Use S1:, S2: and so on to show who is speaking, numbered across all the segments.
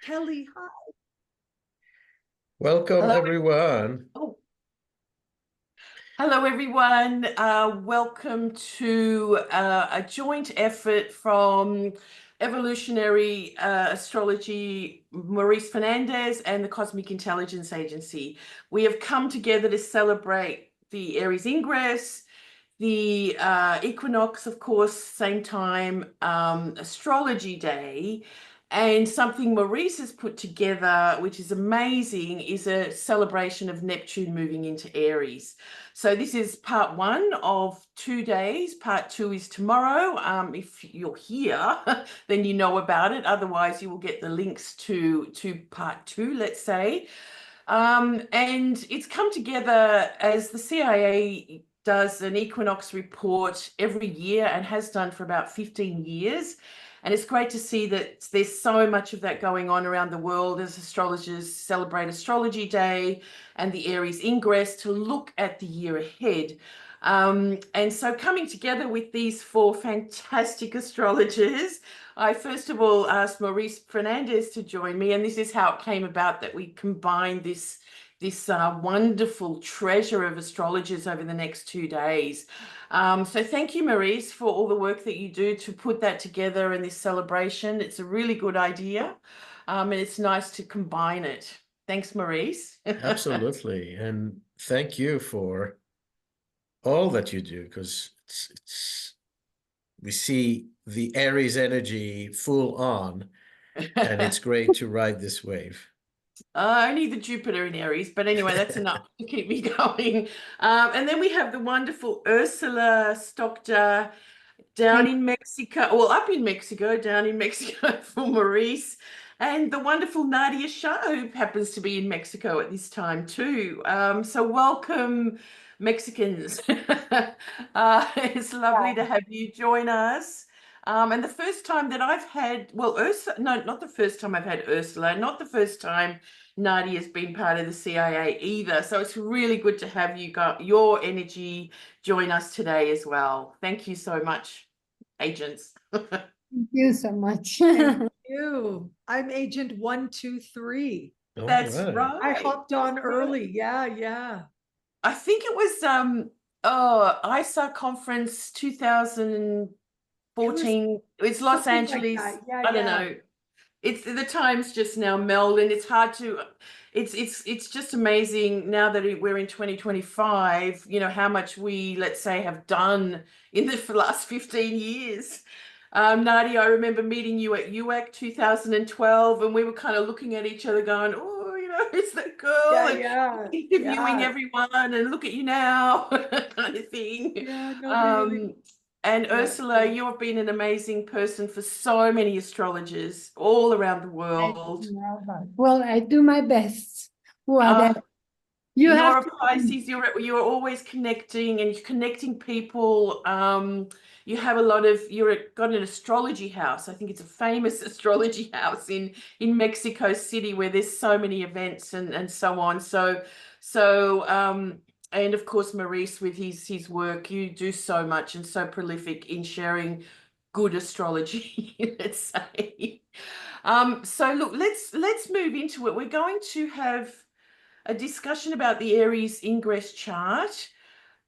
S1: Kelly, hi.
S2: Welcome,
S3: Hello.
S2: everyone.
S3: Oh. Hello, everyone. Welcome to a joint effort from Evolutionary Astrology, Maurice Fernandez, and the Cosmic Intelligence Agency. We have come together to celebrate the Aries ingress, the Equinox, of course, same time, Astrology Day. And something Maurice has put together, which is amazing, is a celebration of Neptune moving into Aries. So this is part 1 of 2 days. Part 2 is tomorrow. If you're here, then you know about it. Otherwise, you will get the links to part 2, let's say. And it's come together as the CIA does an equinox report every year and has done for about 15 years. And it's great to see that there's so much of that going on around the world as astrologers celebrate Astrology Day and the Aries ingress to look at the year ahead. And so coming together with these 4 fantastic astrologers, I first of all asked Maurice Fernandez to join me, and this is how it came about that we combined this wonderful treasure of astrologers over the next 2 days. So thank you, Maurice, for all the work that you do to put that together in this celebration. It's a really good idea, and it's nice to combine it. Thanks, Maurice.
S2: Absolutely. And thank you for all that you do, because we see the Aries energy full on, and it's great to ride this wave.
S3: Only the Jupiter in Aries, but anyway, that's enough to keep me going. And then we have the wonderful Ursula Stockjar down in Mexico, well, up in Mexico, down in Mexico for Maurice, and the wonderful Nadiya Shah, who happens to be in Mexico at this time too. So welcome, Mexicans. It's lovely to have you join us. And the first time that I've had, well, Ursula, no, not the first time I've had Ursula, not the first time Nadiya has been part of the CIA either. So it's really good to have you got your energy join us today as well. Thank you so much, agents.
S4: Thank you so much.
S1: Thank you. I'm agent 123.
S3: That's
S2: right.
S1: I hopped on early. Yeah.
S3: I think it was ISA conference 2014. It's Los
S1: something like
S3: Angeles.
S1: that. Yeah,
S3: I don't know. It's the times just now meld, and it's hard to. It's just amazing now that we're in 2025. You know how much we, let's say, have done in the last 15 years. Nadiya, I remember meeting you at UAC 2012, and we were kind of looking at each other, going, "Oh, you know, it's that girl."
S1: Yeah.
S3: Interviewing everyone, and look at you now, kind of thing.
S1: Yeah, no, really.
S3: And Ursula, you have been an amazing person for so many astrologers all around the world.
S4: Well, I do my best.
S3: You're a Pisces, you're always connecting and connecting people. You have a lot of, got an astrology house. I think it's a famous astrology house in Mexico City where there's so many events and so on. And of course, Maurice, with his work, you do so much and so prolific in sharing good astrology, let's say. So look, let's move into it. We're going to have a discussion about the Aries ingress chart.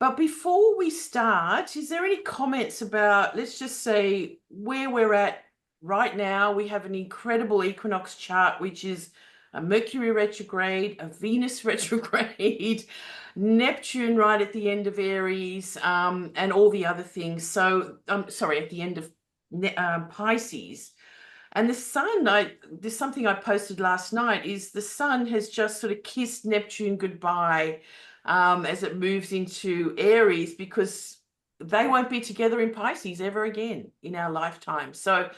S3: But before we start, is there any comments about, let's just say, where we're at right now? We have an incredible equinox chart, which is a Mercury retrograde, a Venus retrograde, Neptune right at the end of Aries, and all the other things. So, sorry, at the end of Pisces. And the sun, there's something I posted last night, is the sun has just sort of kissed Neptune goodbye as it moves into Aries, because they won't be together in Pisces ever again in our lifetime. So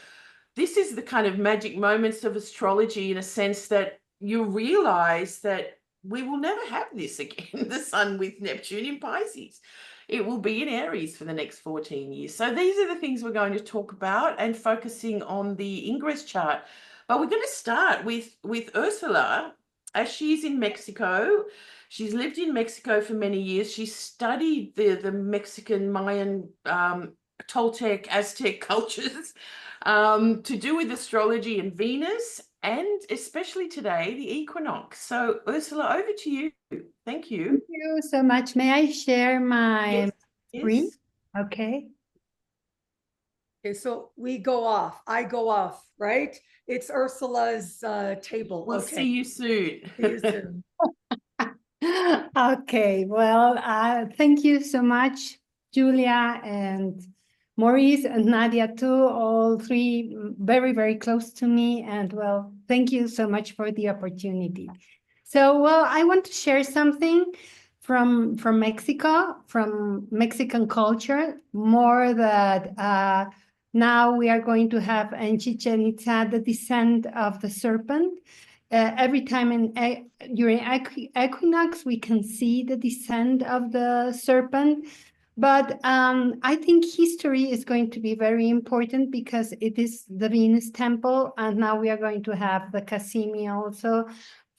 S3: this is the kind of magic moments of astrology, in a sense that you realize that we will never have this again, the sun with Neptune in Pisces. It will be in Aries for the next 14 years. So these are the things we're going to talk about, and focusing on the ingress chart. But we're going to start with Ursula, as she's in Mexico. She's lived in Mexico for many years. She studied the Mexican, Mayan, Toltec, Aztec cultures to do with astrology and Venus. and especially today, the equinox. So Ursula, over to you. Thank you.
S4: Thank you so much. May I share my screen?
S3: Yes.
S4: Okay.
S1: Okay, so we go off. I go off, right? It's Ursula's table.
S3: We'll
S1: Okay.
S3: see you soon.
S1: See you soon.
S4: Okay, well, thank you so much, Julia and Maurice and Nadiya too, all three very, very close to me. And well, thank you so much for the opportunity. So, well, I want to share something from Mexico, from Mexican culture, more that now we are going to have in Chichen Itza the descent of the serpent. Every time during equinox, we can see the descent of the serpent. But I think history is going to be very important because it is the Venus temple, and now we are going to have the Cassimi also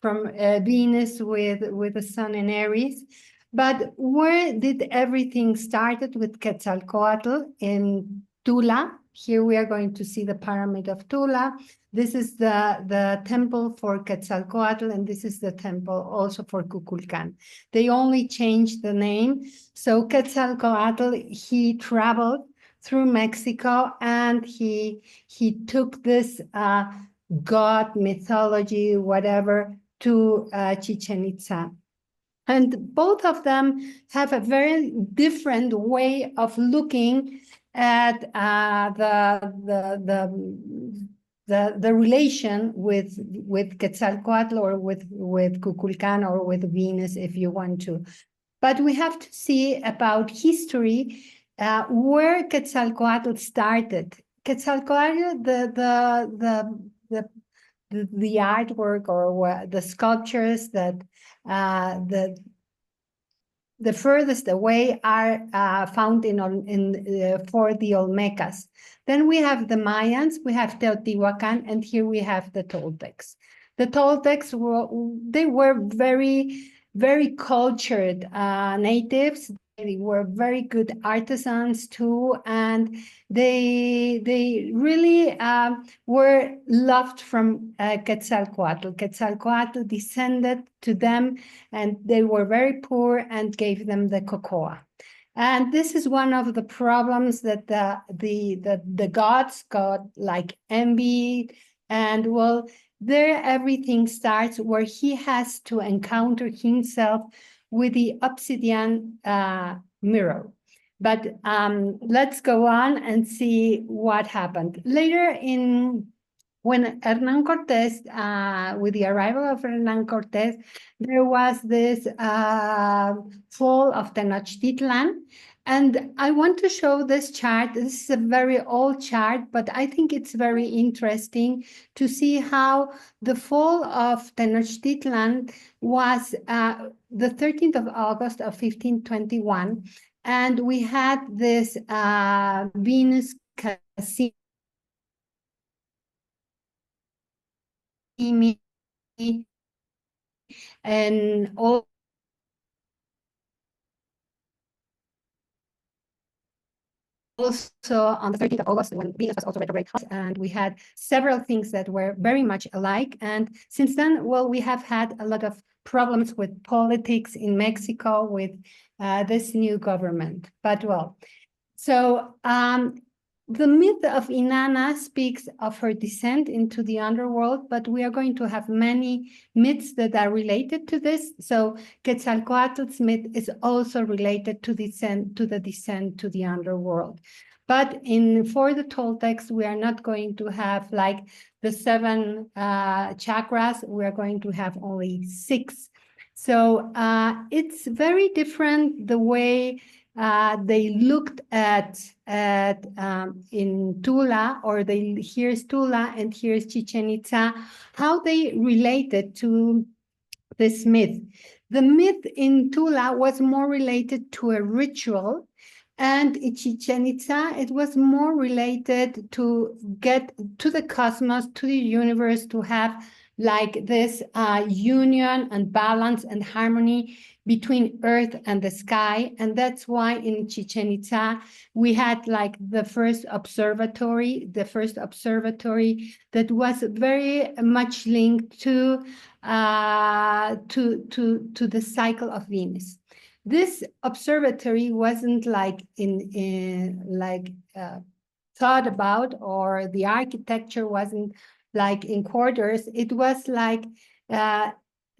S4: from Venus with the sun in Aries. But where did everything started with Quetzalcoatl in Tula? Here we are going to see the pyramid of Tula. This is the temple for Quetzalcoatl, and this is the temple also for Kukulkan. They only changed the name. So Quetzalcoatl, he traveled through Mexico, and he took this god mythology, whatever, to Chichen Itza. And both of them have a very different way of looking at the relation with Quetzalcoatl or with Kukulkan or with Venus, if you want to. But we have to see about history where Quetzalcoatl started. Quetzalcoatl, the artwork or the sculptures that the furthest away are found for the Olmecas. Then we have the Mayans, we have Teotihuacan, and here we have the Toltecs. The Toltecs were very, very cultured natives. They were very good artisans too, and they really were loved from Quetzalcoatl. Quetzalcoatl descended to them, and they were very poor and gave them the cocoa. And this is one of the problems that the gods got like envy, and well, there everything starts where he has to encounter himself with the obsidian mirror. But let's go on and see what happened. Later when Hernán Cortés, with the arrival of Hernán Cortés, there was this fall of Tenochtitlan. And I want to show this chart. This is a very old chart, but I think it's very interesting to see how the fall of Tenochtitlan was the 13th of August of 1521. And we had this Venus Cassimi and all also on the 13th of August, when Venus was also retrograde, and we had several things that were very much alike. And since then, well, we have had a lot of problems with politics in Mexico with this new government. But well, so the myth of Inanna speaks of her descent into the underworld, but we are going to have many myths that are related to this. So Quetzalcoatl's myth is also related to the descent to the underworld. But for the Toltecs, we are not going to have like the 7 chakras. We are going to have only 6. So it's very different the way they looked at in Tula, or here's Tula and here's Chichen Itza, how they related to this myth. The myth in Tula was more related to a ritual, and in Chichen Itza, it was more related to get to the cosmos, to the universe, to have like this union and balance and harmony between earth and the sky. And that's why in Chichen Itza, we had like the first observatory that was very much linked to the cycle of Venus. This observatory wasn't like thought about, or the architecture wasn't like in quarters. It was like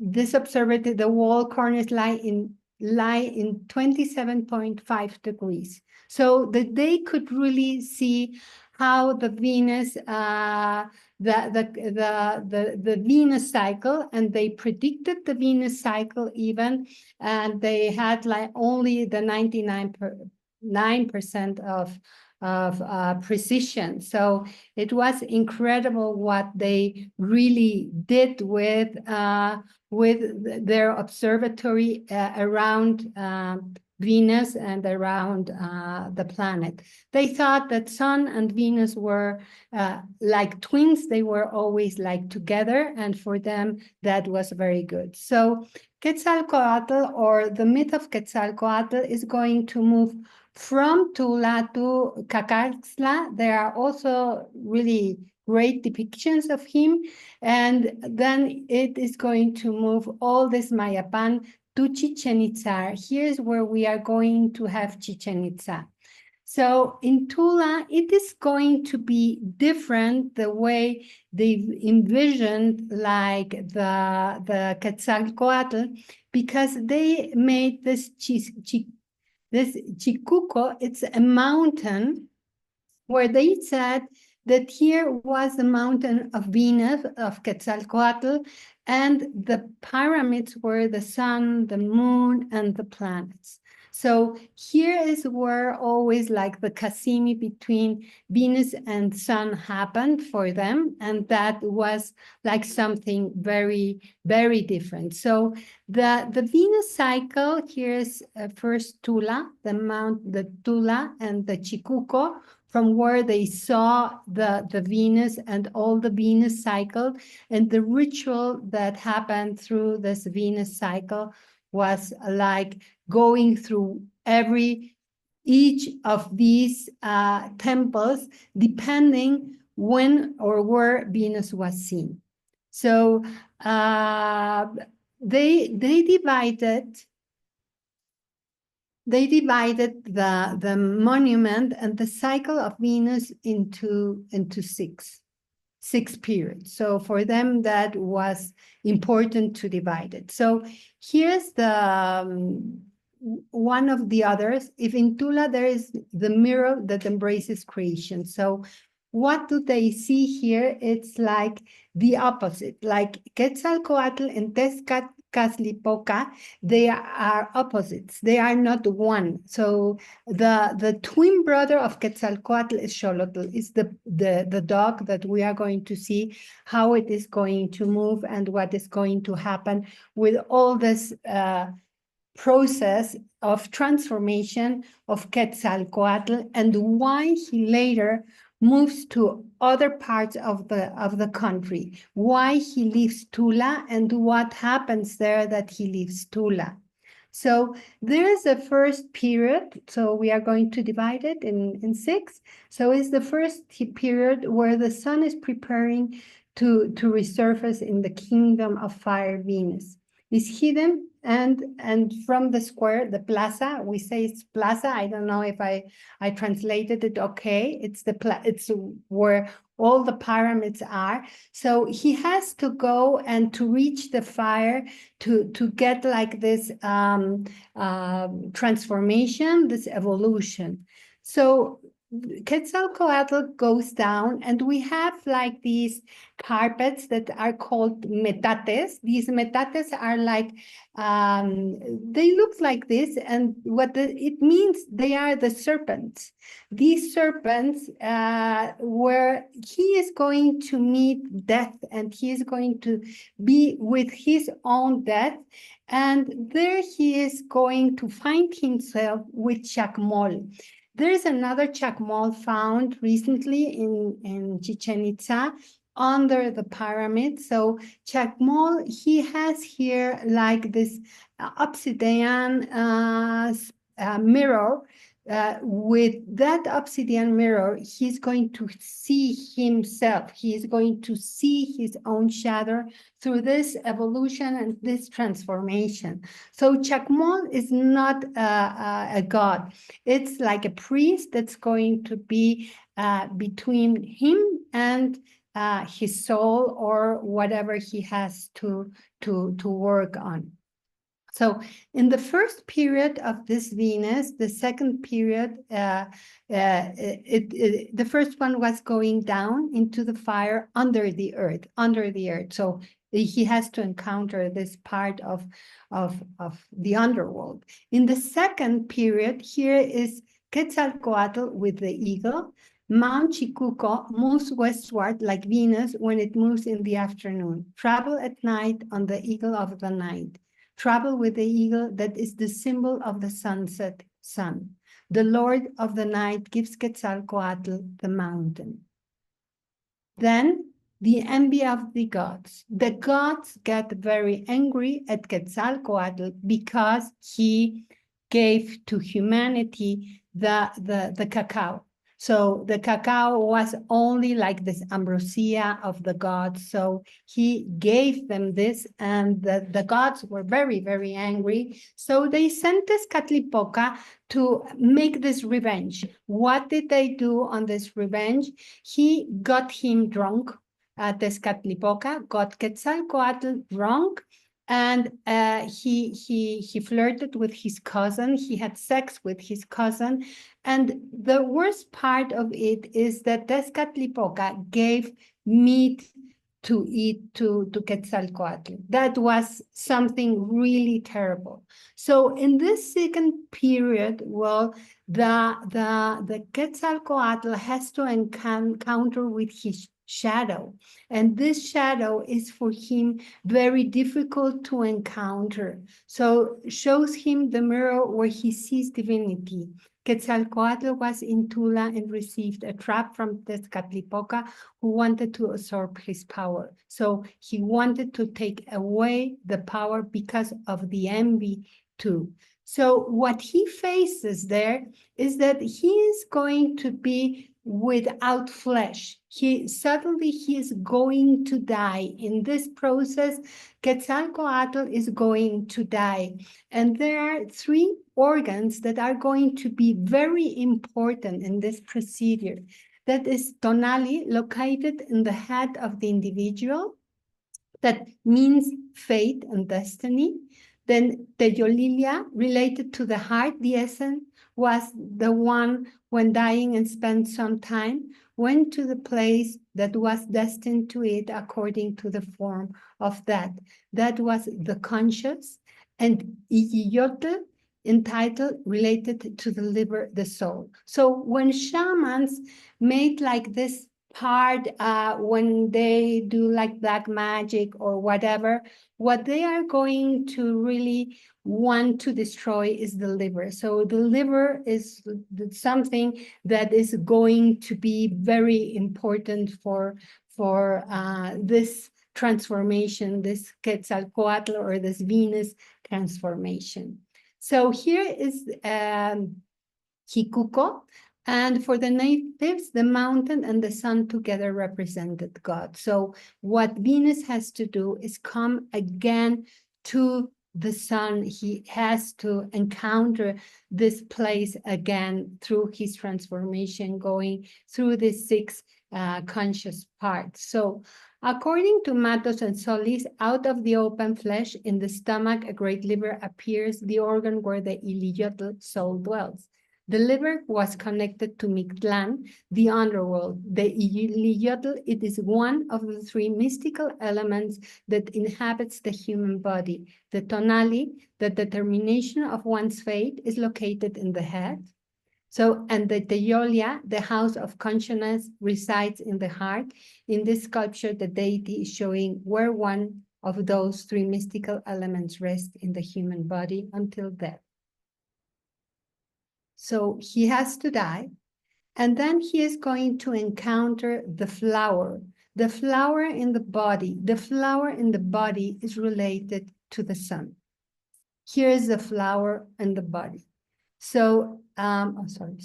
S4: this observatory, the wall corners lie in 27.5 degrees, so that they could really see how the Venus, the Venus cycle, and they predicted the Venus cycle even, and they had like only the 99% of precision. So it was incredible what they really did with their observatory around Venus and around the planet. They thought that Sun and Venus were like twins. They were always like together, and for them that was very good. So Quetzalcoatl, or the myth of Quetzalcoatl, is going to move from Tula to Cacaxtla. There are also really great depictions of him, and then it is going to move all this Mayapan to Chichen Itza. Here's where we are going to have Chichen Itza. So in Tula, it is going to be different the way they've envisioned like the Quetzalcoatl, because they made this Chicuco. It's a mountain where they said that here was the mountain of Venus, of Quetzalcoatl, and the pyramids were the sun, the moon, and the planets. So here is where always like the Cassini between Venus and sun happened for them, and that was like something very, very different. So the Venus cycle, here's first Tula, the Tula and the Chicuco, from where they saw the Venus and all the Venus cycle, and the ritual that happened through this Venus cycle was like going through each of these temples, depending when or where Venus was seen. So they divided the monument and the cycle of Venus into six periods. So for them, that was important to divide it. So here's the one of the others. If in Tula there is the mirror that embraces creation. So what do they see here? It's like the opposite, like Quetzalcoatl and Tezcatlipoca, they are opposites. They are not one. So the twin brother of Quetzalcoatl is Xolotl, is the dog that we are going to see how it is going to move and what is going to happen with all this process of transformation of Quetzalcoatl, and why he later moves to other parts of the country, why he leaves Tula, and what happens there that he leaves Tula. So there is a first period, so we are going to divide it in six. So it's the first period where the sun is preparing to resurface in the kingdom of fire. Venus is hidden, and from the square, the plaza, we say it's plaza. I don't know if I translated it okay. It's it's where all the pyramids are. So he has to go and to reach the fire to get like this transformation, this evolution. So Quetzalcoatl goes down, and we have like these carpets that are called metates. These metates are like, they look like this, and what it means, they are the serpents. These serpents where he is going to meet death, and he is going to be with his own death, and there he is going to find himself with Chacmol. There is another Chacmol found recently in Chichen Itza, under the pyramid. So Chacmol, he has here like this obsidian mirror. With that obsidian mirror, he's going to see himself. He is going to see his own shadow through this evolution and this transformation. So Chacmol is not a god. It's like a priest that's going to be between him and his soul or whatever he has to work on. So in the first period of this Venus, the second period, the first one was going down into the fire under the earth. So he has to encounter this part of the underworld. In the second period, here is Quetzalcoatl with the eagle. Mount Chicuco moves westward like Venus when it moves in the afternoon. Travel at night on the eagle of the night. Travel with the eagle that is the symbol of the sunset sun. The Lord of the night gives Quetzalcoatl the mountain. Then the envy of the gods. The gods get very angry at Quetzalcoatl because he gave to humanity the cacao. So the cacao was only like this ambrosia of the gods. So he gave them this, and the gods were very, very angry. So they sent Tezcatlipoca to make this revenge. What did they do on this revenge? He got him drunk. Tezcatlipoca got Quetzalcoatl drunk, and he flirted with his cousin. He had sex with his cousin. And the worst part of it is that Tezcatlipoca gave meat to eat to Quetzalcoatl. That was something really terrible. So in this second period, well, the Quetzalcoatl has to encounter with his shadow. And this shadow is for him very difficult to encounter. So shows him the mirror where he sees divinity. Quetzalcoatl was in Tula and received a trap from Tezcatlipoca, who wanted to usurp his power. So he wanted to take away the power because of the envy too. So what he faces there is that he is going to be without flesh. He is going to die. In this process, Quetzalcoatl is going to die. And there are three organs that are going to be very important in this procedure. That is tonali, located in the head of the individual. That means fate and destiny. Then Teyolilia, related to the heart, the essence was the one when dying and spent some time, went to the place that was destined to it according to the form of that. That was the conscious. And Iyiyotl, entitled, related to the liver, the soul. So when shamans made like this part, when they do like black magic or whatever, what they are going to really want to destroy is the liver. So the liver is something that is going to be very important for this transformation, this Quetzalcoatl or this Venus transformation. So here is Jicuco. And for the natives, the mountain and the sun together represented God. So what Venus has to do is come again to the sun. He has to encounter this place again through his transformation, going through the six conscious parts. So according to Matos and Solis, out of the open flesh in the stomach, a great liver appears, the organ where the Iliyotl soul dwells. The liver was connected to Mictlan, the underworld. The Iliyotl, it is one of the three mystical elements that inhabits the human body. The tonali, the determination of one's fate, is located in the head. So, and the Teyolia, the house of consciousness, resides in the heart. In this sculpture, the deity is showing where one of those three mystical elements rest in the human body until death. So he has to die, and then he is going to encounter the flower. The flower in the body is related to the sun. Here is the flower and the body. So, sorry.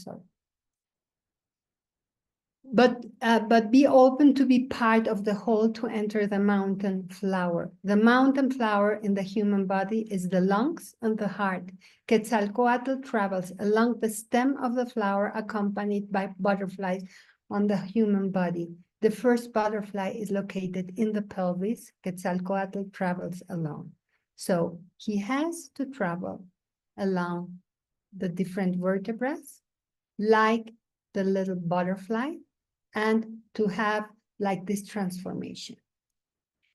S4: But be open to be part of the whole to enter the mountain flower. The mountain flower in the human body is the lungs and the heart. Quetzalcoatl travels along the stem of the flower accompanied by butterflies on the human body. The first butterfly is located in the pelvis. Quetzalcoatl travels along. So he has to travel along the different vertebrae, like the little butterfly, and to have like this transformation.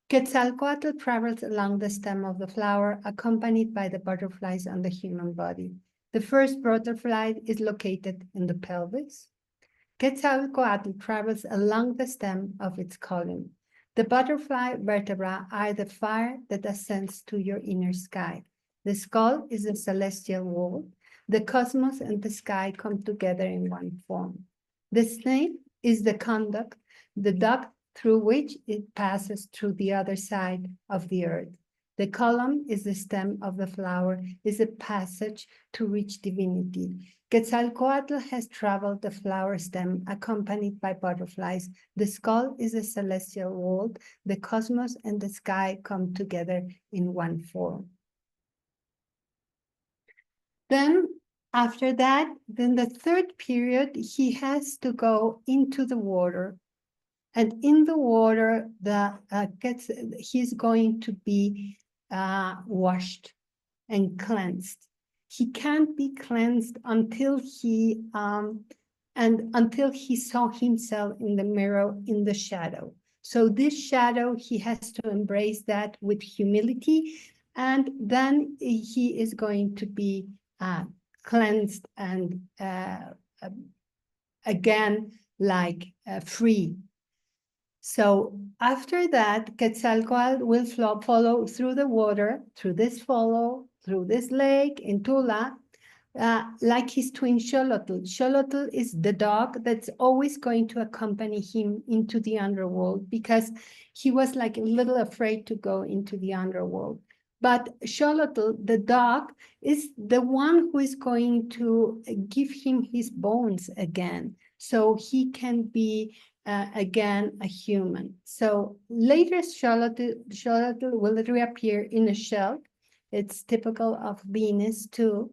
S4: Quetzalcoatl travels along the stem of the flower, accompanied by the butterflies on the human body. The first butterfly is located in the pelvis. Quetzalcoatl travels along the stem of its column. The butterfly vertebrae are the fire that ascends to your inner sky. The skull is the celestial wall. The cosmos and the sky come together in one form. The snake is the conduct, the duct through which it passes through the other side of the earth. The column is the stem of the flower, is a passage to reach divinity. Quetzalcoatl has traveled the flower stem accompanied by butterflies. The skull is a celestial world. The cosmos and the sky come together in one form. Then after that, then the third period, he has to go into the water. And in the water, he's going to be washed and cleansed. He can't be cleansed until he saw himself in the mirror in the shadow. So this shadow, he has to embrace that with humility, and then he is going to be cleansed and again like free. So after that, Quetzalcoatl will follow through the water, through this lake in Tula, like his twin Xolotl. Xolotl is the dog that's always going to accompany him into the underworld because he was like a little afraid to go into the underworld. But Xolotl, the dog, is the one who is going to give him his bones again, so he can be again a human. So later Xolotl will reappear in a shell. It's typical of Venus too,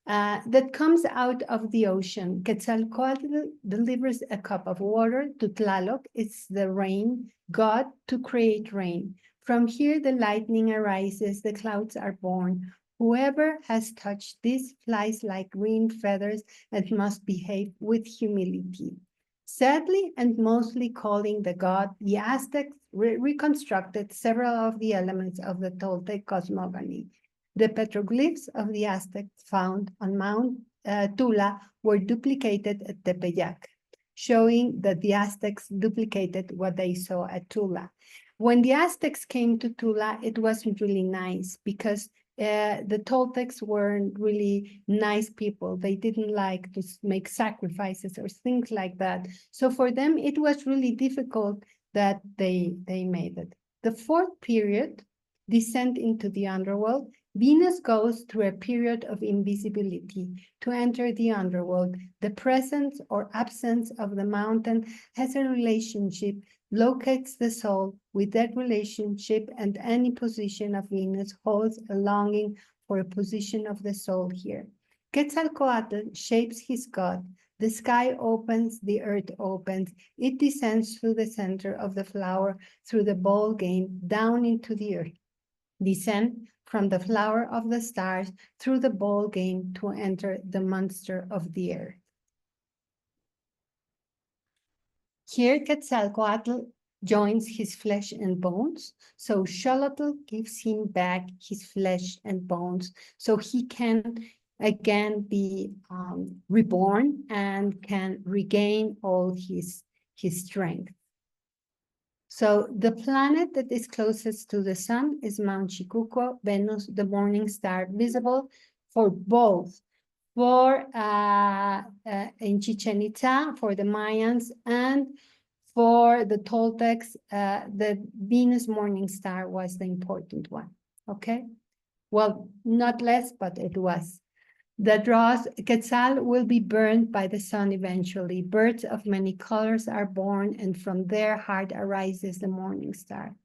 S4: that comes out of the ocean. Quetzalcoatl delivers a cup of water to Tlaloc. It's the rain god to create rain. From here the lightning arises, the clouds are born. Whoever has touched this flies like green feathers and must behave with humility. Sadly and mostly calling the god, the Aztecs reconstructed several of the elements of the Toltec cosmogony. The petroglyphs of the Aztecs found on Mount Tula were duplicated at Tepeyac, showing that the Aztecs duplicated what they saw at Tula. When the Aztecs came to Tula, it wasn't really nice because the Toltecs weren't really nice people. They didn't like to make sacrifices or things like that. So for them, it was really difficult that they made it. The fourth period, descent into the underworld, Venus goes through a period of invisibility to enter the underworld. The presence or absence of the mountain has a relationship, locates the soul with that relationship, and any position of Venus holds a longing for a position of the soul here. Quetzalcoatl shapes his god. The sky opens, the earth opens. It descends through the center of the flower, through the ball game, down into the earth. Descend from the flower of the stars through the ball game to enter the monster of the earth. Here, Quetzalcoatl joins his flesh and bones. So Xolotl gives him back his flesh and bones so he can again be reborn and can regain all his strength. So the planet that is closest to the sun is Mount Chicuco, Venus, the morning star, visible for both, for in Chichen Itza, for the Mayans, and for the Toltecs, the Venus morning star was the important one, okay? Well, not less, but it was. The draws, Quetzal will be burned by the sun eventually. Birds of many colors are born, and from their heart arises the morning star.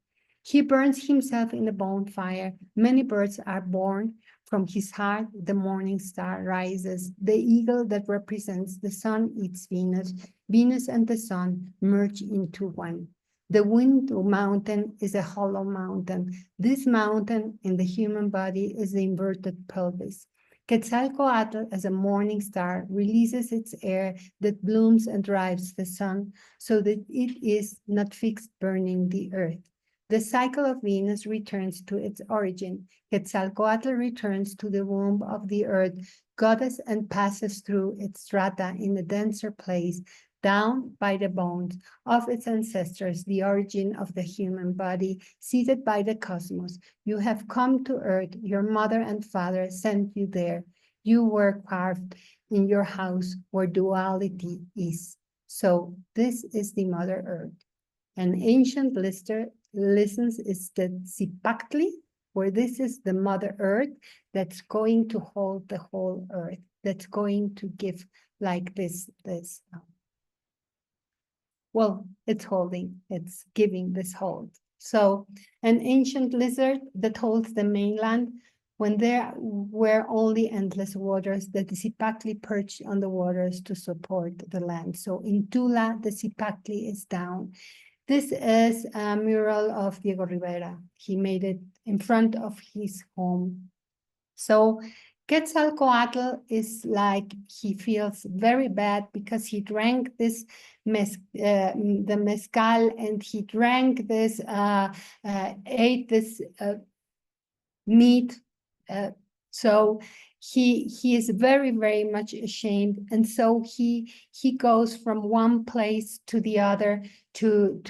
S4: He burns himself in the bonfire. Many birds are born. From his heart, the morning star rises. The eagle that represents the sun eats Venus. Venus and the sun merge into one. The wind mountain is a hollow mountain. This mountain in the human body is the inverted pelvis. Quetzalcoatl, as a morning star, releases its air that blooms and drives the sun so that it is not fixed burning the earth. The cycle of Venus returns to its origin. Quetzalcoatl returns to the womb of the earth, goddess, and passes through its strata in a denser place, down by the bones of its ancestors, the origin of the human body, seated by the cosmos. You have come to earth. Your mother and father sent you there. You were carved in your house where duality is. So this is the Mother Earth. An ancient listens is the Zipactli, where this is the Mother Earth that's going to hold the whole earth, that's going to give like this. Well, it's holding, it's giving this hold. So an ancient lizard that holds the mainland, when there were only endless waters, the Zipactli perched on the waters to support the land. So in Tula, the Zipactli is down. This is a mural of Diego Rivera. He made it in front of his home. So Quetzalcoatl is like, he feels very bad because he drank this the mezcal, and he drank this, ate this meat. So he is very, very much ashamed. And so he goes from one place to the other and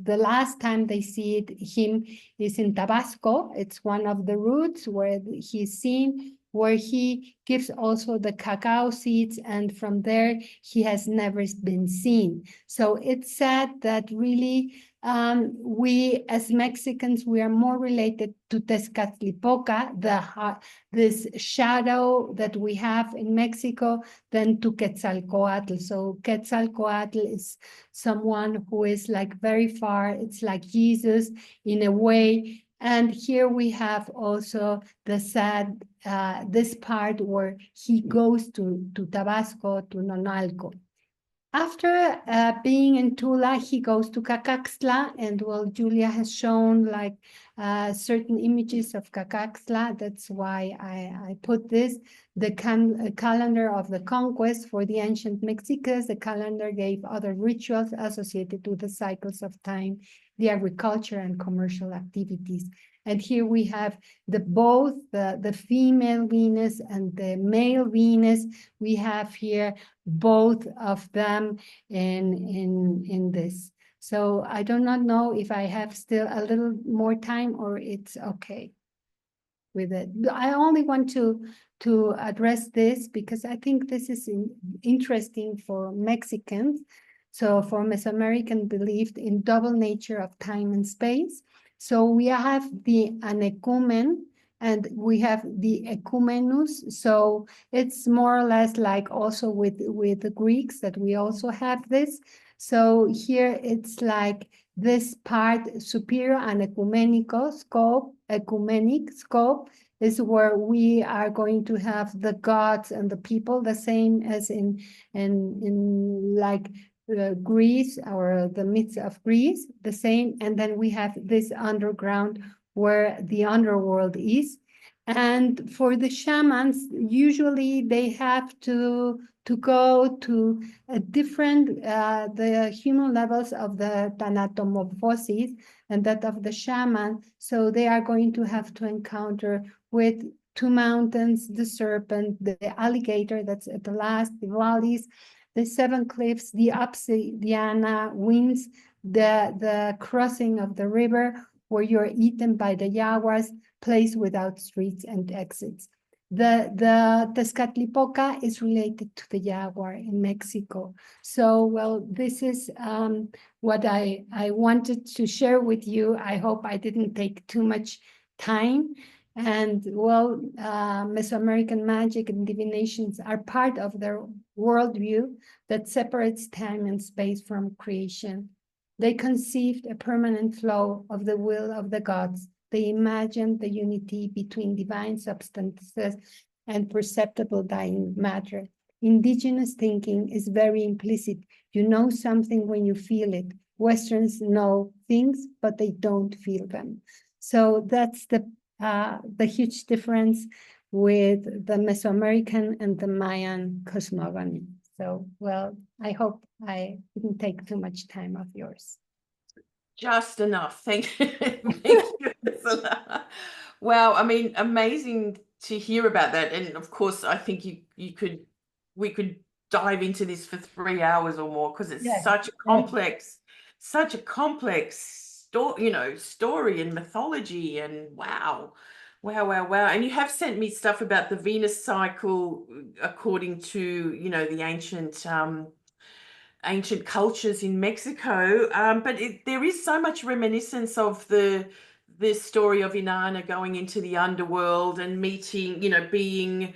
S4: the last time they see him is in Tabasco. It's one of the routes where he's seen, where he gives also the cacao seeds, and from there he has never been seen. So it's sad that really we as Mexicans, we are more related to Tezcatlipoca, this shadow that we have in Mexico, than to Quetzalcoatl. So Quetzalcoatl is someone who is like very far. It's like Jesus in a way. And here we have also the sad, this part where he goes to Tabasco, to Nonalco. After being in Tula, he goes to Cacaxtla, and well, Julia has shown like certain images of Cacaxtla. That's why I put this. The calendar of the conquest for the ancient Mexicans. The calendar gave other rituals associated with the cycles of time, the agriculture and commercial activities. And here we have both the female Venus and the male Venus. We have here both of them in this. So I do not know if I have still a little more time or it's okay with it. I only want to address this because I think this is interesting for Mexicans. So for Mesoamerican belief in double nature of time and space. So we have the anecumen and we have the ecumenus. So it's more or less like also with the Greeks that we also have this. So here it's like this part, superior and ecumenic scope is where we are going to have the gods and the people, the same as in like Greece or the myths of Greece, the same. And then we have this underground where the underworld is. And for the shamans, usually they have to go to a different, the human levels of the thanatomorphosis and that of the shaman. So they are going to have to encounter with two mountains, the serpent, the alligator that's at the last, the valleys, the seven cliffs, the obsidiana winds, the crossing of the river where you're eaten by the jaguars, place without streets and exits. The Tezcatlipoca is related to the jaguar in Mexico. So, well, this is what I wanted to share with you. I hope I didn't take too much time. And well, Mesoamerican magic and divinations are part of their worldview that separates time and space from creation. They conceived a permanent flow of the will of the gods. They imagined the unity between divine substances and perceptible dying matter. Indigenous thinking is very implicit. You know something when you feel it. Westerns know things, but they don't feel them. So that's the huge difference with the Mesoamerican and the Mayan cosmogony. So, well, I hope I didn't take too much time of yours.
S3: Just enough. Thank you. Thank you, Ursula. Wow, I mean, amazing to hear about that. And of course, I think we could dive into this for 3 hours or more, because it's such a complex story and mythology, and wow. And you have sent me stuff about the Venus cycle according to, the ancient cultures in Mexico, but there is so much reminiscence of the story of Inanna going into the underworld and meeting, being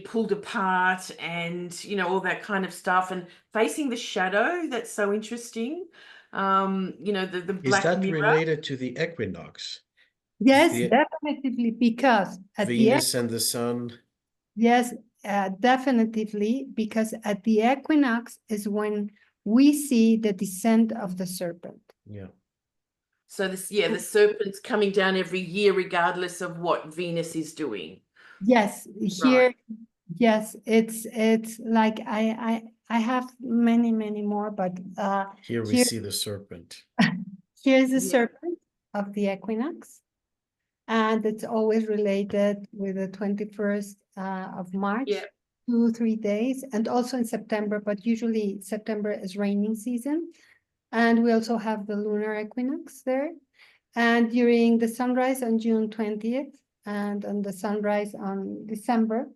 S3: pulled apart, and all that kind of stuff, and facing the shadow. That's so interesting. The
S2: Is
S3: Black
S2: that
S3: Mirror.
S2: related to the equinox?
S4: Yes,
S2: The
S4: definitely, because at
S2: Venus and the sun.
S4: yes, definitely, because at the equinox is when we see the descent of the serpent.
S2: Yeah.
S3: So the serpent's coming down every year, regardless of what Venus is doing.
S4: Yes, here, yes, it's like I have many more, but
S2: Here we see the serpent.
S4: here's the serpent of the equinox, and it's always related with the 21st of March.
S3: Yeah.
S4: 2-3 days, and also in September, but usually September is raining season. And we also have the lunar equinox there. And during the sunrise on June 20th and on the sunrise on December,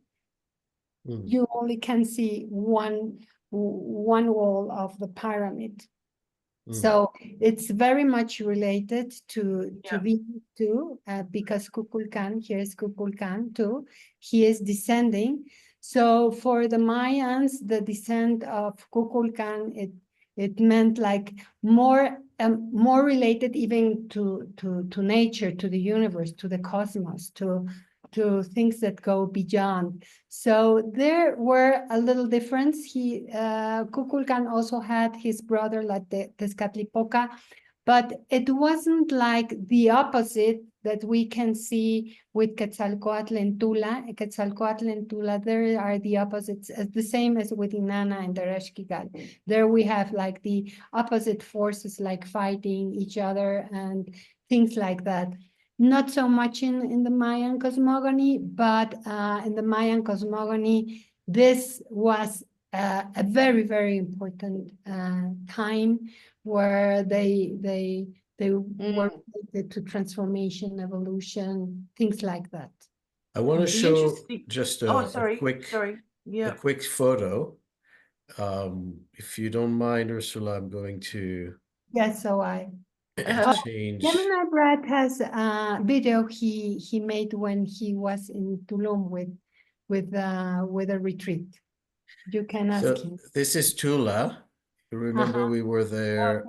S4: you only can see one wall of the pyramid. So it's very much related to Venus too, because Kukulkan, here's Kukulkan too, he is descending. So for the Mayans, the descent of Kukulkan, it meant like more related even to nature, to the universe, to the cosmos, to things that go beyond. So there were a little difference. Kukulkan also had his brother like the Tezcatlipoca, but it wasn't like the opposite that we can see with Quetzalcoatl and Tula. Quetzalcoatl and Tula, there are the opposites, the same as with Inanna and the Ereshkigal. There we have like the opposite forces like fighting each other and things like that. Not so much in the Mayan cosmogony, but in the Mayan cosmogony, this was a very important time where they were related to transformation, evolution, things like that.
S2: I want to show just a quick photo. If you don't mind, Ursula, I'm going to
S4: Yes, so
S2: change.
S4: Gemini Brad has a video he made when he was in Tulum with a retreat. You can ask him.
S2: This is Tula. You remember we were there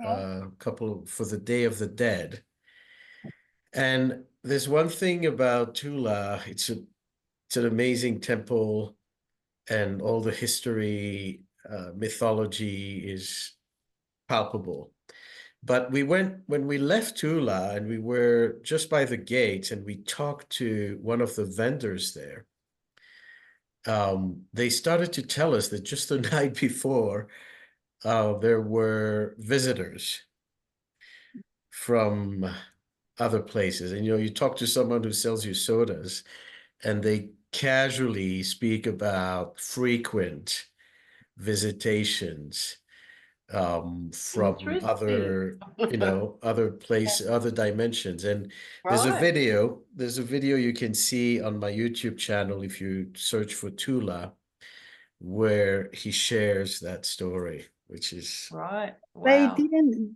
S2: for the Day of the Dead. And there's one thing about Tula, it's an amazing temple, and all the history, mythology is palpable. But when we left Tula and we were just by the gates and we talked to one of the vendors there, they started to tell us that just the night before, there were visitors from other places. And, you talk to someone who sells you sodas and they casually speak about frequent visitations from other, other other dimensions. And there's a
S3: Right.
S2: video you can see on my YouTube channel if you search for Tula, where he shares that story, which is
S3: Right.
S4: They
S3: Wow.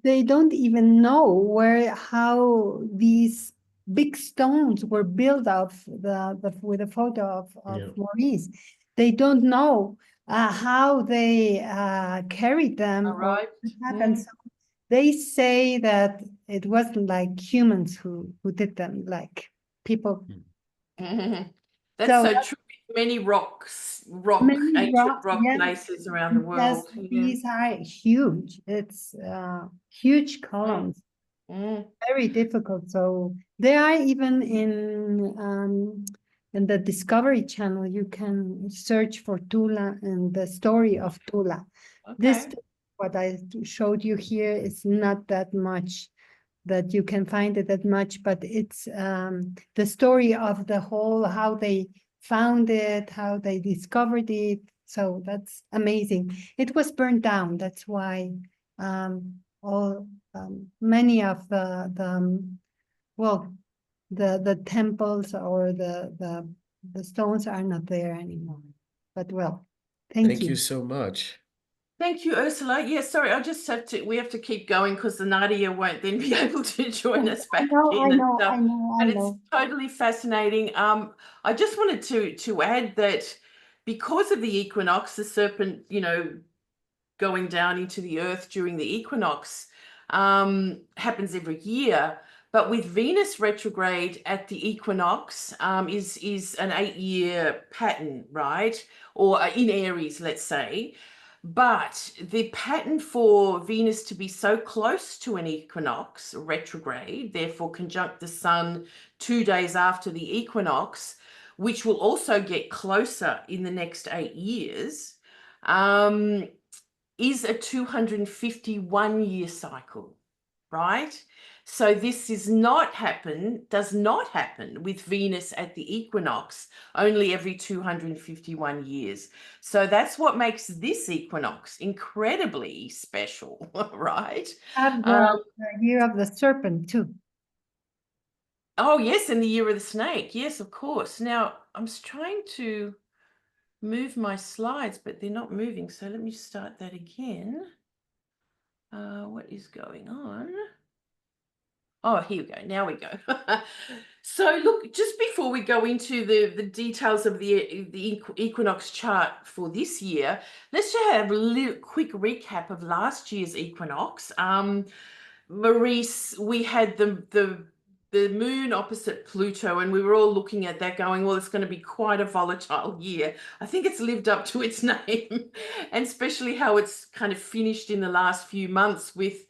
S4: they don't even know how these big stones were built of with a photo of
S2: yeah.
S4: Maurice. They don't know how they carried them
S3: All
S4: or
S3: right.
S4: what happened. So they say that it wasn't like humans who did them, like people.
S3: That's
S4: So
S3: so true. Many
S4: many
S3: ancient
S4: rocks,
S3: rock
S4: yes,
S3: places around the
S4: yes,
S3: world. Yeah.
S4: these are huge. It's huge columns.
S3: Mm.
S4: Very difficult. So they are even in the Discovery Channel. You can search for Tula and the story of Tula. This,
S3: Okay.
S4: what I showed you here, is not that much that you can find it that much, but it's the story of the whole, how they found it, how they discovered it. So that's amazing. It was burned down. That's why all many of well, the temples or the stones are not there anymore. But well, thank
S2: Thank you
S4: you.
S2: so much.
S3: Thank you, Ursula. Yeah, sorry, we have to keep going because the Nadiya won't then be able to join us
S4: I
S3: back
S4: know,
S3: in and stuff.
S4: I know.
S3: But it's totally fascinating. I just wanted to add that because of the equinox, the serpent, going down into the earth during the equinox, happens every year. But with Venus retrograde at the equinox, is an 8-year pattern, right? Or in Aries, let's say. But the pattern for Venus to be so close to an equinox retrograde, therefore conjunct the sun 2 days after the equinox, which will also get closer in the next 8 years, is a 251-year cycle, right? So this does not happen with Venus at the equinox, only every 251 years. So that's what makes this equinox incredibly special, right?
S4: Have the year of the serpent too.
S3: Oh, yes, in the year of the snake. Yes, of course. Now, I'm trying to move my slides, but they're not moving. So let me start that again. What is going on? Oh, here we go. Now we go. So look, just before we go into the details of the equinox chart for this year, let's just have a little quick recap of last year's equinox. Maurice, we had the moon opposite Pluto, and we were all looking at that going, well, it's going to be quite a volatile year. I think it's lived up to its name, and especially how it's kind of finished in the last few months with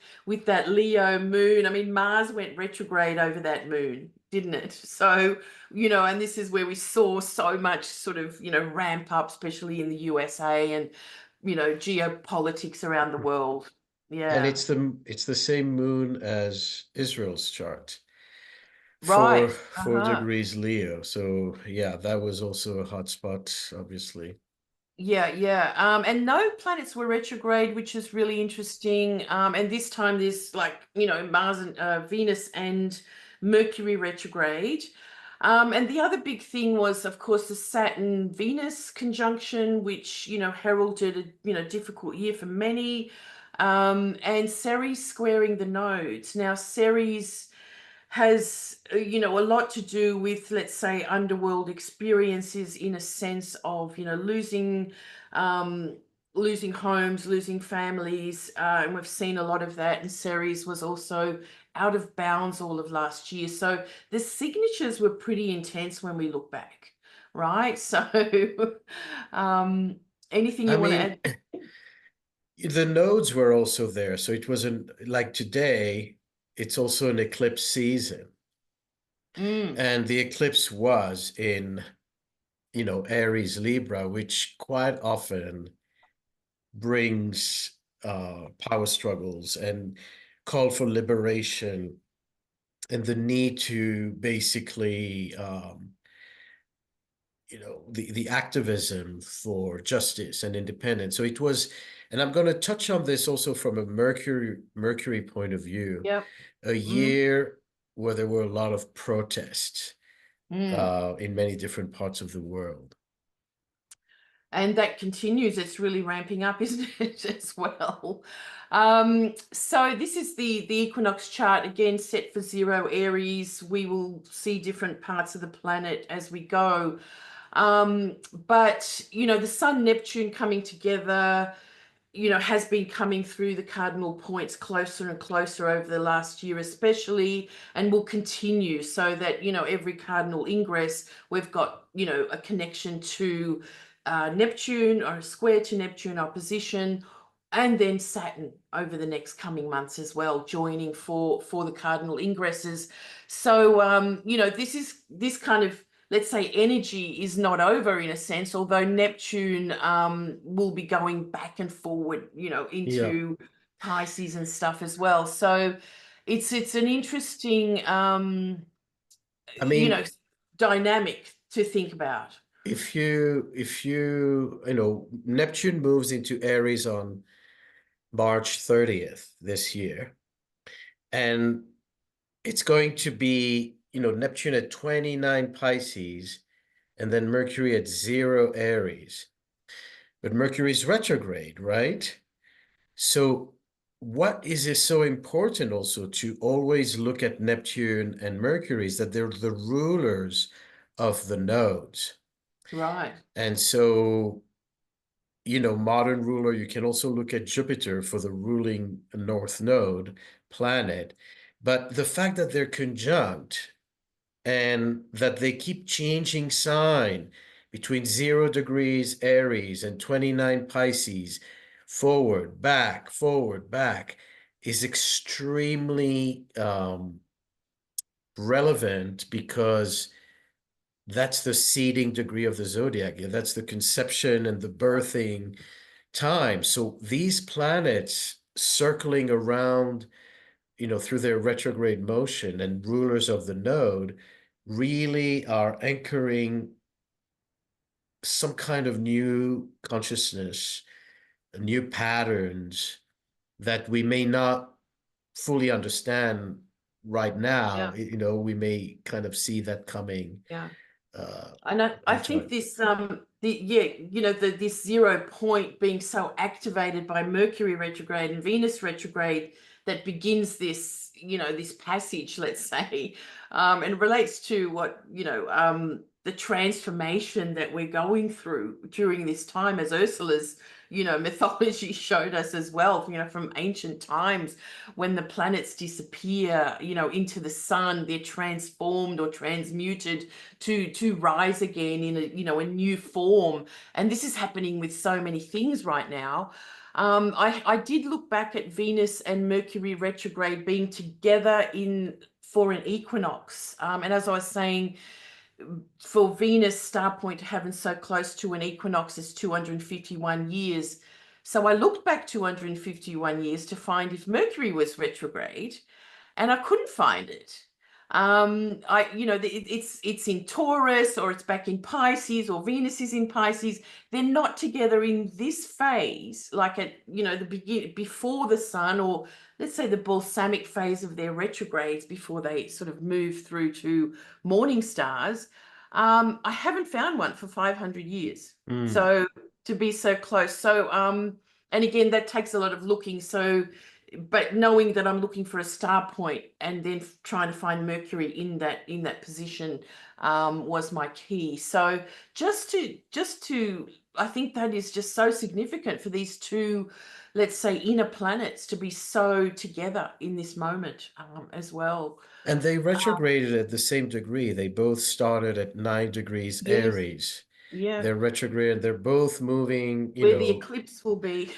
S3: that Leo moon. I mean, Mars went retrograde over that moon, didn't it? So, and this is where we saw so much sort of, ramp up, especially in the USA and, geopolitics around the world. Yeah.
S2: And it's the same moon as Israel's chart.
S3: Right.
S2: 4 degrees Leo. So yeah, that was also a hot spot, obviously.
S3: Yeah. And no planets were retrograde, which is really interesting. And this time there's Mars and Venus and Mercury retrograde. And the other big thing was, of course, the Saturn-Venus conjunction, which, heralded a difficult year for many. And Ceres squaring the nodes. Now, Ceres has a lot to do with, let's say, underworld experiences, in a sense of losing homes, losing families, and we've seen a lot of that. And Ceres was also out of bounds all of last year, so the signatures were pretty intense when we look back, right? So anything you want to add?
S2: The nodes were also there, so it wasn't like today. It's also an eclipse season. And the eclipse was in, Aries Libra, which quite often brings power struggles and call for liberation and the need to basically, the activism for justice and independence. So it was, and I'm going to touch on this also from a Mercury point of view,
S3: Yep.
S2: a year where there were a lot of protests
S3: Mm.
S2: in many different parts of the world.
S3: And that continues. It's really ramping up, isn't it, as well? So this is the equinox chart, again, set for 0 Aries. We will see different parts of the planet as we go. But, the Sun, Neptune coming together, has been coming through the cardinal points closer and closer over the last year, especially, and will continue, so that, every cardinal ingress, we've got, a connection to Neptune, or a square to Neptune, opposition, and then Saturn over the next coming months as well, joining for the cardinal ingresses. So, this kind of, let's say, energy is not over in a sense, although Neptune will be going back and forward, into Pisces and stuff as well. So it's an interesting,
S2: I mean,
S3: dynamic to think about.
S2: if Neptune moves into Aries on March 30th this year, and it's going to be, Neptune at 29 Pisces, and then Mercury at 0 Aries. But Mercury's retrograde, right? So what is it so important also to always look at Neptune and Mercury is that they're the rulers of the nodes.
S3: Right.
S2: And so, modern ruler, you can also look at Jupiter for the ruling North Node planet. But the fact that they're conjunct and that they keep changing sign between 0 degrees Aries and 29 Pisces, forward, back, is extremely relevant, because that's the seeding degree of the zodiac. That's the conception and the birthing time. So these planets circling around, through their retrograde motion and rulers of the node, really are anchoring some kind of new consciousness, new patterns that we may not fully understand right now. We may kind of see that coming.
S3: Yeah. And I think this this 0 point being so activated by Mercury retrograde and Venus retrograde, that begins this this passage, let's say, and relates to what the transformation that we're going through during this time, as Ursula's mythology showed us as well, from ancient times, when the planets disappear into the sun, they're transformed or transmuted to rise again in a new form. And this is happening with so many things right now. I did look back at Venus and Mercury retrograde being together for an equinox, and as I was saying, for Venus star point to happen so close to an equinox is 251 years. So I looked back 251 years to find if Mercury was retrograde, and I couldn't find it. It's in Taurus, or it's back in Pisces, or Venus is in Pisces. They're not together in this phase, like at the beginning, before the sun, or let's say the balsamic phase of their retrogrades, before they sort of move through to morning stars. I haven't found one for 500 years. So to be so close. So and again, that takes a lot of looking. So, but knowing that I'm looking for a star point and then trying to find Mercury in that position was my key. So just to I think that is just so significant for these two, let's say, inner planets to be so together in this moment as well.
S2: And they retrograded at the same degree. They both started at 9 degrees Aries.
S3: Yeah.
S2: They're retrograde, and they're both moving,
S3: where the eclipse will be.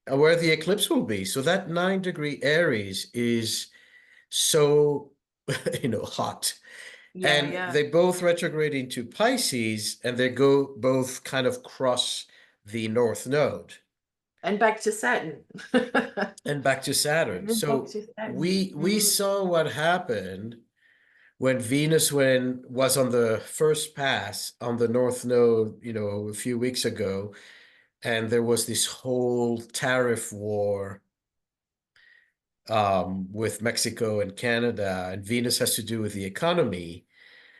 S2: where the eclipse will be. So that 9-degree Aries is so, hot. And they both retrograde into Pisces, and they both kind of cross the North Node.
S3: And back to Saturn.
S2: And back to Saturn. So we saw what happened when Venus was on the first pass on the North Node, a few weeks ago, and there was this whole tariff war with Mexico and Canada, and Venus has to do with the economy.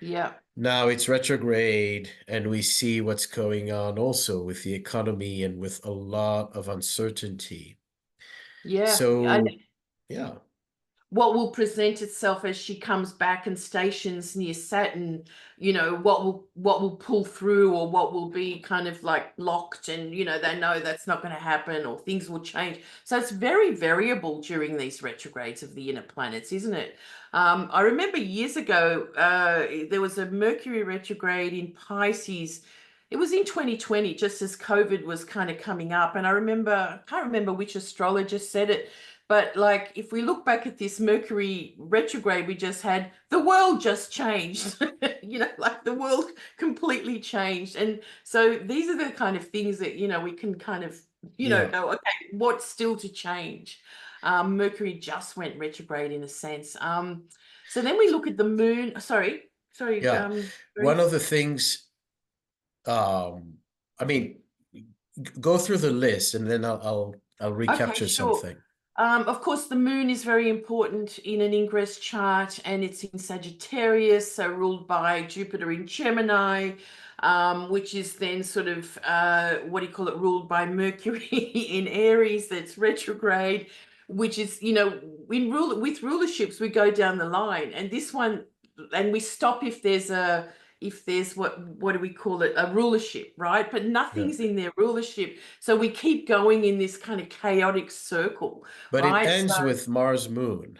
S3: Yeah.
S2: Now it's retrograde, and we see what's going on also with the economy and with a lot of uncertainty.
S3: Yeah.
S2: So, yeah.
S3: What will present itself as she comes back and stations near Saturn, what will pull through, or what will be kind of like locked, and they know that's not going to happen, or things will change. So it's very variable during these retrogrades of the inner planets, isn't it? I remember years ago, there was a Mercury retrograde in Pisces. It was in 2020, just as COVID was kind of coming up. And I can't remember which astrologer said it, but like, if we look back at this Mercury retrograde we just had, the world just changed, like the world completely changed. And so these are the kind of things that, we can kind of, go, okay, what's still to change? Mercury just went retrograde in a sense. So then we look at the moon. Sorry.
S2: Yeah. One of the things, I mean, go through the list and then I'll recapture something.
S3: Of course, the moon is very important in an ingress chart, and it's in Sagittarius, so ruled by Jupiter in Gemini, which is then sort of, ruled by Mercury in Aries, that's retrograde, which is, with rulerships, we go down the line, and this one, and we stop if there's what do we call it, a rulership, right? But nothing's in their rulership, so we keep going in this kind of chaotic circle.
S2: But
S3: right?
S2: It ends with Mars moon.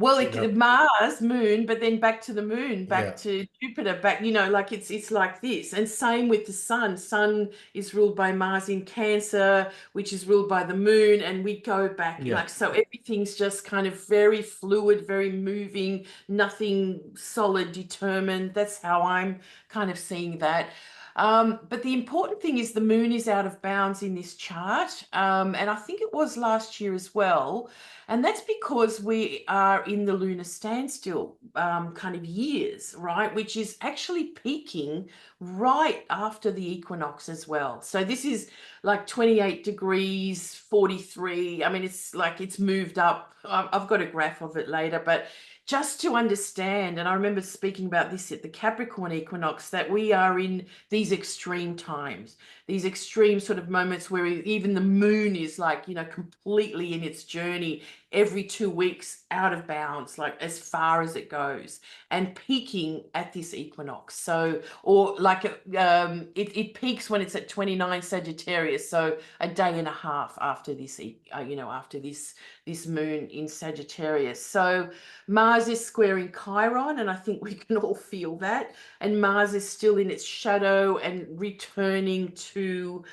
S3: Well, Mars, moon, but then back to the moon, back to Jupiter, back, like it's like this. And same with the sun. Sun is ruled by Mars in Cancer, which is ruled by the moon, and we go back. So everything's just kind of very fluid, very moving, nothing solid, determined. That's how I'm kind of seeing that. But the important thing is the moon is out of bounds in this chart. And I think it was last year as well. And that's because we are in the lunar standstill kind of years, right? Which is actually peaking right after the equinox as well. So this is like 28 degrees, 43. I mean, it's like it's moved up. I've got a graph of it later, but just to understand, and I remember speaking about this at the Capricorn equinox, that we are in these extreme times, these extreme sort of moments where even the moon is like, completely in its journey every 2 weeks out of bounds, like as far as it goes, and peaking at this equinox. So, or like it peaks when it's at 29 Sagittarius, so a day and a half after this, after this moon in Sagittarius. So Mars is squaring Chiron, and I think we can all feel that. And Mars is still in its shadow and returning to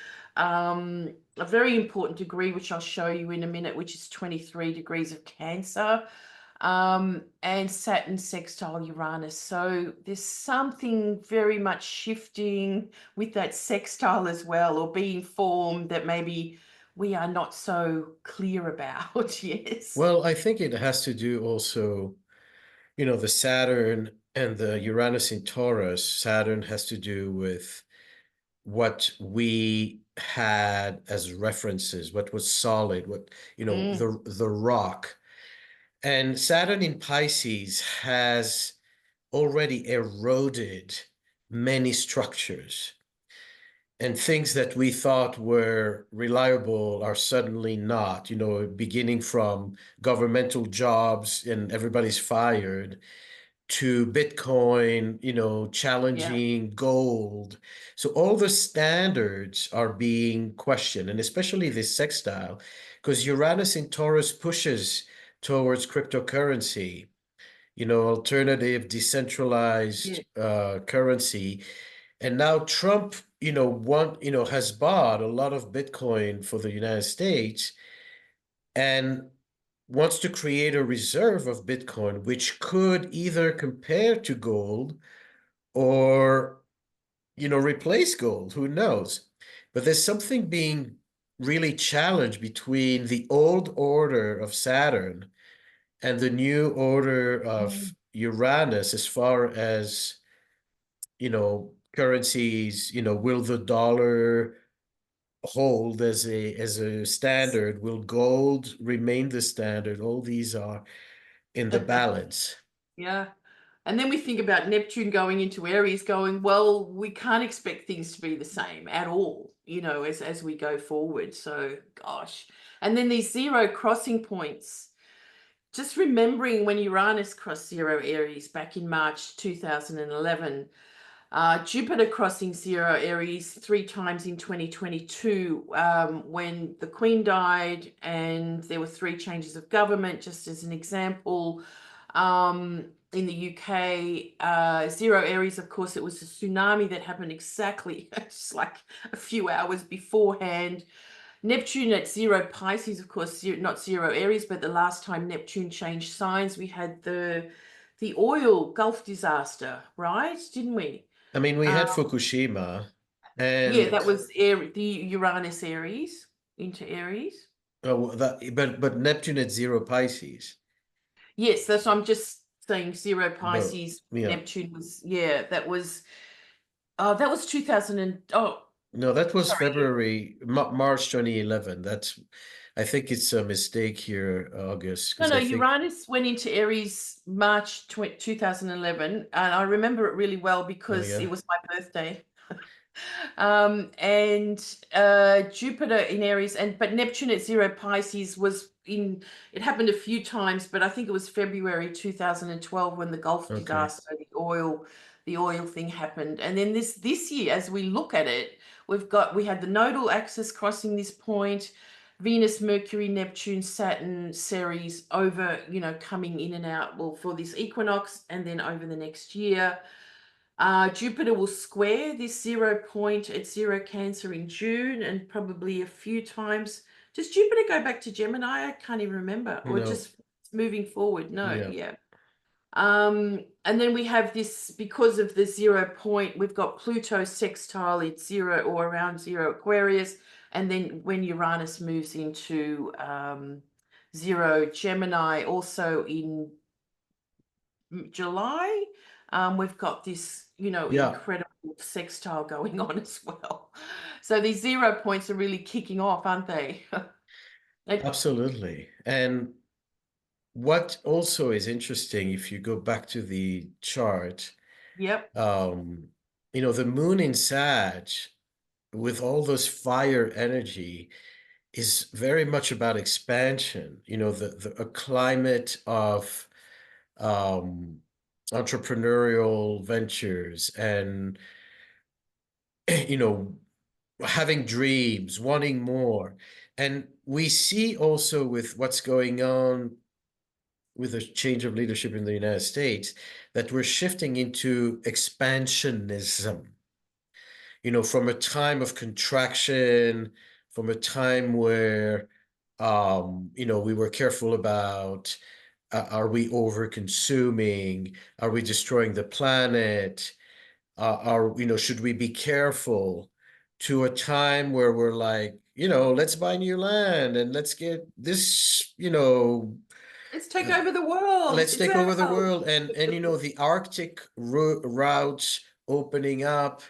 S3: a very important degree, which I'll show you in a minute, which is 23 degrees of Cancer, and Saturn sextile Uranus. So there's something very much shifting with that sextile as well, or being formed, that maybe we are not so clear about. Yes.
S2: Well, I think it has to do also, the Saturn and the Uranus in Taurus. Saturn has to do with what we had as references, what was solid, what, the rock. And Saturn in Pisces has already eroded many structures. And things that we thought were reliable are suddenly not, beginning from governmental jobs and everybody's fired, to Bitcoin, challenging gold. So all the standards are being questioned, and especially this sextile, because Uranus in Taurus pushes towards cryptocurrency, alternative, decentralized currency. And now Trump, has bought a lot of Bitcoin for the United States and wants to create a reserve of Bitcoin, which could either compare to gold or, replace gold. Who knows? But there's something being really challenged between the old order of Saturn and the new order of, Uranus as far as, currencies, will the dollar hold as a standard? Will gold remain the standard? All these are in the balance.
S3: Yeah. And then we think about Neptune going into Aries going, well, we can't expect things to be the same at all, as we go forward. So, gosh. And then these zero crossing points, just remembering when Uranus crossed zero Aries back in March 2011, Jupiter crossing zero Aries 3 times in 2022, when the Queen died and there were 3 changes of government, just as an example. In the UK, zero Aries, of course, it was a tsunami that happened exactly just like a few hours beforehand. Neptune at zero Pisces, of course, not zero Aries, but the last time Neptune changed signs, we had the oil Gulf disaster, right? Didn't we?
S2: I mean, we had Fukushima, and
S3: Yeah, that was the Uranus Aries into Aries.
S2: but Neptune at zero Pisces.
S3: Yes, that's what I'm just saying. Zero Pisces,
S2: yeah.
S3: Neptune was, that was 2000 and
S2: No, that was
S3: sorry.
S2: February, March 2011. I think it's a mistake here, August.
S3: No,
S2: I think
S3: Uranus went into Aries March 2011, and I remember it really well because it was my birthday. And Jupiter in Aries, but Neptune at zero Pisces was it happened a few times, but I think it was February 2012 when the Gulf disaster, the oil thing happened. And then this year, as we look at it, we had the nodal axis crossing this point, Venus, Mercury, Neptune, Saturn, Ceres over, coming in and out, well, for this equinox and then over the next year. Jupiter will square this 0 point at zero Cancer in June and probably a few times. Does Jupiter go back to Gemini? I can't even remember. Or just moving forward? No, yeah. And then we have this, because of the 0 point, we've got Pluto sextile at 0 or around 0 Aquarius. And then when Uranus moves into 0 Gemini, also in July, we've got this, incredible sextile going on as well. So these 0 points are really kicking off, aren't they?
S2: absolutely. And what also is interesting, if you go back to the chart,
S3: Yep.
S2: The moon in Sag with all those fire energy is very much about expansion, a climate of entrepreneurial ventures and having dreams, wanting more. And we see also with what's going on with the change of leadership in the United States that we're shifting into expansionism, from a time of contraction, from a time where we were careful about are we over consuming, are we destroying the planet, should we be careful, to a time where we're like, let's buy new land and let's get this,
S3: let's take over the world.
S2: Let's take over the world. And the Arctic routes opening up,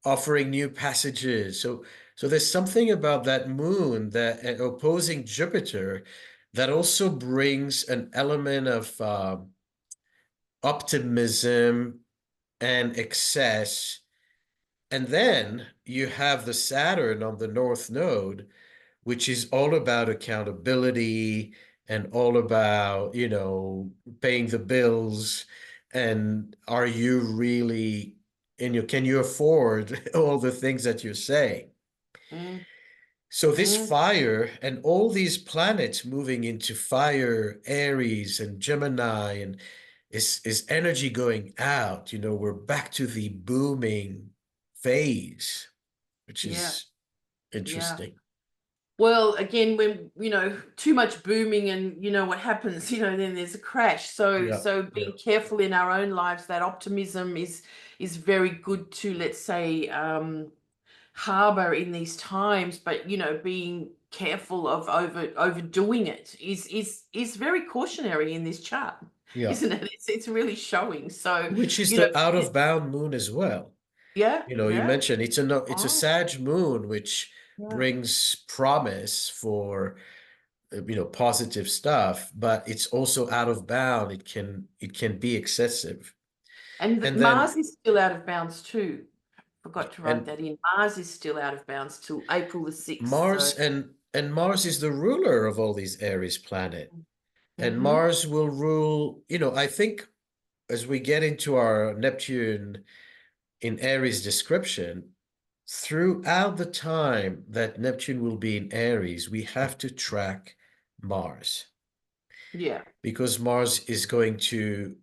S2: offering new passages. So there's something about that moon that opposing Jupiter that also brings an element of optimism and excess. And then you have the Saturn on the North Node, which is all about accountability and all about, paying the bills. And are you really, can you afford all the things that you say? So this fire and all these planets moving into fire, Aries and Gemini, and is energy going out. We're back to the booming phase, which is interesting.
S3: Well, again, when too much booming and what happens, then there's a crash. So being careful in our own lives, that optimism is very good to, let's say, harbor in these times, but being careful of overdoing it is very cautionary in this chart.
S2: Yeah.
S3: isn't it? It's really showing. So,
S2: Which is
S3: you know,
S2: the out of bound moon as well.
S3: yeah,
S2: You know, you
S3: yeah,
S2: mentioned it's a
S3: oh,
S2: Sag moon, which
S3: yeah,
S2: brings promise for positive stuff, but it's also out of bound. It can be excessive.
S3: and
S2: And then
S3: Mars is still out of bounds too. Forgot to write
S2: and
S3: that in. Mars is still out of bounds till April the 6th.
S2: Mars
S3: So,
S2: and Mars is the ruler of all these Aries planet. And
S3: mhm,
S2: Mars will rule, I think as we get into our Neptune in Aries description, throughout the time that Neptune will be in Aries, we have to track Mars
S3: yeah,
S2: because Mars is going to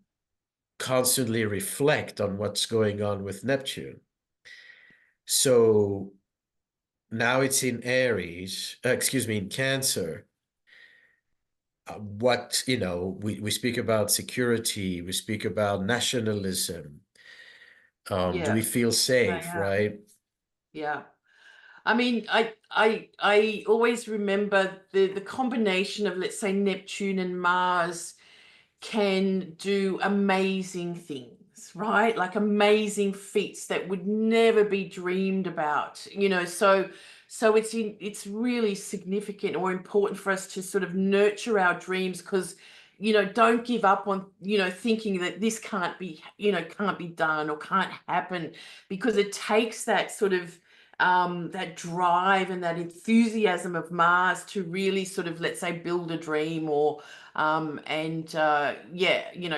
S2: constantly reflect on what's going on with Neptune. So now it's in Aries, in Cancer. We speak about security, we speak about nationalism. Do
S3: yeah,
S2: we feel safe,
S3: yeah,
S2: right?
S3: yeah. I mean, I always remember the combination of, let's say, Neptune and Mars can do amazing things, right? Like amazing feats that would never be dreamed about, so it's really significant or important for us to sort of nurture our dreams, because don't give up on thinking that this can't be done or can't happen, because it takes that sort of that drive and that enthusiasm of Mars to really sort of, let's say, build a dream, or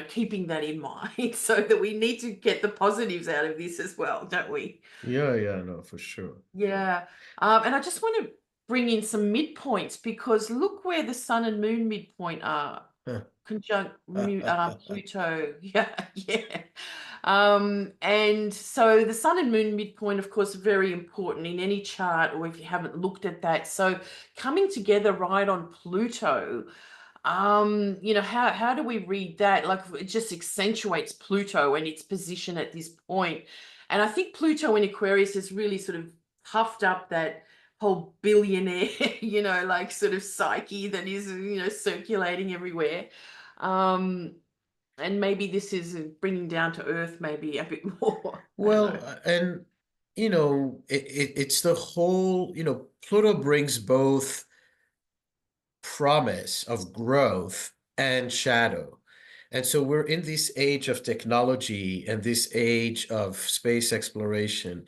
S3: keeping that in mind. So that we need to get the positives out of this as well, don't we?
S2: Yeah, no, for sure.
S3: Yeah. And I just want to bring in some midpoints, because look where the Sun and Moon midpoint are.
S2: Huh.
S3: Conjunct Pluto. Yeah, yeah. And so the Sun and Moon midpoint, of course, very important in any chart, or if you haven't looked at that. So coming together right on Pluto, how do we read that? Like, it just accentuates Pluto and its position at this point. And I think Pluto in Aquarius has really sort of puffed up that whole billionaire, like sort of psyche that is, circulating everywhere. And maybe this is bringing down to earth maybe a bit more. I don't
S2: Well,
S3: know.
S2: and it's the whole, Pluto brings both promise of growth and shadow. And so we're in this age of technology and this age of space exploration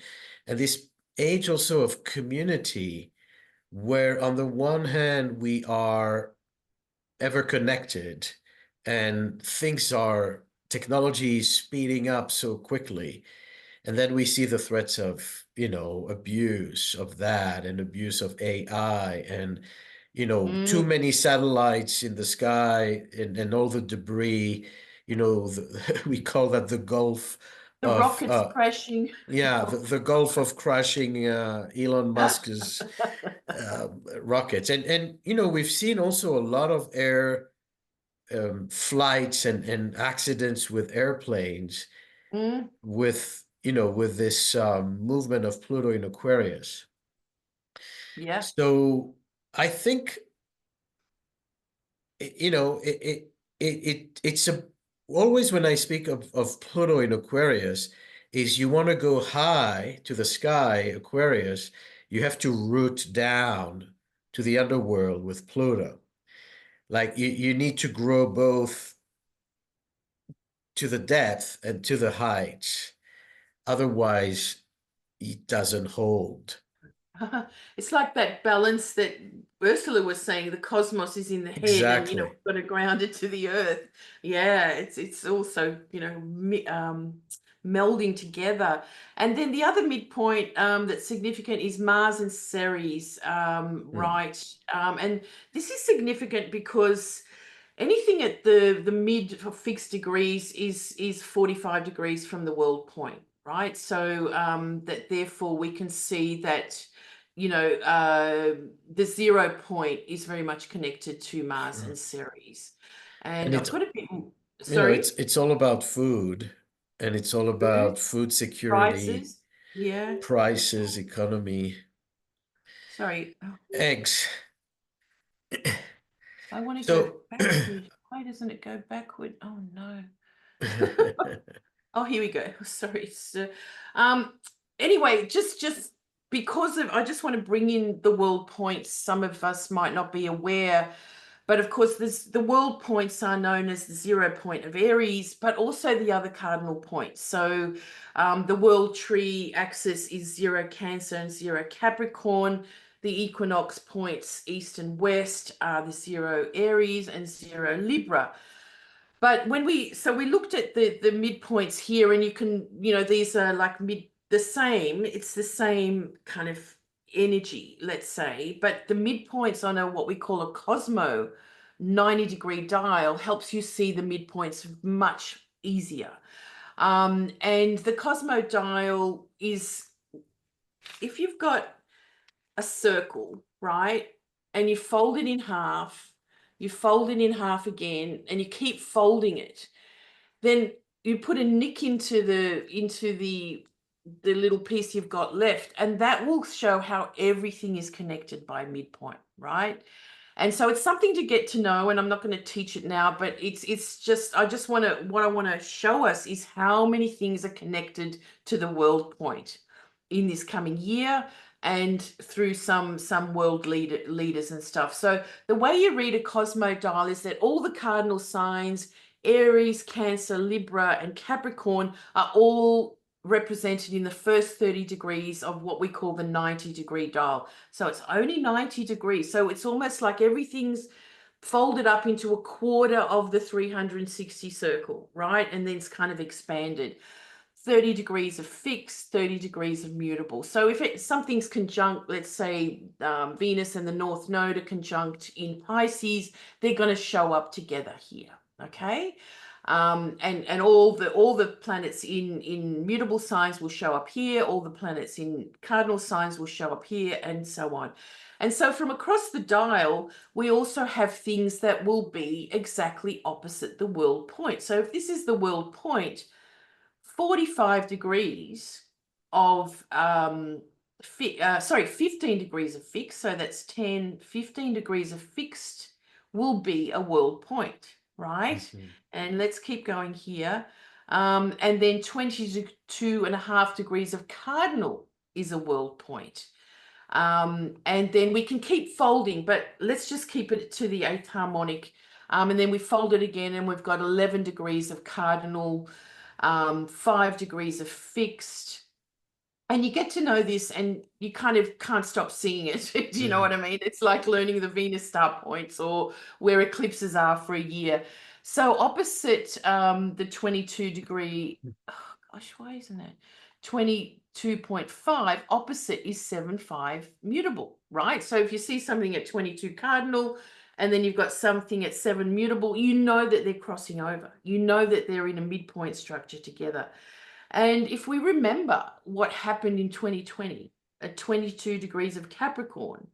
S2: and this age also of community, where on the one hand we are ever connected and technology is speeding up so quickly. And then we see the threats of, abuse of that and abuse of AI and, too
S3: Mm,
S2: many satellites in the sky and all the debris, we call that the Gulf
S3: the
S2: of,
S3: rockets crashing.
S2: yeah, the Gulf of crashing Elon Musk's rockets. And, we've seen also a lot of air flights and accidents with airplanes
S3: Mm,
S2: with this movement of Pluto in Aquarius.
S3: yeah.
S2: So I think it's always when I speak of Pluto in Aquarius is you want to go high to the sky, Aquarius, you have to root down to the underworld with Pluto. Like you need to grow both to the depth and to the height. Otherwise, it doesn't hold.
S3: It's like that balance that Ursula was saying, the cosmos is in the head, and
S2: Exactly.
S3: we've got to ground it to the earth. Yeah, it's also melding together. And then the other midpoint that's significant is Mars and Ceres, right? And this is significant because anything at the mid fixed degrees is 45 degrees from the world point, right? So that therefore we can see that the 0 point is very much connected to Mars and Ceres. And
S2: And
S3: I've
S2: it's
S3: got a bit, sorry,
S2: it's all about food, and it's all
S3: food
S2: about food security,
S3: prices. Yeah,
S2: prices, economy,
S3: sorry.
S2: eggs.
S3: I want to go
S2: So
S3: back to Why doesn't it go backward? Oh no. Oh, here we go. Sorry. So, anyway, just because of, I just want to bring in the world points. Some of us might not be aware, but of course, the world points are known as the 0 point of Aries, but also the other cardinal points. So, the world tree axis is 0 Cancer and 0 Capricorn. The equinox points east and west are the 0 Aries and 0 Libra. But when we looked at the midpoints here, and you can, these are like the same, it's the same kind of energy, let's say, but the midpoints on what we call a Cosmo 90-degree dial helps you see the midpoints much easier. And the Cosmo dial is, if you've got a circle, right, and you fold it in half, you fold it in half again, and you keep folding it, then you put a nick into the little piece you've got left, and that will show how everything is connected by midpoint, right? And so it's something to get to know, and I'm not going to teach it now, but it's just, what I want to show us is how many things are connected to the world point in this coming year, and through some world leaders and stuff. So the way you read a Cosmo dial is that all the cardinal signs, Aries, Cancer, Libra, and Capricorn, are all represented in the first 30 degrees of what we call the 90-degree dial. So it's only 90 degrees. So it's almost like everything's folded up into a quarter of the 360 circle, right? And then it's kind of expanded. 30 degrees of fixed, 30 degrees of mutable. So if something's conjunct, let's say Venus and the North Node are conjunct in Pisces, they're going to show up together here, okay? And all the planets in mutable signs will show up here, all the planets in cardinal signs will show up here, and so on. And so from across the dial, we also have things that will be exactly opposite the world point. So if this is the world point, 45 degrees of 15 degrees of fixed, so that's 15 degrees of fixed will be a world point, right?
S2: Mm-hmm.
S3: And let's keep going here. And then 22.5 degrees of cardinal is a world point. And then we can keep folding, but let's just keep it to the 8th harmonic. And then we fold it again, and we've got 11 degrees of cardinal, 5 degrees of fixed, and you get to know this, and you kind of can't stop seeing it. Do you know what I mean? It's like learning the Venus star points or where eclipses are for a year. So opposite the 22 degree, oh gosh, why isn't it 22.5? Opposite is 7.5 mutable, right? So if you see something at 22 cardinal, and then you've got something at 7 mutable, you know that they're crossing over. You know that they're in a midpoint structure together. And if we remember what happened in 2020 at 22 degrees of Capricorn,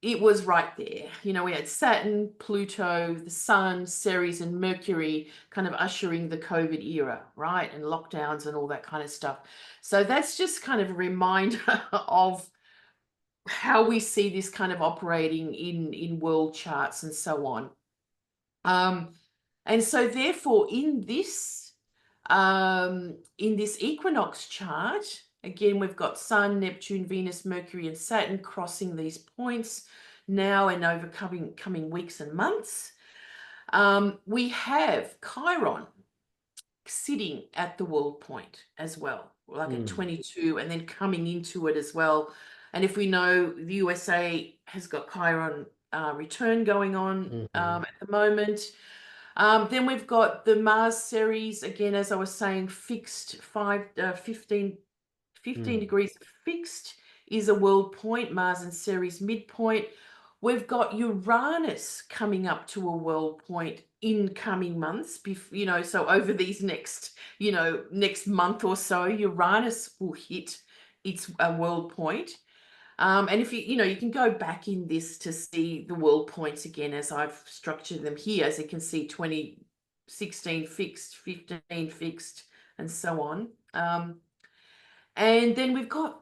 S3: it was right there. We had Saturn, Pluto, the Sun, Ceres, and Mercury kind of ushering the COVID era, right? And lockdowns and all that kind of stuff. So that's just kind of a reminder of how we see this kind of operating in world charts and so on. And so therefore in this equinox chart, again, we've got Sun, Neptune, Venus, Mercury, and Saturn crossing these points now and over coming weeks and months. We have Chiron sitting at the world point as well, like at 22, and then coming into it as well. And if we know the USA has got Chiron return going on at the moment. Then we've got the Mars series, again, as I was saying, fixed 15 degrees fixed is a world point, Mars and Ceres midpoint. We've got Uranus coming up to a world point in coming months, so over these next month or so, Uranus will hit its world point. And if you can go back in this to see the world points again, as I've structured them here, as you can see, 2016 fixed, 15 fixed, and so on. And then we've got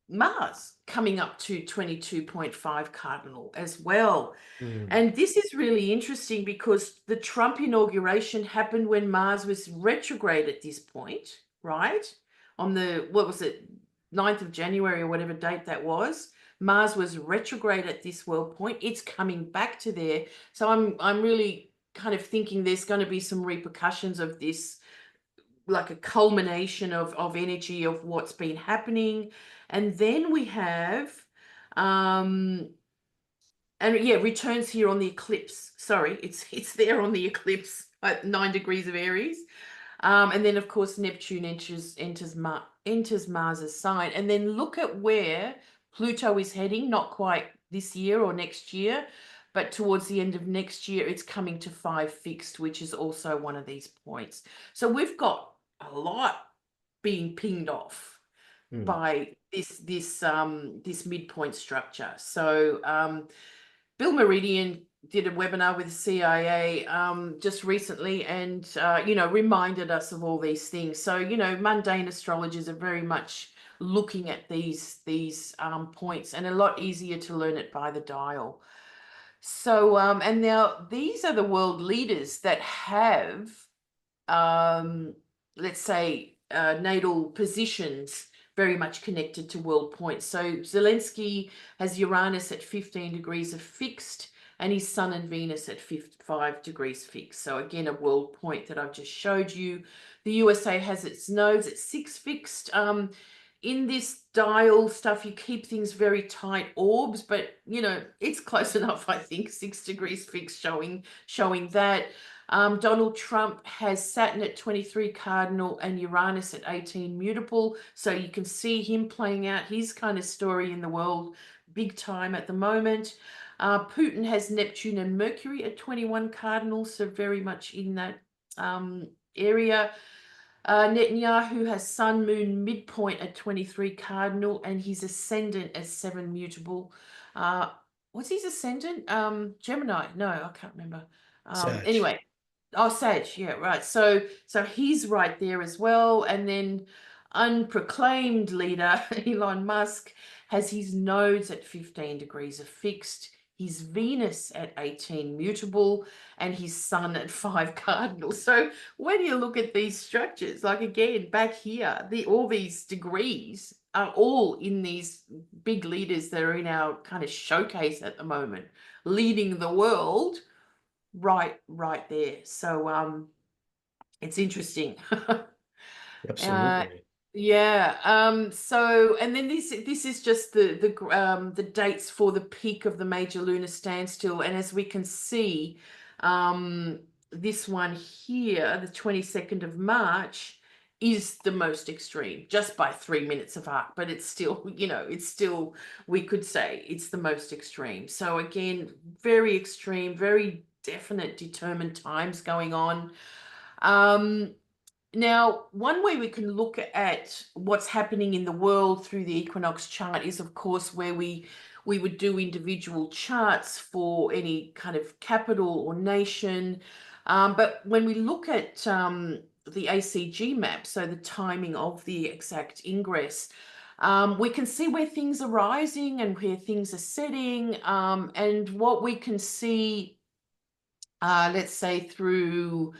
S3: Mars coming up to 22.5 cardinal as well.
S2: Mm.
S3: And this is really interesting because the Trump inauguration happened when Mars was retrograde at this point, right? On the, what was it, 9th of January or whatever date that was. Mars was retrograde at this world point. It's coming back to there. So I'm really kind of thinking there's going to be some repercussions of this, like a culmination of energy of what's been happening. And then we have and yeah, returns here on the eclipse. Sorry, it's there on the eclipse at 9 degrees of Aries. And then of course Neptune enters Mars's sign. And then look at where Pluto is heading, not quite this year or next year, but towards the end of next year, it's coming to 5 fixed, which is also one of these points. So we've got a lot being pinged off by this midpoint structure. So Bill Meridian did a webinar with the CIA just recently and, you know, reminded us of all these things. So, you know, mundane astrologers are very much looking at these points, and a lot easier to learn it by the dial. So, and now these are the world leaders that have, let's say, natal positions very much connected to world points. So Zelensky has Uranus at 15 degrees of fixed and his Sun and Venus at 5 degrees fixed. So again, a world point that I've just showed you. The USA has its nodes at 6 fixed. In this dial stuff, you keep things very tight orbs, but you know, it's close enough, I think, 6 degrees fixed showing that. Donald Trump has Saturn at 23 cardinal and Uranus at 18 mutable. So you can see him playing out his kind of story in the world big time at the moment. Putin has Neptune and Mercury at 21 cardinal, so very much in that area. Netanyahu has Sun, Moon, midpoint at 23 cardinal and his ascendant at 7 mutable. What's his ascendant? Gemini? No, I can't remember. Anyway, Sag, yeah, right. So he's right there as well. And then unproclaimed leader Elon Musk has his nodes at 15 degrees of fixed, his Venus at 18 mutable, and his Sun at 5 cardinal. So when you look at these structures, like again, back here, all these degrees are all in these big leaders that are in our kind of showcase at the moment, leading the world right there. So it's interesting.
S2: Absolutely.
S3: Yeah. So, and then this is just the dates for the peak of the major lunar standstill, and as we can see, this one here, the 22nd of March, is the most extreme, just by 3 minutes of arc, but it's still, you know, it's still, we could say it's the most extreme. So again, very extreme, very definite, determined times going on. Now, one way we can look at what's happening in the world through the equinox chart is, of course, where we would do individual charts for any kind of capital or nation. But when we look at the ACG map, so the timing of the exact ingress, we can see where things are rising and where things are setting. And what we can see, let's say through...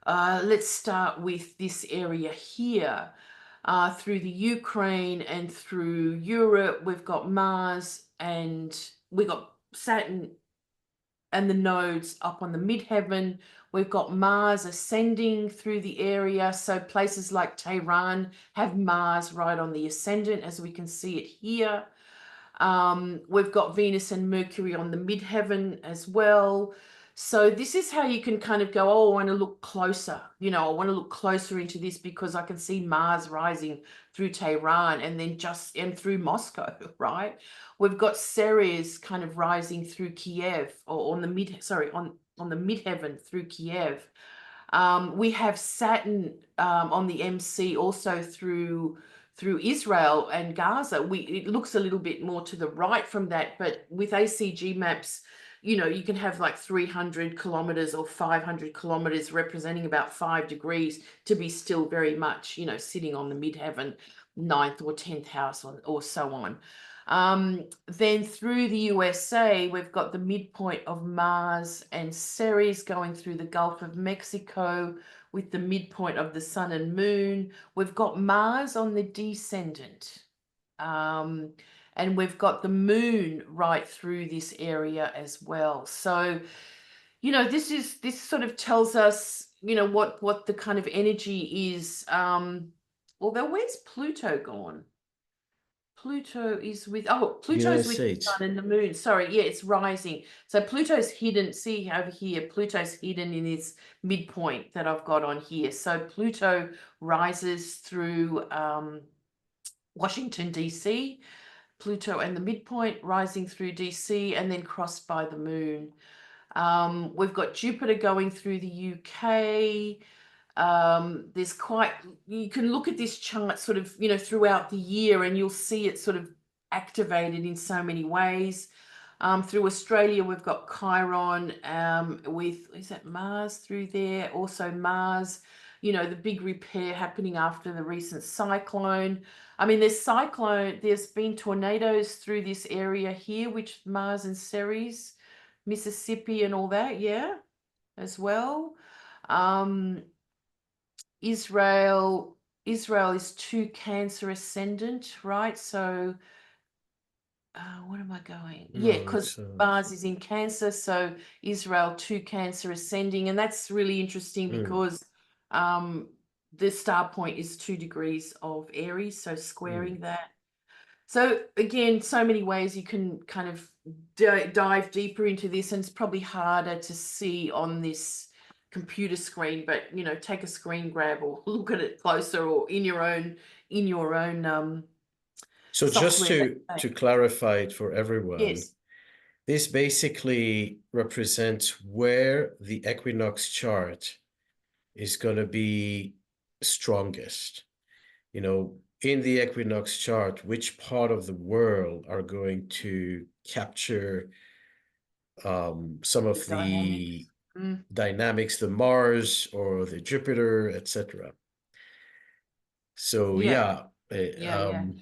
S3: let's start with this area here. Through the Ukraine and through Europe, we've got Mars and we've got Saturn and the nodes up on the midheaven. We've got Mars ascending through the area. So places like Tehran have Mars right on the ascendant, as we can see it here. We've got Venus and Mercury on the midheaven as well. So this is how you can kind of go, oh, I want to look closer. You know, I want to look closer into this because I can see Mars rising through Tehran and then and through Moscow, right? We've got Ceres kind of rising through Kiev, or on the midheaven through Kiev. We have Saturn on the MC also through Israel and Gaza. It looks a little bit more to the right from that, but with ACG maps, you know, you can have like 300 kilometers or 500 kilometers representing about 5 degrees to be still very much, you know, sitting on the midheaven. 9th or 10th house or so on. Then through the USA, we've got the midpoint of Mars and Ceres going through the Gulf of Mexico with the midpoint of the Sun and Moon. We've got Mars on the descendant. And we've got the Moon right through this area as well. So, you know, this sort of tells us, you know, what the kind of energy is. Although where's Pluto gone? Pluto is with, oh, Pluto's with the Sun and the Moon. Sorry, yeah, it's rising. So Pluto's hidden, see over here, Pluto's hidden in its midpoint that I've got on here. So Pluto rises through Washington, D.C., Pluto and the midpoint rising through DC and then crossed by the Moon. We've got Jupiter going through the UK. There's quite, you can look at this chart sort of, you know, throughout the year and you'll see it sort of activated in so many ways. Through Australia, we've got Chiron with, is that Mars through there? Also Mars, you know, the big repair happening after the recent cyclone. I mean, there's been tornadoes through this area here, which Mars and Ceres, Mississippi and all that, yeah, as well. Israel is 2 Cancer ascendant, right? So what am I going? Yeah, because Mars is in Cancer, so Israel 2 Cancer ascending, and that's really interesting because the star point is 2 degrees of Aries, so squaring that. So again, so many ways you can kind of dive deeper into this, and it's probably harder to see on this computer screen, but you know, take a screen grab or look at it closer or in your own
S2: so just to clarify it for everyone,
S3: yes,
S2: this basically represents where the equinox chart is going to be strongest. You know, in the equinox chart, which part of the world are going to capture some of the dynamics, the Mars or the Jupiter, etc. So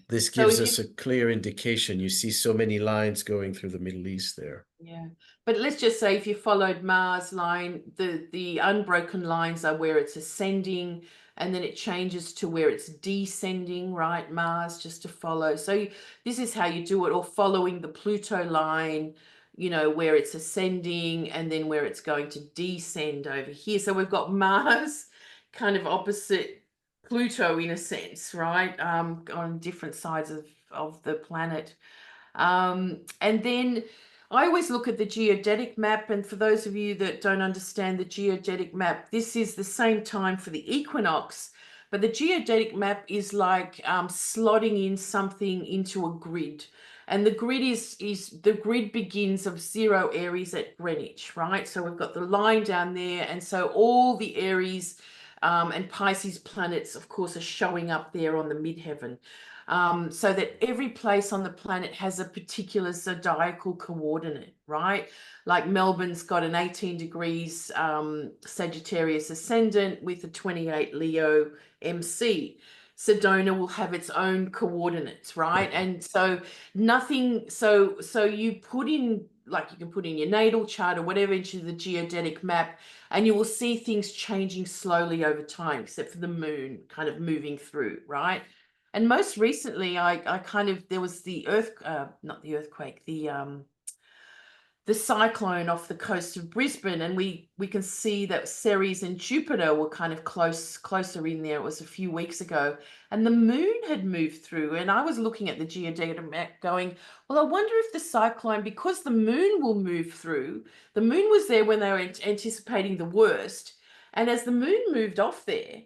S2: this gives us a clear indication. You see so many lines going through the Middle East there.
S3: Yeah, but let's just say if you followed Mars line, the unbroken lines are where it's ascending, and then it changes to where it's descending, right? Mars, just to follow. So this is how you do it, or following the Pluto line, you know, where it's ascending and then where it's going to descend over here. So we've got Mars kind of opposite Pluto in a sense, right? On different sides of the planet. And then I always look at the geodetic map, and for those of you that don't understand the geodetic map, this is the same time for the equinox, but the geodetic map is like slotting in something into a grid. And the grid the grid begins of 0 Aries at Greenwich, right? So we've got the line down there, and so all the Aries and Pisces planets, of course, are showing up there on the midheaven. So that every place on the planet has a particular zodiacal coordinate, right? Like Melbourne's got an 18 degrees Sagittarius ascendant with a 28 Leo MC. Sedona will have its own coordinates, right? And so so you put in, like you can put in your natal chart or whatever into the geodetic map, and you will see things changing slowly over time, except for the moon kind of moving through, right? And most recently, I kind of, there was the not the earthquake, the cyclone off the coast of Brisbane, and we can see that Ceres and Jupiter were kind of closer in there. It was a few weeks ago, and the moon had moved through, and I was looking at the geodetic map going, well, I wonder if the cyclone, because the moon will move through, the moon was there when they were anticipating the worst, and as the moon moved off there,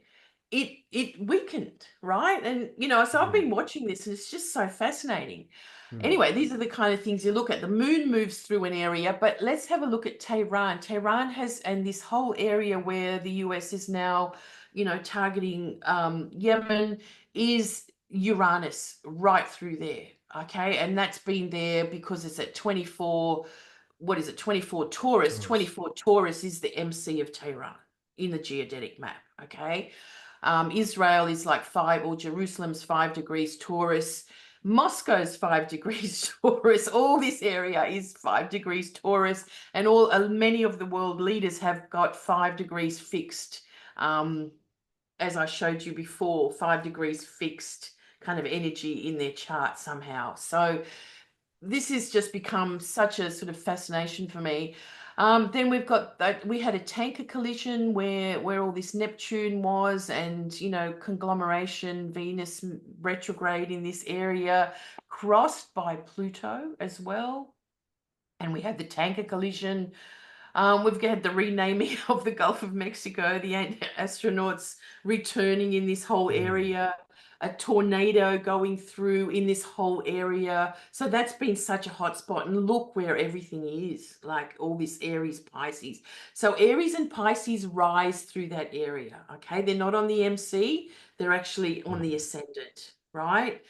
S3: it weakened, right? And you know, so I've been watching this, and it's just so fascinating. Anyway, these are the kind of things you look at. The moon moves through an area, but let's have a look at Tehran. Tehran has, and this whole area where the US is now, you know, targeting Yemen, is Uranus right through there. Okay, and that's been there because it's at 24. What is it? 24 Taurus. 24 Taurus is the MC of Tehran in the geodetic map. Okay. Israel is like 5, or Jerusalem's 5 degrees Taurus. Moscow's 5 degrees Taurus. All this area is 5 degrees Taurus, and many of the world leaders have got 5 degrees fixed. As I showed you before, 5 degrees fixed kind of energy in their chart somehow. So this has just become such a sort of fascination for me. Then we've got that we had a tanker collision where all this Neptune was, and you know, conglomeration, Venus retrograde in this area, crossed by Pluto as well. And we had the tanker collision. We've had the renaming of the Gulf of Mexico, the astronauts returning in this whole area, a tornado going through in this whole area. So that's been such a hot spot. And look where everything is, like all this Aries, Pisces. So Aries and Pisces rise through that area, okay? They're not on the MC, they're actually on the ascendant, right?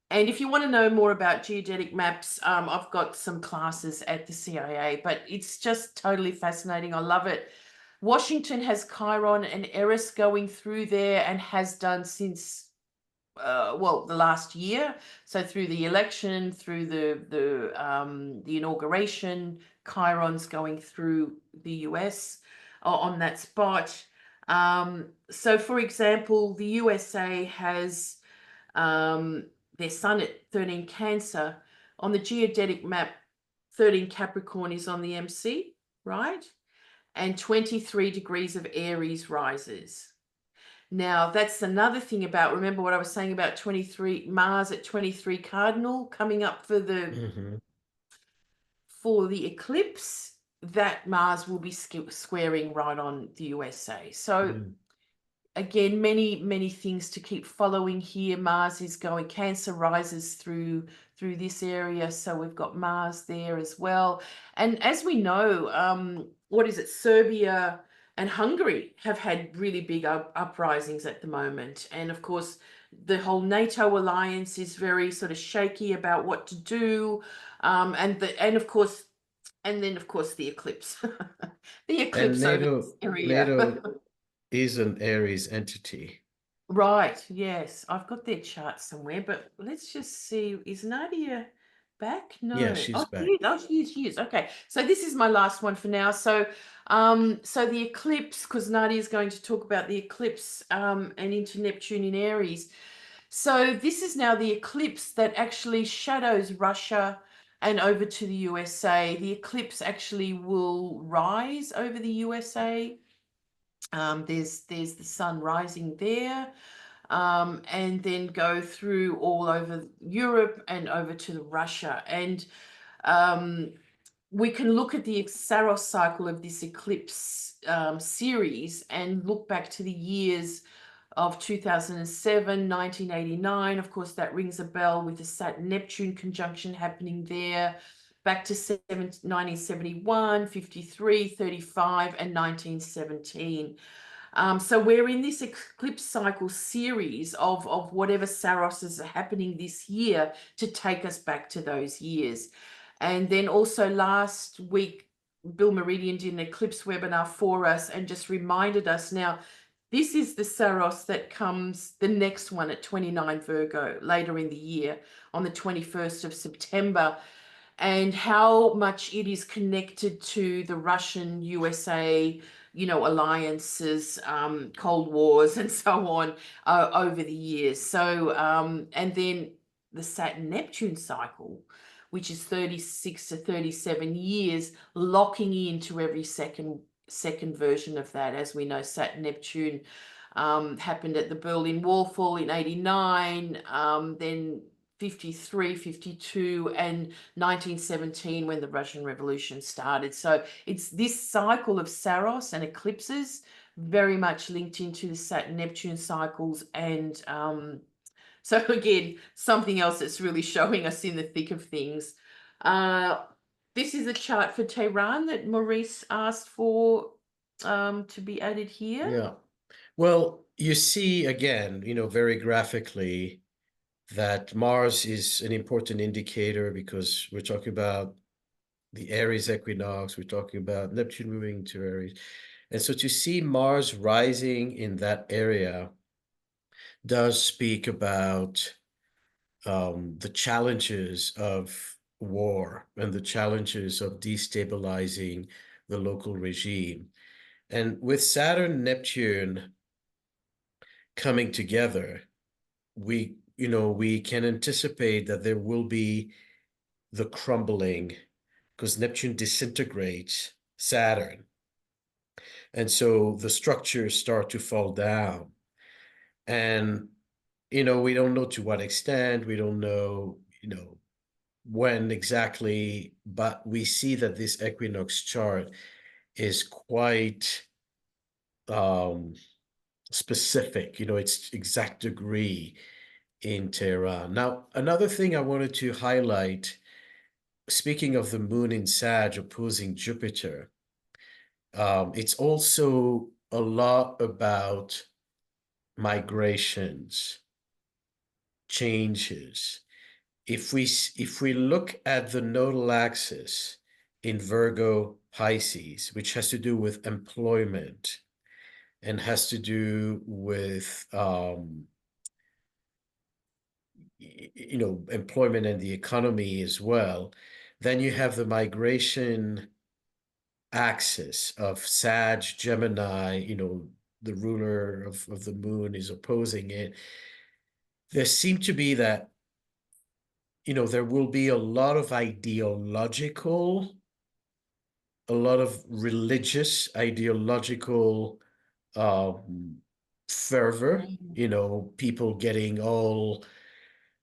S3: And if you want to know more about geodetic maps, I've got some classes at the CIA, but it's just totally fascinating. I love it. Washington has Chiron and Eris going through there, and has done since, well, the last year. So through the election, through the inauguration, Chiron's going through the US on that spot. So for example, the USA has their sun at 13 Cancer. On the geodetic map, 13 Capricorn is on the MC, right? And 23 degrees of Aries rises. Now, that's another thing about, remember what I was saying about 23, Mars at 23 Cardinal coming up for the eclipse, that Mars will be squaring right on the USA. So again, many things to keep following here. Mars is going, Cancer rises through this area, so we've got Mars there as well. And as we know, what is it, Serbia and Hungary have had really big uprisings at the moment. And of course, the whole NATO alliance is very sort of shaky about what to do. And then of course the eclipse. The eclipse
S2: And
S3: over this area.
S2: NATO is an Aries entity.
S3: Right, yes. I've got their chart somewhere, but let's just see. Is Nadiya back? No.
S2: Yeah, she's back.
S3: She is. Okay. So this is my last one for now. So so the eclipse, because Nadiya is going to talk about the eclipse and into Neptune in Aries. So this is now the eclipse that actually shadows Russia and over to the USA. The eclipse actually will rise over the USA. There's the sun rising there, and then go through all over Europe and over to Russia. And we can look at the Saros cycle of this eclipse series and look back to the years of 2007, 1989. Of course, that rings a bell with the Saturn-Neptune conjunction happening there. Back to 1971, 53, 35, and 1917. So we're in this eclipse cycle series of whatever Saroses are happening this year to take us back to those years. And then also last week, Bill Meridian did an eclipse webinar for us and just reminded us, now, this is the Saros that comes, the next one at 29 Virgo, later in the year, on the 21st of September. And how much it is connected to the Russian USA, you know, alliances, Cold Wars, and so on over the years. So, and then the Saturn-Neptune cycle, which is 36 to 37 years, locking into every second version of that. As we know, Saturn-Neptune happened at the Berlin Wall fall in 89, then 53, 52, and 1917 when the Russian Revolution started. So it's this cycle of Saros and eclipses very much linked into the Saturn-Neptune cycles. And so again, something else that's really showing us in the thick of things. This is a chart for Tehran that Maurice asked for to be added here.
S2: Yeah. Well, you see again, you know, very graphically, that Mars is an important indicator because we're talking about the Aries equinox, we're talking about Neptune moving to Aries. And so to see Mars rising in that area does speak about the challenges of war and the challenges of destabilizing the local regime. And with Saturn, Neptune coming together, we can anticipate that there will be the crumbling, because Neptune disintegrates Saturn. And so the structures start to fall down. And, we don't know to what extent, we don't know, when exactly, but we see that this equinox chart is quite specific, its exact degree in Tehran. Now, another thing I wanted to highlight, speaking of the moon in Sag opposing Jupiter, it's also a lot about migrations, changes. If we look at the nodal axis in Virgo Pisces, which has to do with employment and has to do with employment and the economy as well, then you have the migration axis of Sag, Gemini, the ruler of the moon is opposing it. There seemed to be that, there will be a lot of ideological, a lot of religious, ideological fervor, people getting all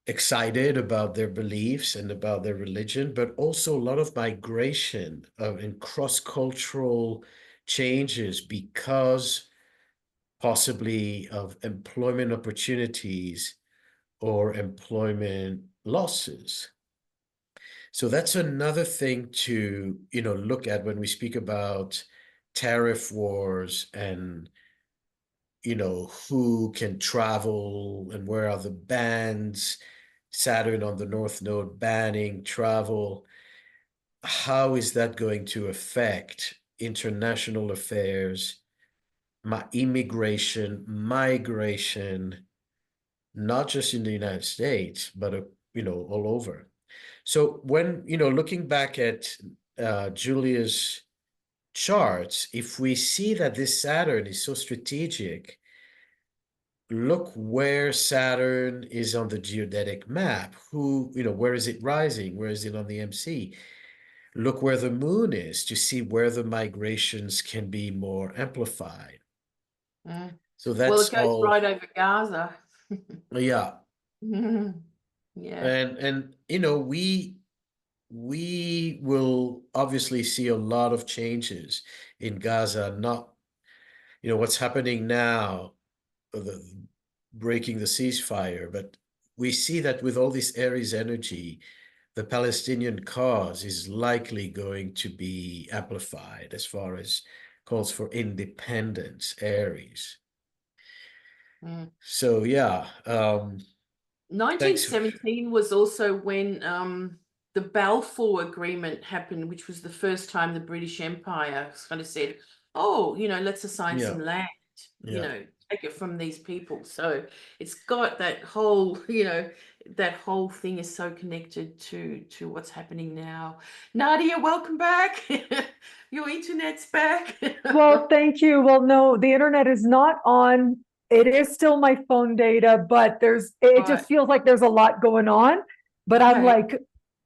S2: excited about their beliefs and about their religion, but also a lot of migration and cross-cultural changes because possibly of employment opportunities or employment losses. So that's another thing to, look at when we speak about tariff wars and, who can travel and where are the bans, Saturn on the North Node banning travel. How is that going to affect international affairs, immigration, migration, not just in the United States, but, all over. So when, looking back at Julia's charts, if we see that this Saturn is so strategic, look where Saturn is on the geodetic map. Where is it rising? Where is it on the MC? Look where the moon is to see where the migrations can be more amplified. So that's
S3: well, it goes right over Gaza.
S2: Yeah.
S3: Yeah.
S2: And we will obviously see a lot of changes in Gaza, not, what's happening now, breaking the ceasefire, but we see that with all this Aries energy, the Palestinian cause is likely going to be amplified as far as calls for independence, Aries. So yeah.
S3: 1917 was also when the Balfour Agreement happened, which was the first time the British Empire kind of said, oh, let's assign some land, take it from these people. So it's got that whole, that whole thing is so connected to what's happening now. Nadiya, welcome back. Your internet's back.
S1: Well, thank you. Well, no, the internet is not on. It is still my phone data, but it just feels like there's a lot going on. But I'm like,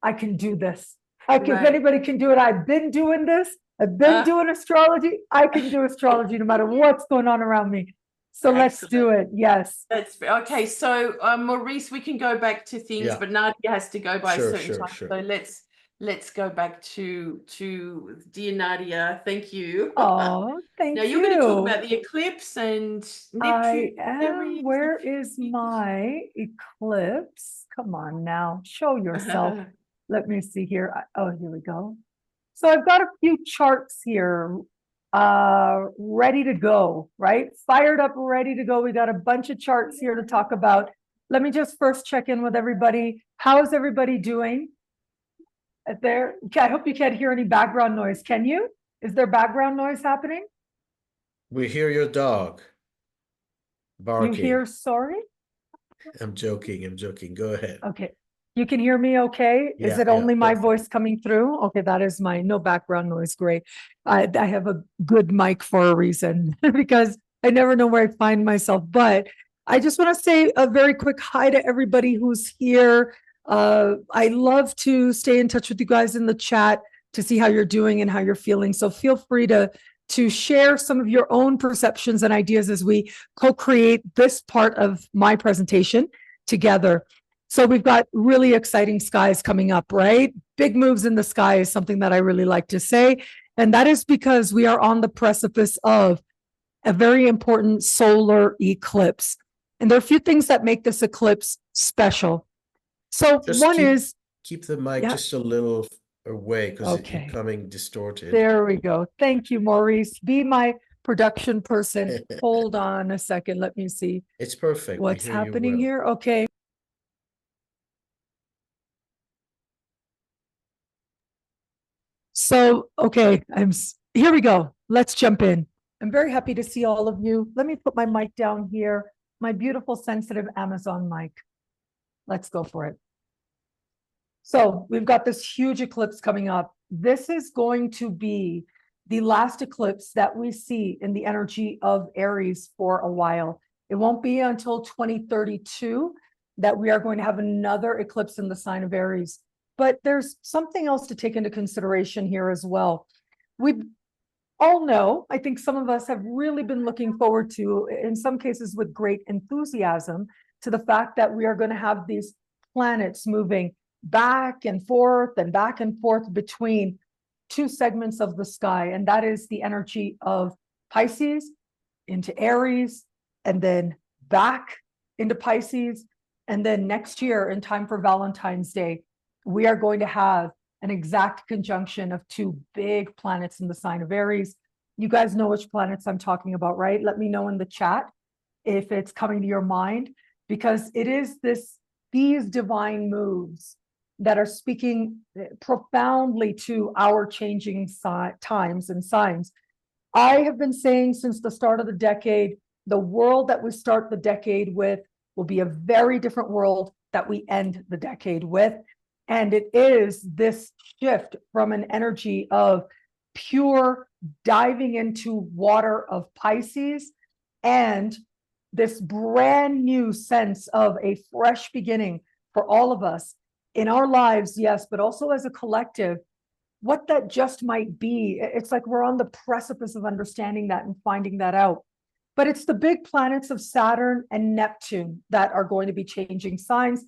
S1: I can do this. If anybody can do it, I've been doing this. I've been doing astrology. I can do astrology no matter what's going on around me. So let's do it. Yes.
S3: That's okay. So Maurice, we can go back to things, but Nadiya has to go by a certain time.
S2: Sure.
S3: So let's go back to dear Nadiya. Thank you.
S1: Oh, thank you.
S3: Now you're going to talk about the eclipse and Neptune.
S1: I am. Where is my eclipse? Come on now, show yourself. Let me see here. Oh, here we go. So I've got a few charts here, ready to go, right? Fired up, ready to go. We got a bunch of charts here to talk about. Let me just first check in with everybody. How's everybody doing? There, I hope you can't hear any background noise. Can you? Is there background noise happening?
S2: We hear your dog
S1: You
S2: barking.
S1: hear, sorry?
S2: I'm joking. I'm joking. Go ahead.
S1: Okay. You can hear me okay? Is
S2: Yeah,
S1: it
S2: yeah,
S1: only my
S2: perfect.
S1: voice coming through? Okay, that is my no background noise. Great. I have a good mic for a reason because I never know where I find myself. But I just want to say a very quick hi to everybody who's here. I love to stay in touch with you guys in the chat to see how you're doing and how you're feeling. So feel free to share some of your own perceptions and ideas as we co-create this part of my presentation together. So we've got really exciting skies coming up, right? Big moves in the sky is something that I really like to say. And that is because we are on the precipice of a very important solar eclipse. And there are a few things that make this eclipse special. So
S2: Just
S1: one is,
S2: keep the mic
S1: Yeah.
S2: just a little away because
S1: Okay.
S2: you're coming distorted.
S1: there we go. Thank you, Maurice. Be my production person. Hold on a second. Let me see
S2: It's perfect. We
S1: what's
S2: hear you
S1: happening
S2: well.
S1: here. Okay. So, okay, here we go. Let's jump in. I'm very happy to see all of you. Let me put my mic down here, my beautiful sensitive Amazon mic. Let's go for it. So we've got this huge eclipse coming up. This is going to be the last eclipse that we see in the energy of Aries for a while. It won't be until 2032 that we are going to have another eclipse in the sign of Aries. But there's something else to take into consideration here as well. We all know, I think some of us have really been looking forward to, in some cases with great enthusiasm, to the fact that we are going to have these planets moving back and forth between two segments of the sky. And that is the energy of Pisces into Aries, and then back into Pisces. And then next year, in time for Valentine's Day, we are going to have an exact conjunction of two big planets in the sign of Aries. You guys know which planets I'm talking about, right? Let me know in the chat if it's coming to your mind, because it is these divine moves that are speaking profoundly to our changing times and signs. I have been saying since the start of the decade, the world that we start the decade with will be a very different world that we end the decade with. And it is this shift from an energy of pure diving into water of Pisces and this brand new sense of a fresh beginning for all of us in our lives, yes, but also as a collective, what that just might be. It's like we're on the precipice of understanding that and finding that out. But it's the big planets of Saturn and Neptune that are going to be changing signs.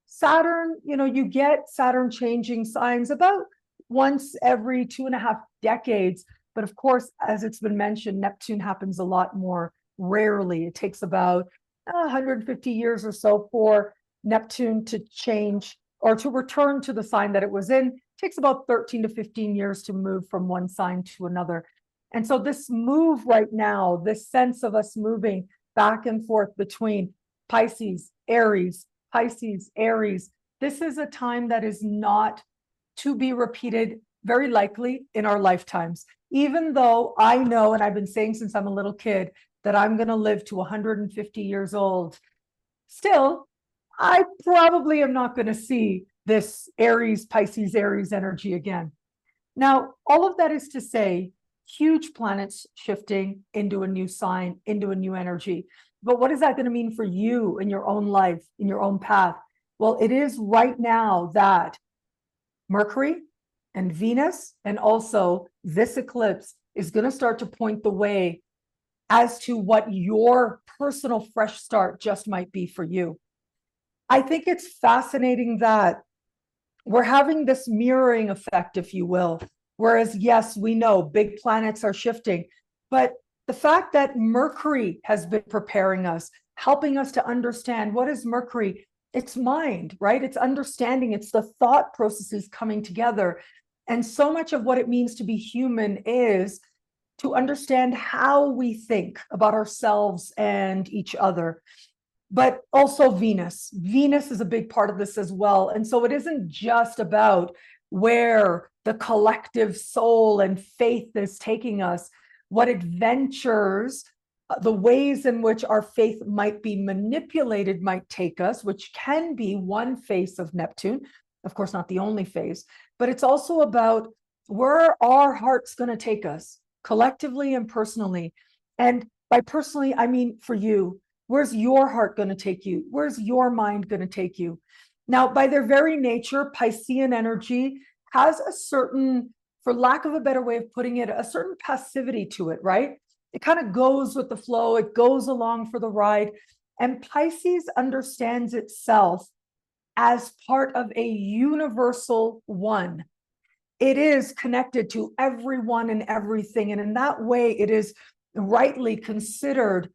S1: Saturn, you get Saturn changing signs about once every 2.5 decades. But of course, as it's been mentioned, Neptune happens a lot more rarely. It takes about 150 years or so for Neptune to change or to return to the sign that it was in. It takes about 13 to 15 years to move from one sign to another. And so this move right now, this sense of us moving back and forth between Pisces, Aries, this is a time that is not to be repeated very likely in our lifetimes. Even though I know, and I've been saying since I'm a little kid, that I'm going to live to 150 years old, still, I probably am not going to see this Aries, Pisces, Aries energy again. Now, all of that is to say, huge planets shifting into a new sign, into a new energy. But what is that going to mean for you in your own life, in your own path? Well, it is right now that Mercury and Venus, and also this eclipse, is going to start to point the way as to what your personal fresh start just might be for you. I think it's fascinating that we're having this mirroring effect, if you will. Whereas, yes, we know big planets are shifting, but the fact that Mercury has been preparing us, helping us to understand what is Mercury, it's mind, right? It's understanding, it's the thought processes coming together. And so much of what it means to be human is to understand how we think about ourselves and each other. But also Venus. Venus is a big part of this as well. And so it isn't just about where the collective soul and faith is taking us. what adventures, the ways in which our faith might be manipulated might take us, which can be one face of Neptune. Of course, not the only phase, but it's also about where our heart's going to take us collectively and personally. And by personally, I mean for you, where's your heart going to take you? Where's your mind going to take you? Now, by their very nature, Piscean energy has a certain, for lack of a better way of putting it, a certain passivity to it, right? It kind of goes with the flow. It goes along for the ride. And Pisces understands itself as part of a universal one. It is connected to everyone and everything. And in that way, it is rightly considered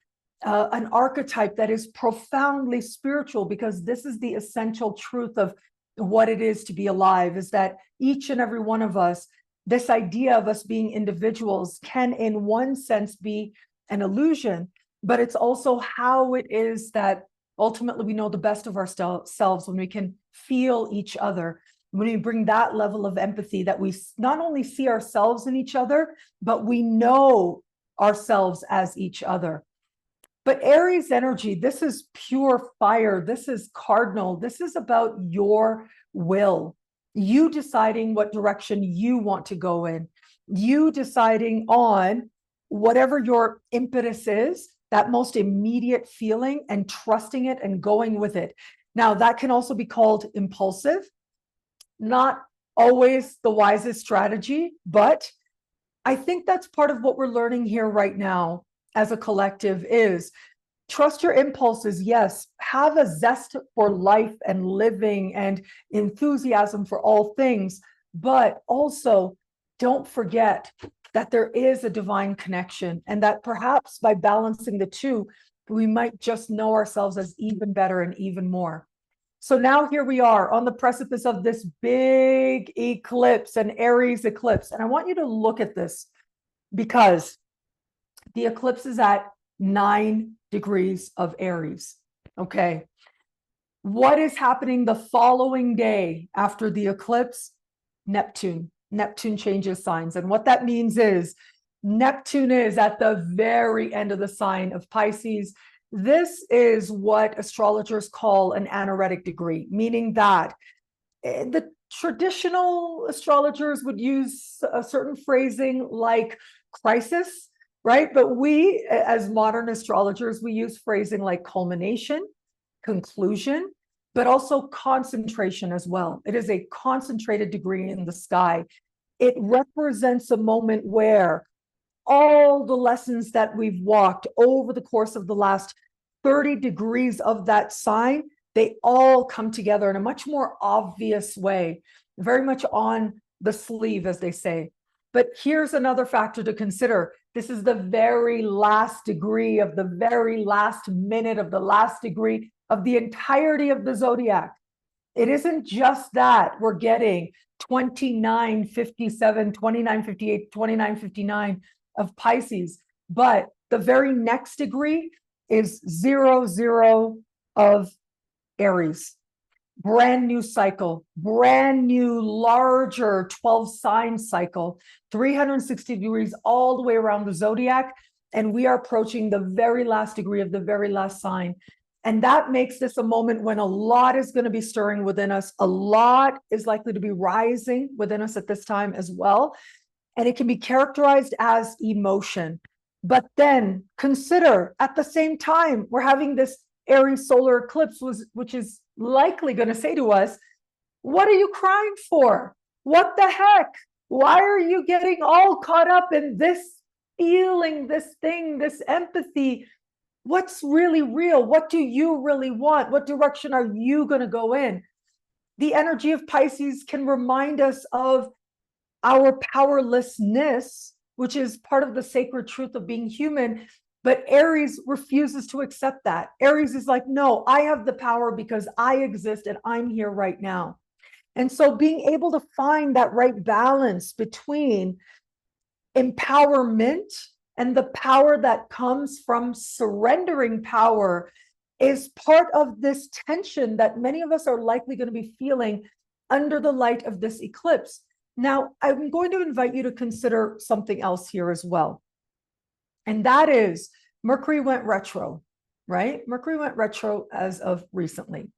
S1: an archetype that is profoundly spiritual, because this is the essential truth of what it is to be alive, is that each and every one of us, this idea of us being individuals can in one sense be an illusion, but it's also how it is that ultimately we know the best of ourselves when we can feel each other, when we bring that level of empathy that we not only see ourselves in each other, but we know ourselves as each other. But Aries energy, this is pure fire. This is cardinal. This is about your will, you deciding what direction you want to go in, you deciding on whatever your impetus is, that most immediate feeling, and trusting it and going with it. Now, that can also be called impulsive, not always the wisest strategy, but I think that's part of what we're learning here right now as a collective is trust your impulses. Yes, have a zest for life and living and enthusiasm for all things, but also don't forget that there is a divine connection, and that perhaps by balancing the two, we might just know ourselves as even better and even more. So now here we are on the precipice of this big eclipse, an Aries eclipse. And I want you to look at this because the eclipse is at 9 degrees of Aries. Okay. What is happening the following day after the eclipse? Neptune. Neptune changes signs. And what that means is Neptune is at the very end of the sign of Pisces. This is what astrologers call an anaretic degree, meaning that the traditional astrologers would use a certain phrasing like crisis, right? But we, as modern astrologers, we use phrasing like culmination, conclusion, but also concentration as well. It is a concentrated degree in the sky. It represents a moment where all the lessons that we've walked over the course of the last 30 degrees of that sign, they all come together in a much more obvious way, very much on the sleeve, as they say. But here's another factor to consider. This is the very last degree of the very last minute of the last degree of the entirety of the zodiac. It isn't just that we're getting 2957, 2958, 2959 of Pisces, but the very next degree is 00 of Aries. Brand new cycle, brand new, larger 12 sign cycle, 360 degrees all the way around the zodiac. And we are approaching the very last degree of the very last sign. And that makes this a moment when a lot is going to be stirring within us. A lot is likely to be rising within us at this time as well. And it can be characterized as emotion. But then consider at the same time, we're having this Aries solar eclipse, which is likely going to say to us, what are you crying for? What the heck? Why are you getting all caught up in this feeling, this thing, this empathy? What's really real? What do you really want? What direction are you going to go in? The energy of Pisces can remind us of our powerlessness, which is part of the sacred truth of being human. But Aries refuses to accept that. Aries is like, no, I have the power because I exist and I'm here right now. And so being able to find that right balance between empowerment and the power that comes from surrendering power is part of this tension that many of us are likely going to be feeling under the light of this eclipse. Now, I'm going to invite you to consider something else here as well. And that is Mercury went retro, right? Mercury went retro as of recently.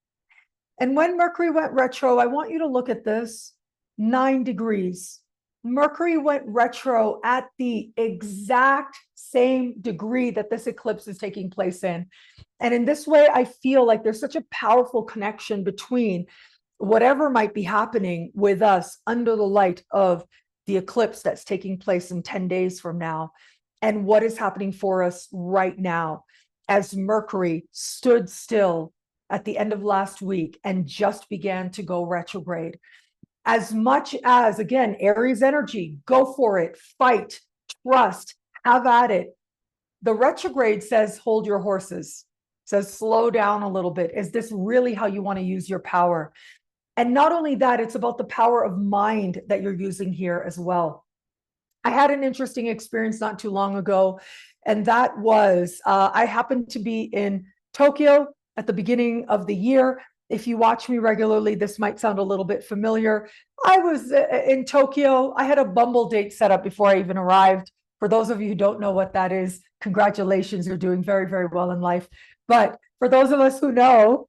S1: And when Mercury went retro, I want you to look at this, 9 degrees. Mercury went retro at the exact same degree that this eclipse is taking place in. And in this way, I feel like there's such a powerful connection between whatever might be happening with us under the light of the eclipse that's taking place in 10 days from now, and what is happening for us right now as Mercury stood still at the end of last week and just began to go retrograde. As much as, again, Aries energy, go for it, fight, trust, have at it. The retrograde says, hold your horses, says, slow down a little bit. Is this really how you want to use your power? And not only that, it's about the power of mind that you're using here as well. I had an interesting experience not too long ago, and that was I happened to be in Tokyo at the beginning of the year. If you watch me regularly, this might sound a little bit familiar. I was in Tokyo. I had a Bumble date set up before I even arrived. For those of you who don't know what that is, congratulations, you're doing very, very well in life. But for those of us who know,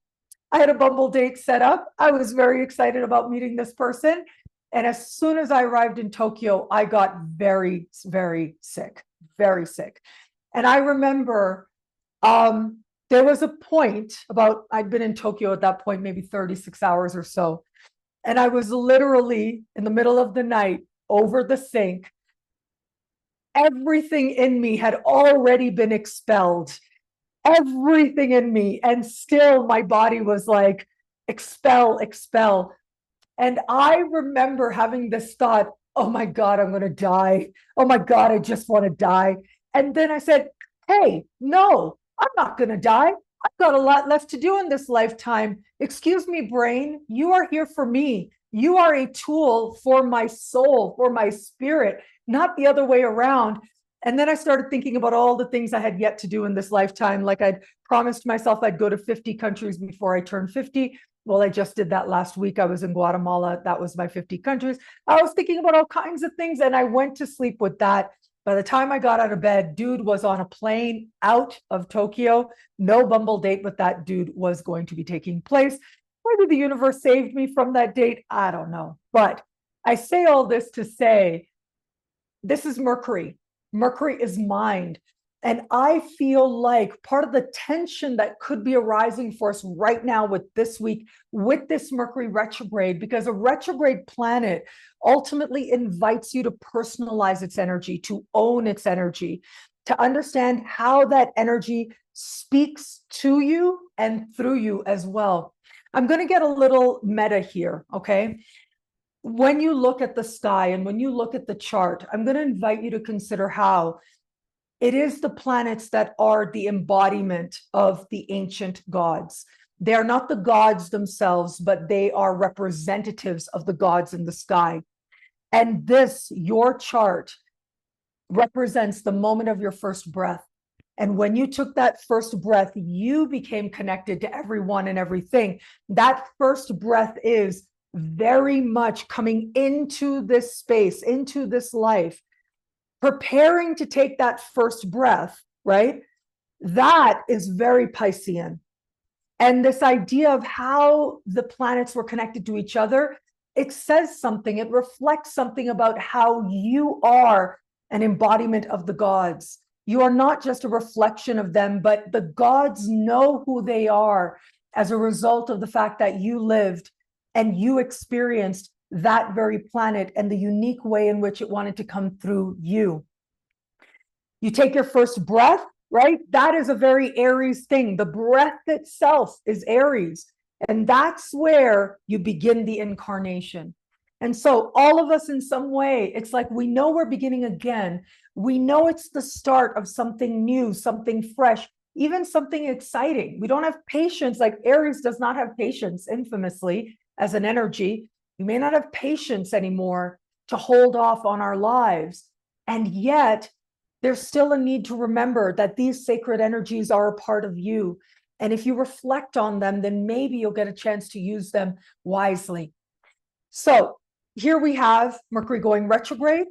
S1: I had a Bumble date set up. I was very excited about meeting this person. And as soon as I arrived in Tokyo, I got very, very sick, very sick. And I remember there was a point I'd been in Tokyo at that point, maybe 36 hours or so. And I was literally in the middle of the night over the sink. Everything in me had already been expelled, everything in me. And still my body was like, expel, expel. And I remember having this thought, oh my God, I'm going to die. Oh my God, I just want to die. And then I said, hey, no, I'm not going to die. I've got a lot left to do in this lifetime. Excuse me, brain, you are here for me. You are a tool for my soul, for my spirit, not the other way around. And then I started thinking about all the things I had yet to do in this lifetime. Like I'd promised myself I'd go to 50 countries before I turned 50. Well, I just did that last week. I was in Guatemala. That was my 50 countries. I was thinking about all kinds of things, and I went to sleep with that. By the time I got out of bed, dude was on a plane out of Tokyo. No Bumble date with that dude was going to be taking place. Maybe the universe saved me from that date. I don't know. But I say all this to say, this is Mercury. Mercury is mind. And I feel like part of the tension that could be arising for us right now with this week, with this Mercury retrograde, because a retrograde planet ultimately invites you to personalize its energy, to own its energy, to understand how that energy speaks to you and through you as well. I'm going to get a little meta here, okay? When you look at the sky and when you look at the chart, I'm going to invite you to consider how it is the planets that are the embodiment of the ancient gods. They are not the gods themselves, but they are representatives of the gods in the sky. And this, your chart, represents the moment of your first breath. And when you took that first breath, you became connected to everyone and everything. That first breath is very much coming into this space, into this life, preparing to take that first breath, right? That is very Piscean. And this idea of how the planets were connected to each other, it says something, it reflects something about how you are an embodiment of the gods. You are not just a reflection of them, but the gods know who they are as a result of the fact that you lived and you experienced that very planet and the unique way in which it wanted to come through you. You take your first breath, right? That is a very Aries thing. The breath itself is Aries. And that's where you begin the incarnation. And so all of us in some way, it's like we know we're beginning again. We know it's the start of something new, something fresh, even something exciting. We don't have patience. Like Aries does not have patience, infamously, as an energy. We may not have patience anymore to hold off on our lives. And yet, there's still a need to remember that these sacred energies are a part of you. And if you reflect on them, then maybe you'll get a chance to use them wisely. So here we have Mercury going retrograde.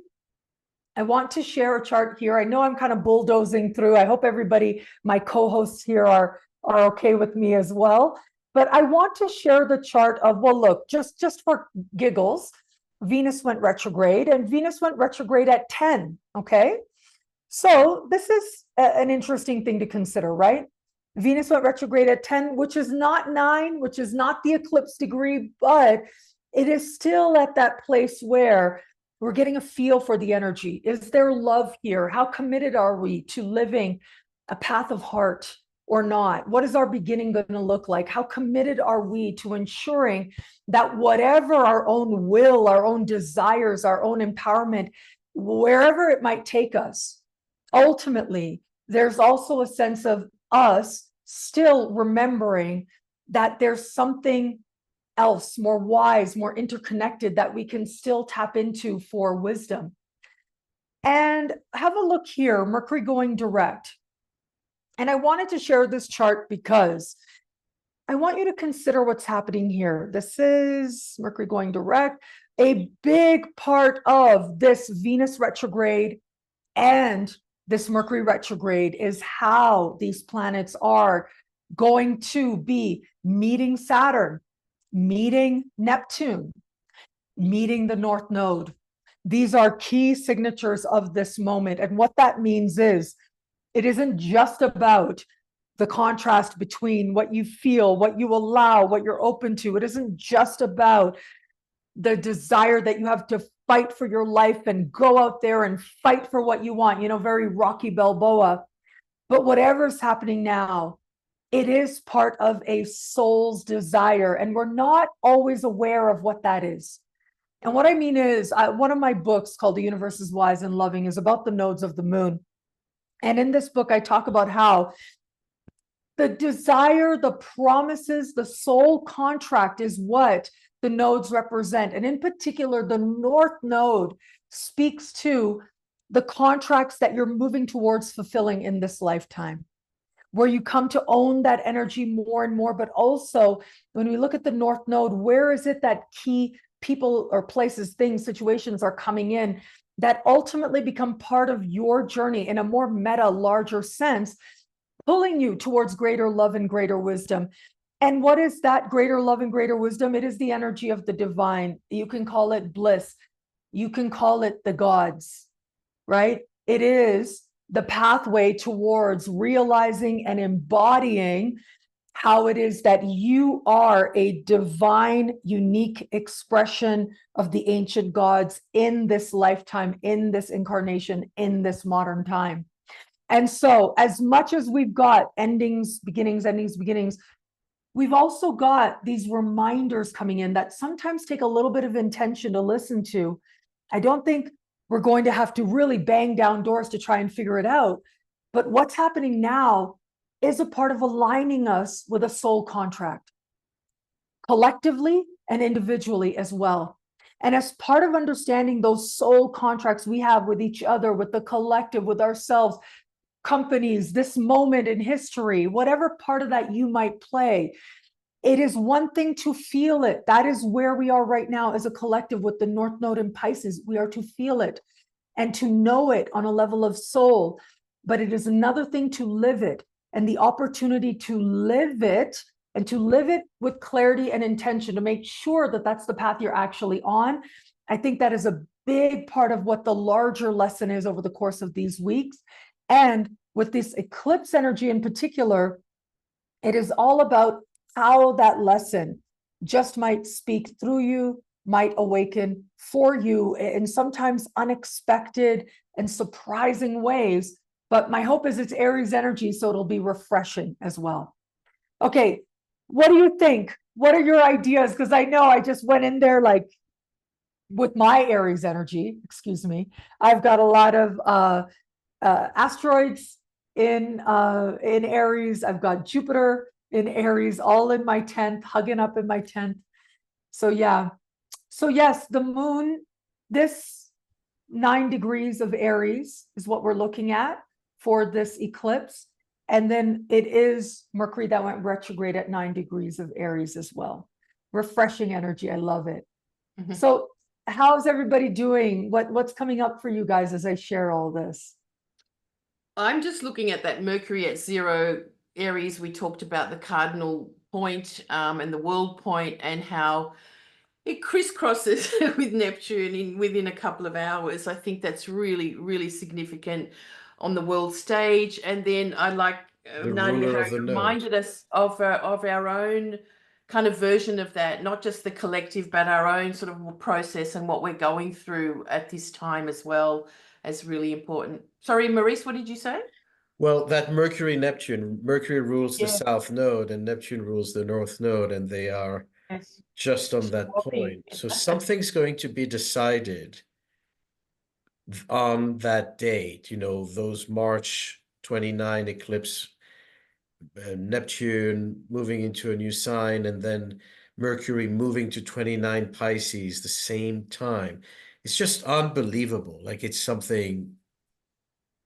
S1: I want to share a chart here. I know I'm kind of bulldozing through. I hope everybody, my co-hosts here are okay with me as well. But I want to share the chart of, well, look, just for giggles, Venus went retrograde, and Venus went retrograde at 10, okay? So this is an interesting thing to consider, right? Venus went retrograde at 10, which is not 9, which is not the eclipse degree, but it is still at that place where we're getting a feel for the energy. Is there love here? How committed are we to living a path of heart or not? What is our beginning going to look like? How committed are we to ensuring that whatever our own will, our own desires, our own empowerment, wherever it might take us, ultimately, there's also a sense of us still remembering that there's something else, more wise, more interconnected, that we can still tap into for wisdom. And have a look here, Mercury going direct. And I wanted to share this chart because I want you to consider what's happening here. This is Mercury going direct. A big part of this Venus retrograde and this Mercury retrograde is how these planets are going to be meeting Saturn, meeting Neptune, meeting the North Node. These are key signatures of this moment. And what that means is it isn't just about the contrast between what you feel, what you allow, what you're open to. It isn't just about the desire that you have to fight for your life and go out there and fight for what you want, very Rocky Balboa. But whatever's happening now, it is part of a soul's desire, and we're not always aware of what that is. And what I mean is, one of my books called The Universe is Wise and Loving is about the nodes of the moon. And in this book, I talk about how the desire, the promises, the soul contract is what the nodes represent. And in particular, the North Node speaks to the contracts that you're moving towards fulfilling in this lifetime, where you come to own that energy more and more. But also, when we look at the North Node, where is it that key people or places, things, situations are coming in that ultimately become part of your journey in a more meta, larger sense, pulling you towards greater love and greater wisdom? And what is that greater love and greater wisdom? It is the energy of the divine. You can call it bliss. You can call it the gods, right? It is the pathway towards realizing and embodying how it is that you are a divine, unique expression of the ancient gods in this lifetime, in this incarnation, in this modern time. And so, as much as we've got endings, beginnings, endings, beginnings, we've also got these reminders coming in that sometimes take a little bit of intention to listen to. I don't think we're going to have to really bang down doors to try and figure it out. But what's happening now is a part of aligning us with a soul contract, collectively and individually as well. And as part of understanding those soul contracts we have with each other, with the collective, with ourselves, companies, this moment in history, whatever part of that you might play, it is one thing to feel it. That is where we are right now as a collective with the North Node in Pisces. We are to feel it and to know it on a level of soul. But it is another thing to live it, and the opportunity to live it, and to live it with clarity and intention, to make sure that that's the path you're actually on. I think that is a big part of what the larger lesson is over the course of these weeks. And with this eclipse energy in particular, it is all about how that lesson just might speak through you, might awaken for you in sometimes unexpected and surprising ways. But my hope is it's Aries energy, so it'll be refreshing as well. Okay, what do you think? What are your ideas? Because I know I just went in there like with my Aries energy, excuse me. I've got a lot of asteroids in Aries. I've got Jupiter in Aries, all in my 10th, hugging up in my 10th. So yeah. So yes, the moon, this 9 degrees of Aries is what we're looking at for this eclipse. And then it is Mercury that went retrograde at 9 degrees of Aries as well. Refreshing energy. I love it. Mm-hmm. So how's everybody doing? What's coming up for you guys as I share all this?
S3: I'm just looking at that Mercury at 0 Aries. We talked about the cardinal point and the world point and how it crisscrosses with Neptune within a couple of hours. I think that's really, really significant on the world stage. And then I like
S2: The
S3: Nadiya,
S2: ruler
S3: how
S2: of the
S3: you
S2: node.
S3: reminded us of our own kind of version of that, not just the collective, but our own sort of process and what we're going through at this time as well as really important. Sorry, Maurice, what did you say?
S2: Well, that Mercury-Neptune, Mercury rules the
S3: Yeah.
S2: south node and Neptune rules the north node, and they are
S3: Yes.
S2: just on that
S3: Swapping.
S2: point. So something's going to be decided on that date, those March 29 eclipse, Neptune moving into a new sign, and then Mercury moving to 29 Pisces the same time. It's just unbelievable. Like it's something,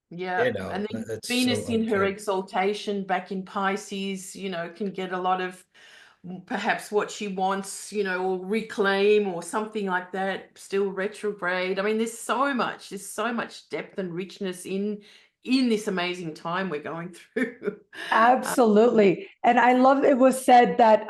S3: Yeah, and then
S2: that's
S3: Venus
S2: so
S3: in her
S2: uncanny.
S3: exaltation back in Pisces, can get a lot of perhaps what she wants, or reclaim or something like that, still retrograde. I mean, there's so much depth and richness in this amazing time we're going through.
S1: Absolutely. And I love it was said that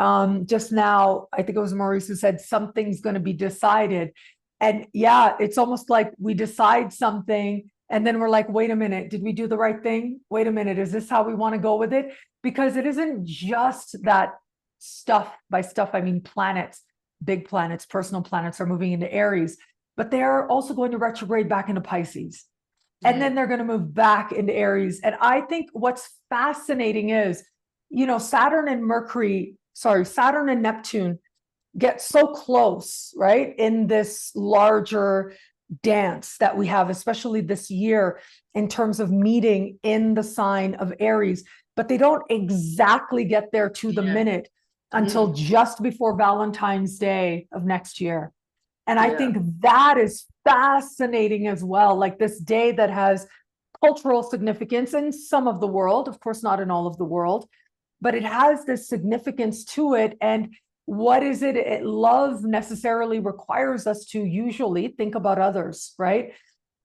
S1: just now, I think it was Maurice who said something's going to be decided. And yeah, it's almost like we decide something and then we're like, wait a minute, did we do the right thing? Wait a minute, is this how we want to go with it? Because it isn't just that stuff. By stuff, I mean planets, big planets, personal planets are moving into Aries, but they're also going to retrograde back into Pisces. And then they're going to move back into Aries. And I think what's fascinating is, Saturn and Neptune get so close, right? In this larger dance that we have, especially this year, in terms of meeting in the sign of Aries, but they don't exactly get there to the minute until just before Valentine's Day of next year. And I think that is fascinating as well. Like this day that has cultural significance in some of the world, of course, not in all of the world, but it has this significance to it. And what is it? Love necessarily requires us to usually think about others, right?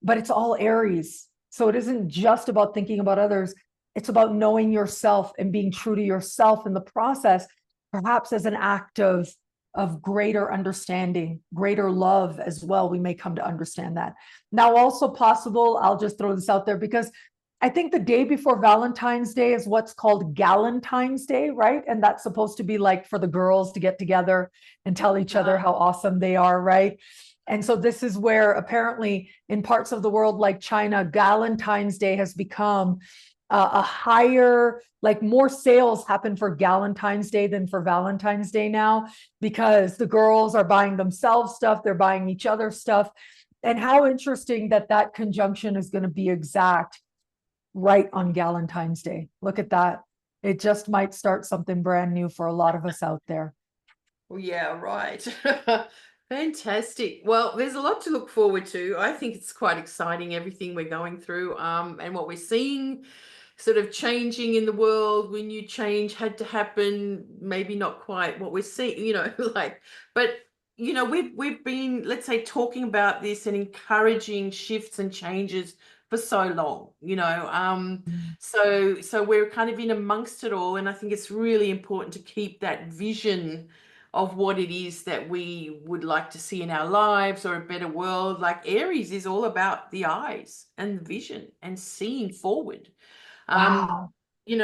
S1: But it's all Aries. So it isn't just about thinking about others. It's about knowing yourself and being true to yourself in the process, perhaps as an act of greater understanding, greater love as well. We may come to understand that. Now, also possible, I'll just throw this out there because I think the day before Valentine's Day is what's called Galentine's Day, right? And that's supposed to be like for the girls to get together and tell each other how awesome they are, right? And so this is where apparently in parts of the world like China, Galentine's Day has become a higher, like more sales happen for Galentine's Day than for Valentine's Day now, because the girls are buying themselves stuff, they're buying each other stuff. And how interesting that conjunction is going to be exact right on Galentine's Day. Look at that. It just might start something brand new for a lot of us out there.
S3: Well, yeah, right. Fantastic. Well, there's a lot to look forward to. I think it's quite exciting, everything we're going through, and what we're seeing sort of changing in the world. We knew change had to happen, maybe not quite what we're seeing, but we've been, let's say, talking about this and encouraging shifts and changes for so long, so we're kind of in amongst it all. And I think it's really important to keep that vision of what it is that we would like to see in our lives, or a better world. Like Aries is all about the eyes and the vision and seeing forward.
S1: Wow.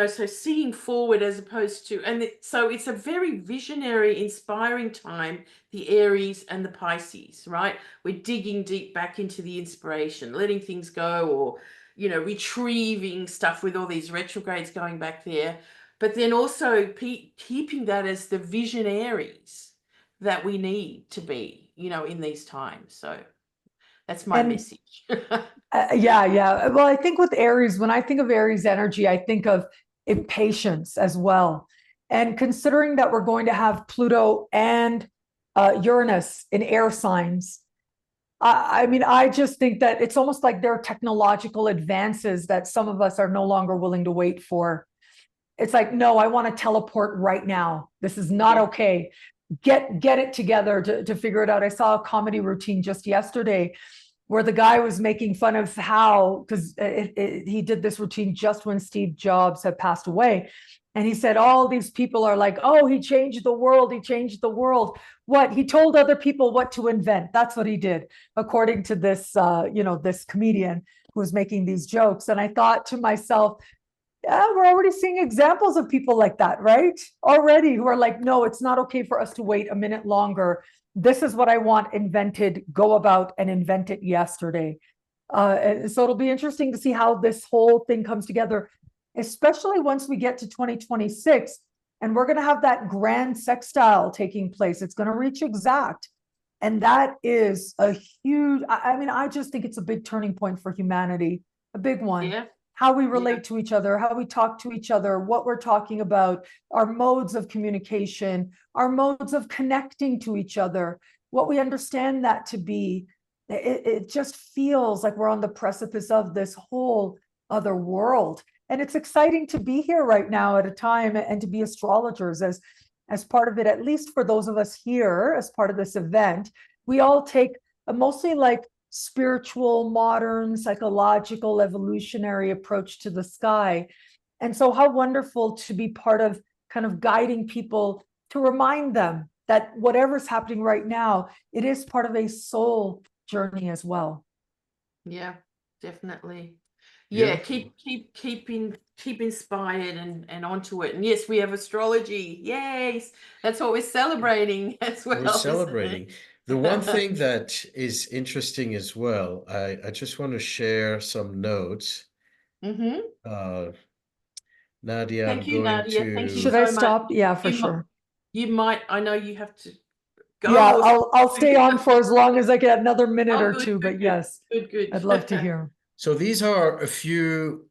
S3: So seeing forward as opposed to, so it's a very visionary, inspiring time, the Aries and the Pisces, right? We're digging deep back into the inspiration, letting things go, or, retrieving stuff with all these retrogrades going back there. But then also keeping that as the visionaries that we need to be, in these times. So that's my message.
S1: Yeah. Well, I think with Aries, when I think of Aries energy, I think of impatience as well. And considering that we're going to have Pluto and Uranus in air signs, I mean, I just think that it's almost like there are technological advances that some of us are no longer willing to wait for. It's like, no, I want to teleport right now. This is not okay. get it together to figure it out. I saw a comedy routine just yesterday where the guy was making fun of how, because he did this routine just when Steve Jobs had passed away. And he said, all these people are like, oh, he changed the world. He changed the world. What? He told other people what to invent. That's what he did, according to this, this comedian who was making these jokes. And I thought to myself, yeah, we're already seeing examples of people like that, right? Already, who are like, no, it's not okay for us to wait a minute longer. This is what I want invented. Go about and invent it yesterday. And so it'll be interesting to see how this whole thing comes together, especially once we get to 2026. And we're going to have that grand sextile taking place. It's going to reach exact. And that is a huge, I mean, I just think it's a big turning point for humanity, a big one.
S3: Yeah.
S1: How we relate to each other, how we talk to each other, what we're talking about, our modes of communication, our modes of connecting to each other, what we understand that to be. It just feels like we're on the precipice of this whole other world. And it's exciting to be here right now at a time and to be astrologers as part of it, at least for those of us here as part of this event. We all take a mostly like spiritual, modern, psychological, evolutionary approach to the sky. And so how wonderful to be part of kind of guiding people to remind them that whatever's happening right now, it is part of a soul journey as well.
S3: Yeah, definitely. Yeah,
S2: Beautiful.
S3: keep inspired and onto it. And yes, we have astrology. Yes, that's what we're celebrating as well.
S2: We're celebrating. The one thing that is interesting as well, I just want to share some notes.
S3: Mm-hmm.
S2: Nadiya,
S3: Thank you, Nadiya. Thank you
S1: Should
S3: so
S1: I
S3: much.
S1: stop? Yeah, for
S3: You
S1: sure.
S3: You might, I know you have to go.
S1: Yeah,
S3: or
S1: I'll stay on for as long as I get another minute
S3: Oh,
S1: or
S3: good,
S1: two,
S3: good,
S1: but
S3: good.
S1: yes,
S3: Good.
S1: I'd love to hear.
S2: So these are a few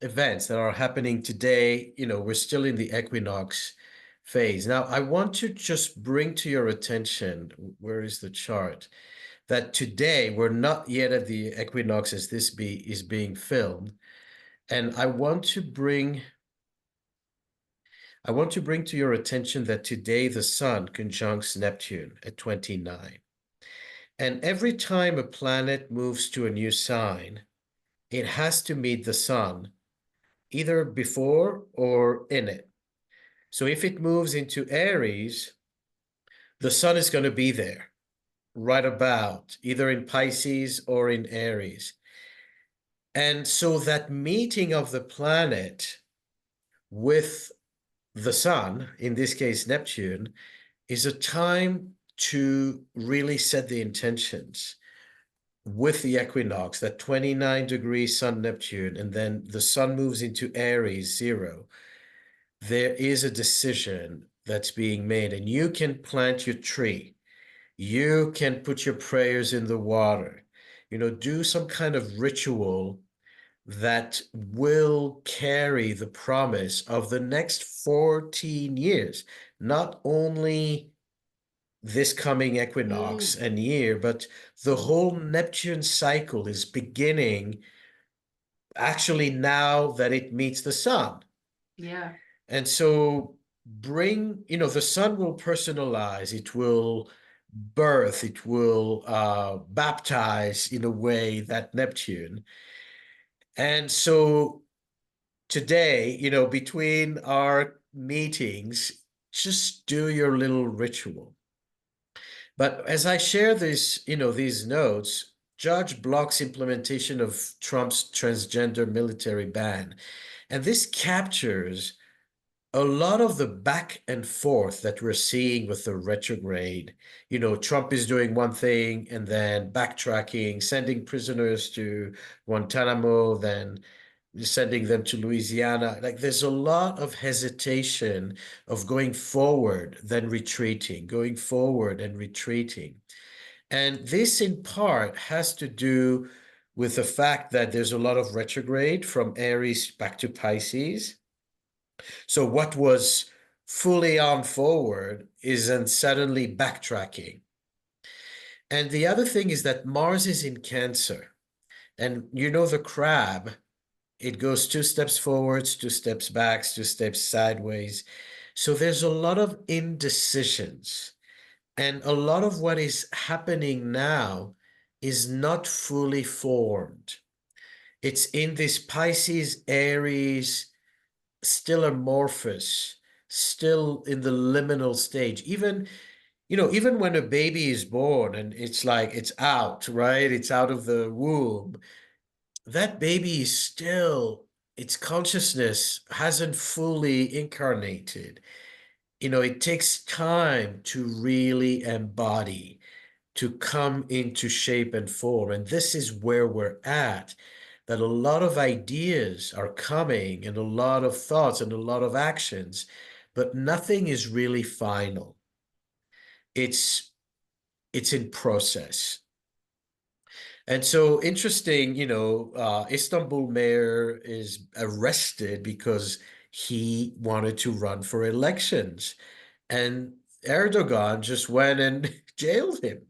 S2: events that are happening today. We're still in the equinox phase. Now, I want to just bring to your attention, where is the chart? That today we're not yet at the equinox as this is being filmed. And I want to bring to your attention that today the sun conjuncts Neptune at 29. And every time a planet moves to a new sign, it has to meet the sun either before or in it. So if it moves into Aries, the sun is going to be there right about, either in Pisces or in Aries. And so that meeting of the planet with the sun, in this case Neptune, is a time to really set the intentions with the equinox, that 29-degree sun Neptune, and then the sun moves into Aries, 0. There is a decision that's being made, and you can plant your tree. You can put your prayers in the water, do some kind of ritual that will carry the promise of the next 14 years, not only this coming equinox and year, but the whole Neptune cycle is beginning actually now that it meets the sun.
S3: Yeah.
S2: And so the sun will personalize, it will birth, it will baptize in a way that Neptune. And so today, between our meetings, just do your little ritual. But as I share these notes, Judge blocks implementation of Trump's transgender military ban. And this captures a lot of the back and forth that we're seeing with the retrograde. Trump is doing one thing and then backtracking, sending prisoners to Guantanamo, then sending them to Louisiana. Like, there's a lot of hesitation of going forward, then retreating, going forward and retreating. And this in part has to do with the fact that there's a lot of retrograde from Aries back to Pisces. So what was fully on forward isn't suddenly backtracking. And the other thing is that Mars is in Cancer. And the crab, it goes 2 steps forwards, 2 steps back, 2 steps sideways. So there's a lot of indecisions. And a lot of what is happening now is not fully formed. It's in this Pisces, Aries, still amorphous, still in the liminal stage. Even, even when a baby is born and it's like it's out, right? It's out of the womb. That baby is still, its consciousness hasn't fully incarnated. It takes time to really embody, to come into shape and form. And this is where we're at, that a lot of ideas are coming and a lot of thoughts and a lot of actions, but nothing is really final. It's in process. And so interesting, Istanbul mayor is arrested because he wanted to run for elections. And Erdogan just went and jailed him.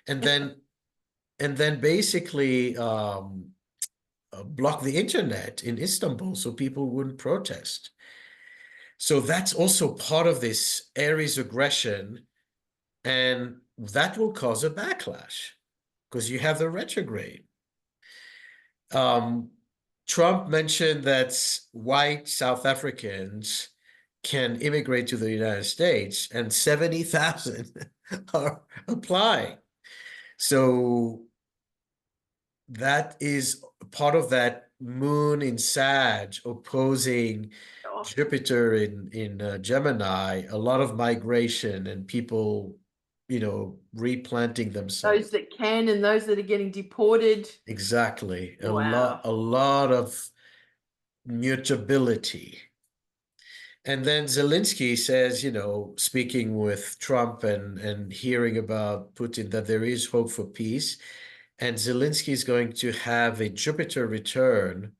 S2: And then basically blocked the internet in Istanbul so people wouldn't protest. So that's also part of this Aries aggression, and that will cause a backlash because you have the retrograde. Trump mentioned that white South Africans can immigrate to the United States, and 70,000 are applying. So that is part of that moon in Sag opposing Jupiter in Gemini, a lot of migration and people, replanting themselves.
S3: Those that can and those that are getting deported.
S2: Exactly.
S3: Wow.
S2: A lot of mutability. And then Zelensky says, speaking with Trump and hearing about Putin, that there is hope for peace. And Zelensky is going to have a Jupiter return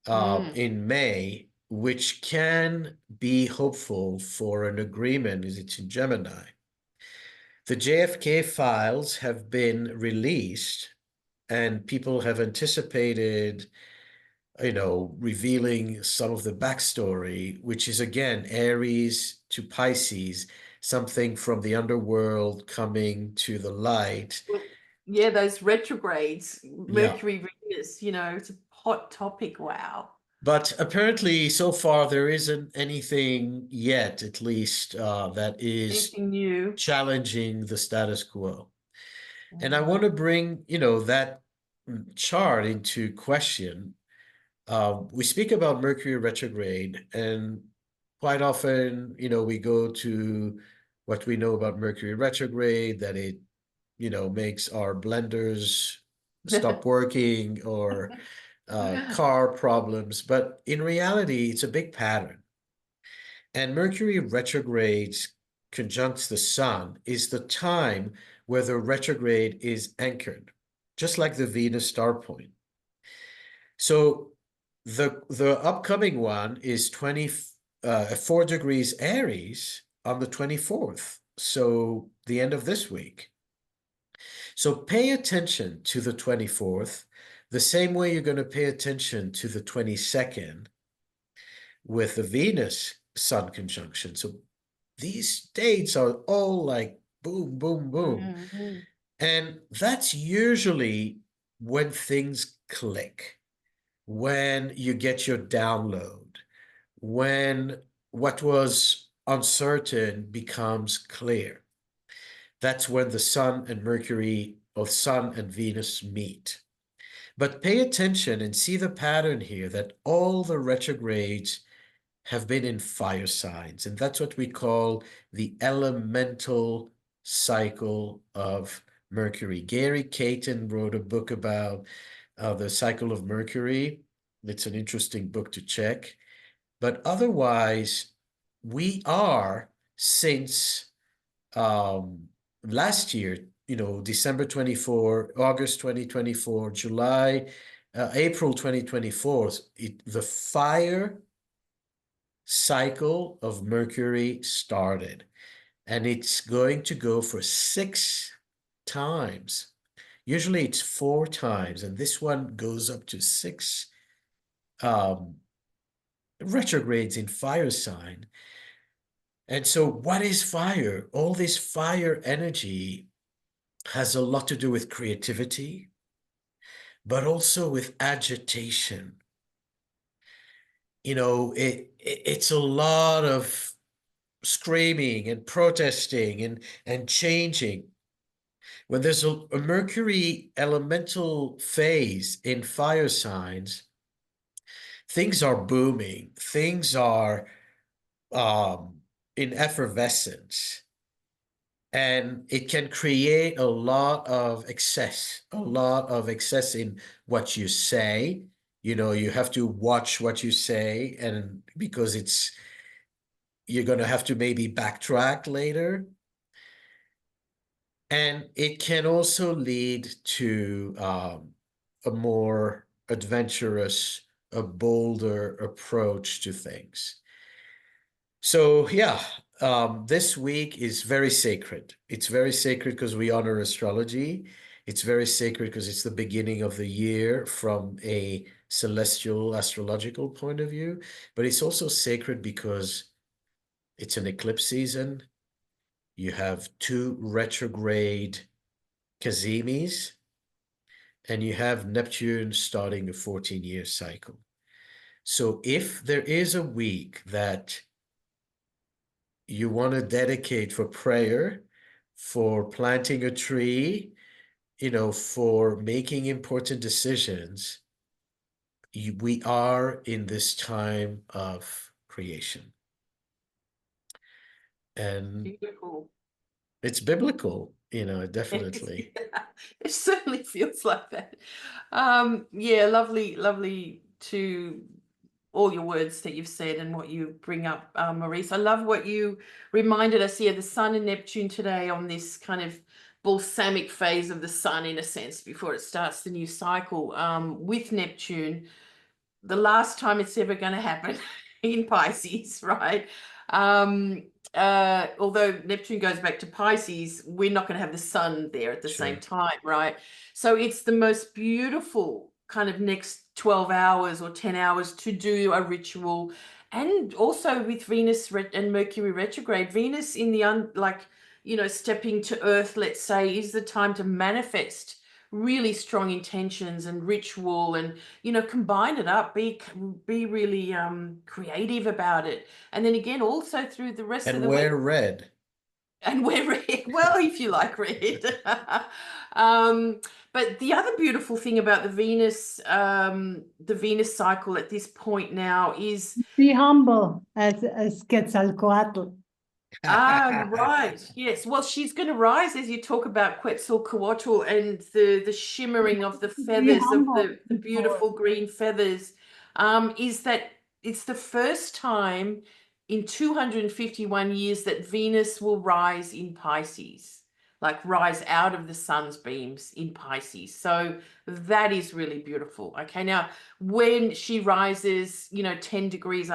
S2: in May, which can be hopeful for an agreement, as it's in Gemini. The JFK files have been released, and people have anticipated, revealing some of the backstory, which is, again, Aries to Pisces, something from the underworld coming to the light.
S3: Yeah, those retrogrades, Mercury, Venus, it's a hot topic. Wow.
S2: But apparently, so far, there isn't anything yet, at least, that is
S3: Anything new,
S2: challenging the status quo. And I want to bring, that chart into question. We speak about Mercury retrograde, and quite often, we go to what we know about Mercury retrograde, that it, makes our blenders stop working or car problems. But in reality, it's a big pattern. And Mercury retrogrades conjuncts the sun is the time where the retrograde is anchored, just like the Venus star point. So the upcoming one is 4 degrees Aries on the 24th, so the end of this week. So pay attention to the 24th, the same way you're going to pay attention to the 22nd with the Venus Sun conjunction. So these dates are all like boom, boom, boom. And that's usually when things click, when you get your download, when what was uncertain becomes clear. That's when the Sun and Mercury, or Sun and Venus, meet. But pay attention and see the pattern here, that all the retrogrades have been in fire signs, and that's what we call the elemental cycle of Mercury. Gary Caton wrote a book about the cycle of Mercury. It's an interesting book to check. But otherwise, we are, since last year, December 24, August 2024, July, April 2024, the fire cycle of Mercury started, and it's going to go for 6 times. Usually it's 4 times, and this one goes up to 6 retrogrades in fire sign. And so what is fire? All this fire energy has a lot to do with creativity, but also with agitation. You know, it's a lot of screaming and protesting and changing. When there's a Mercury elemental phase in fire signs, things are booming, things are in effervescence, and it can create a lot of excess in what you say. You know, you have to watch what you say, and because you're going to have to maybe backtrack later. And it can also lead to a more adventurous, a bolder approach to things. So yeah, this week is very sacred. It's very sacred because we honor astrology. It's very sacred because it's the beginning of the year from a celestial astrological point of view, but it's also sacred because it's an eclipse season. You have 2 retrograde Cazimis, and you have Neptune starting a 14-year cycle. So if there is a week that you want to dedicate for prayer, for planting a tree, you know, for making important decisions, we are in this time of creation. And
S3: Beautiful.
S2: it's biblical, you know, definitely.
S3: Yeah, it certainly feels like that. Yeah, lovely to all your words that you've said and what you bring up, Maurice. I love what you reminded us here, the Sun and Neptune today on this kind of balsamic phase of the Sun, in a sense, before it starts the new cycle, with Neptune, the last time it's ever going to happen in Pisces, right? Although Neptune goes back to Pisces, we're not going to have the Sun there at the
S2: Sure.
S3: same time, right? So it's the most beautiful kind of next 12 hours or 10 hours to do a ritual. And also with Venus and Mercury retrograde, Venus in the stepping to Earth, let's say, is the time to manifest really strong intentions and ritual, and combine it up, be really creative about it. And then again, also through the rest of the
S2: wear
S3: week.
S2: red.
S3: And wear red. Well, if you like red. But the other beautiful thing about the Venus cycle at this point now is
S4: Be humble as Quetzalcoatl.
S3: right. Yes. Well, she's going to rise as you talk about Quetzalcoatl and the shimmering of the feathers, of the beautiful green feathers. Is that it's the first time in 251 years that Venus will rise in Pisces, like rise out of the sun's beams in Pisces. So that is really beautiful. Okay. Now, when she rises, 10 degrees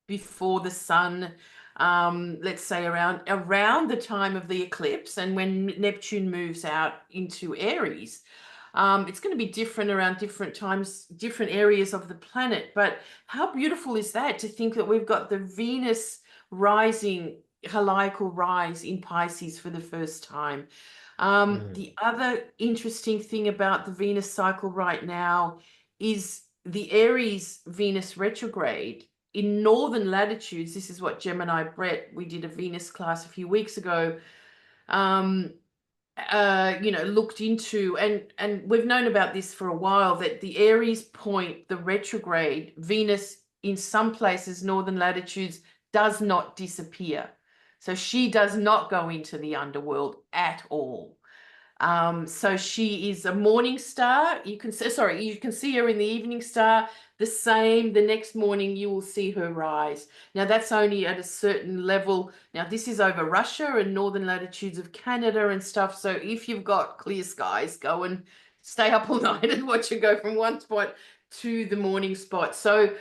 S3: before the sun, let's say around the time of the eclipse, and when Neptune moves out into Aries, it's going to be different around different times, different areas of the planet. But how beautiful is that, to think that we've got the Venus rising, heliacal rise in Pisces for the first time. The other interesting thing about the Venus cycle right now is the Aries Venus retrograde in northern latitudes. This is what Gemini Brett, we did a Venus class a few weeks ago, looked into, and we've known about this for a while, that the Aries point, the retrograde Venus in some places, northern latitudes, does not disappear. So she does not go into the underworld at all. So she is a morning star. You can see her in the evening star. The next morning you will see her rise. Now that's only at a certain level. Now this is over Russia and northern latitudes of Canada and stuff. So if you've got clear skies, go and stay up all night and watch her go from one spot to the morning spot. So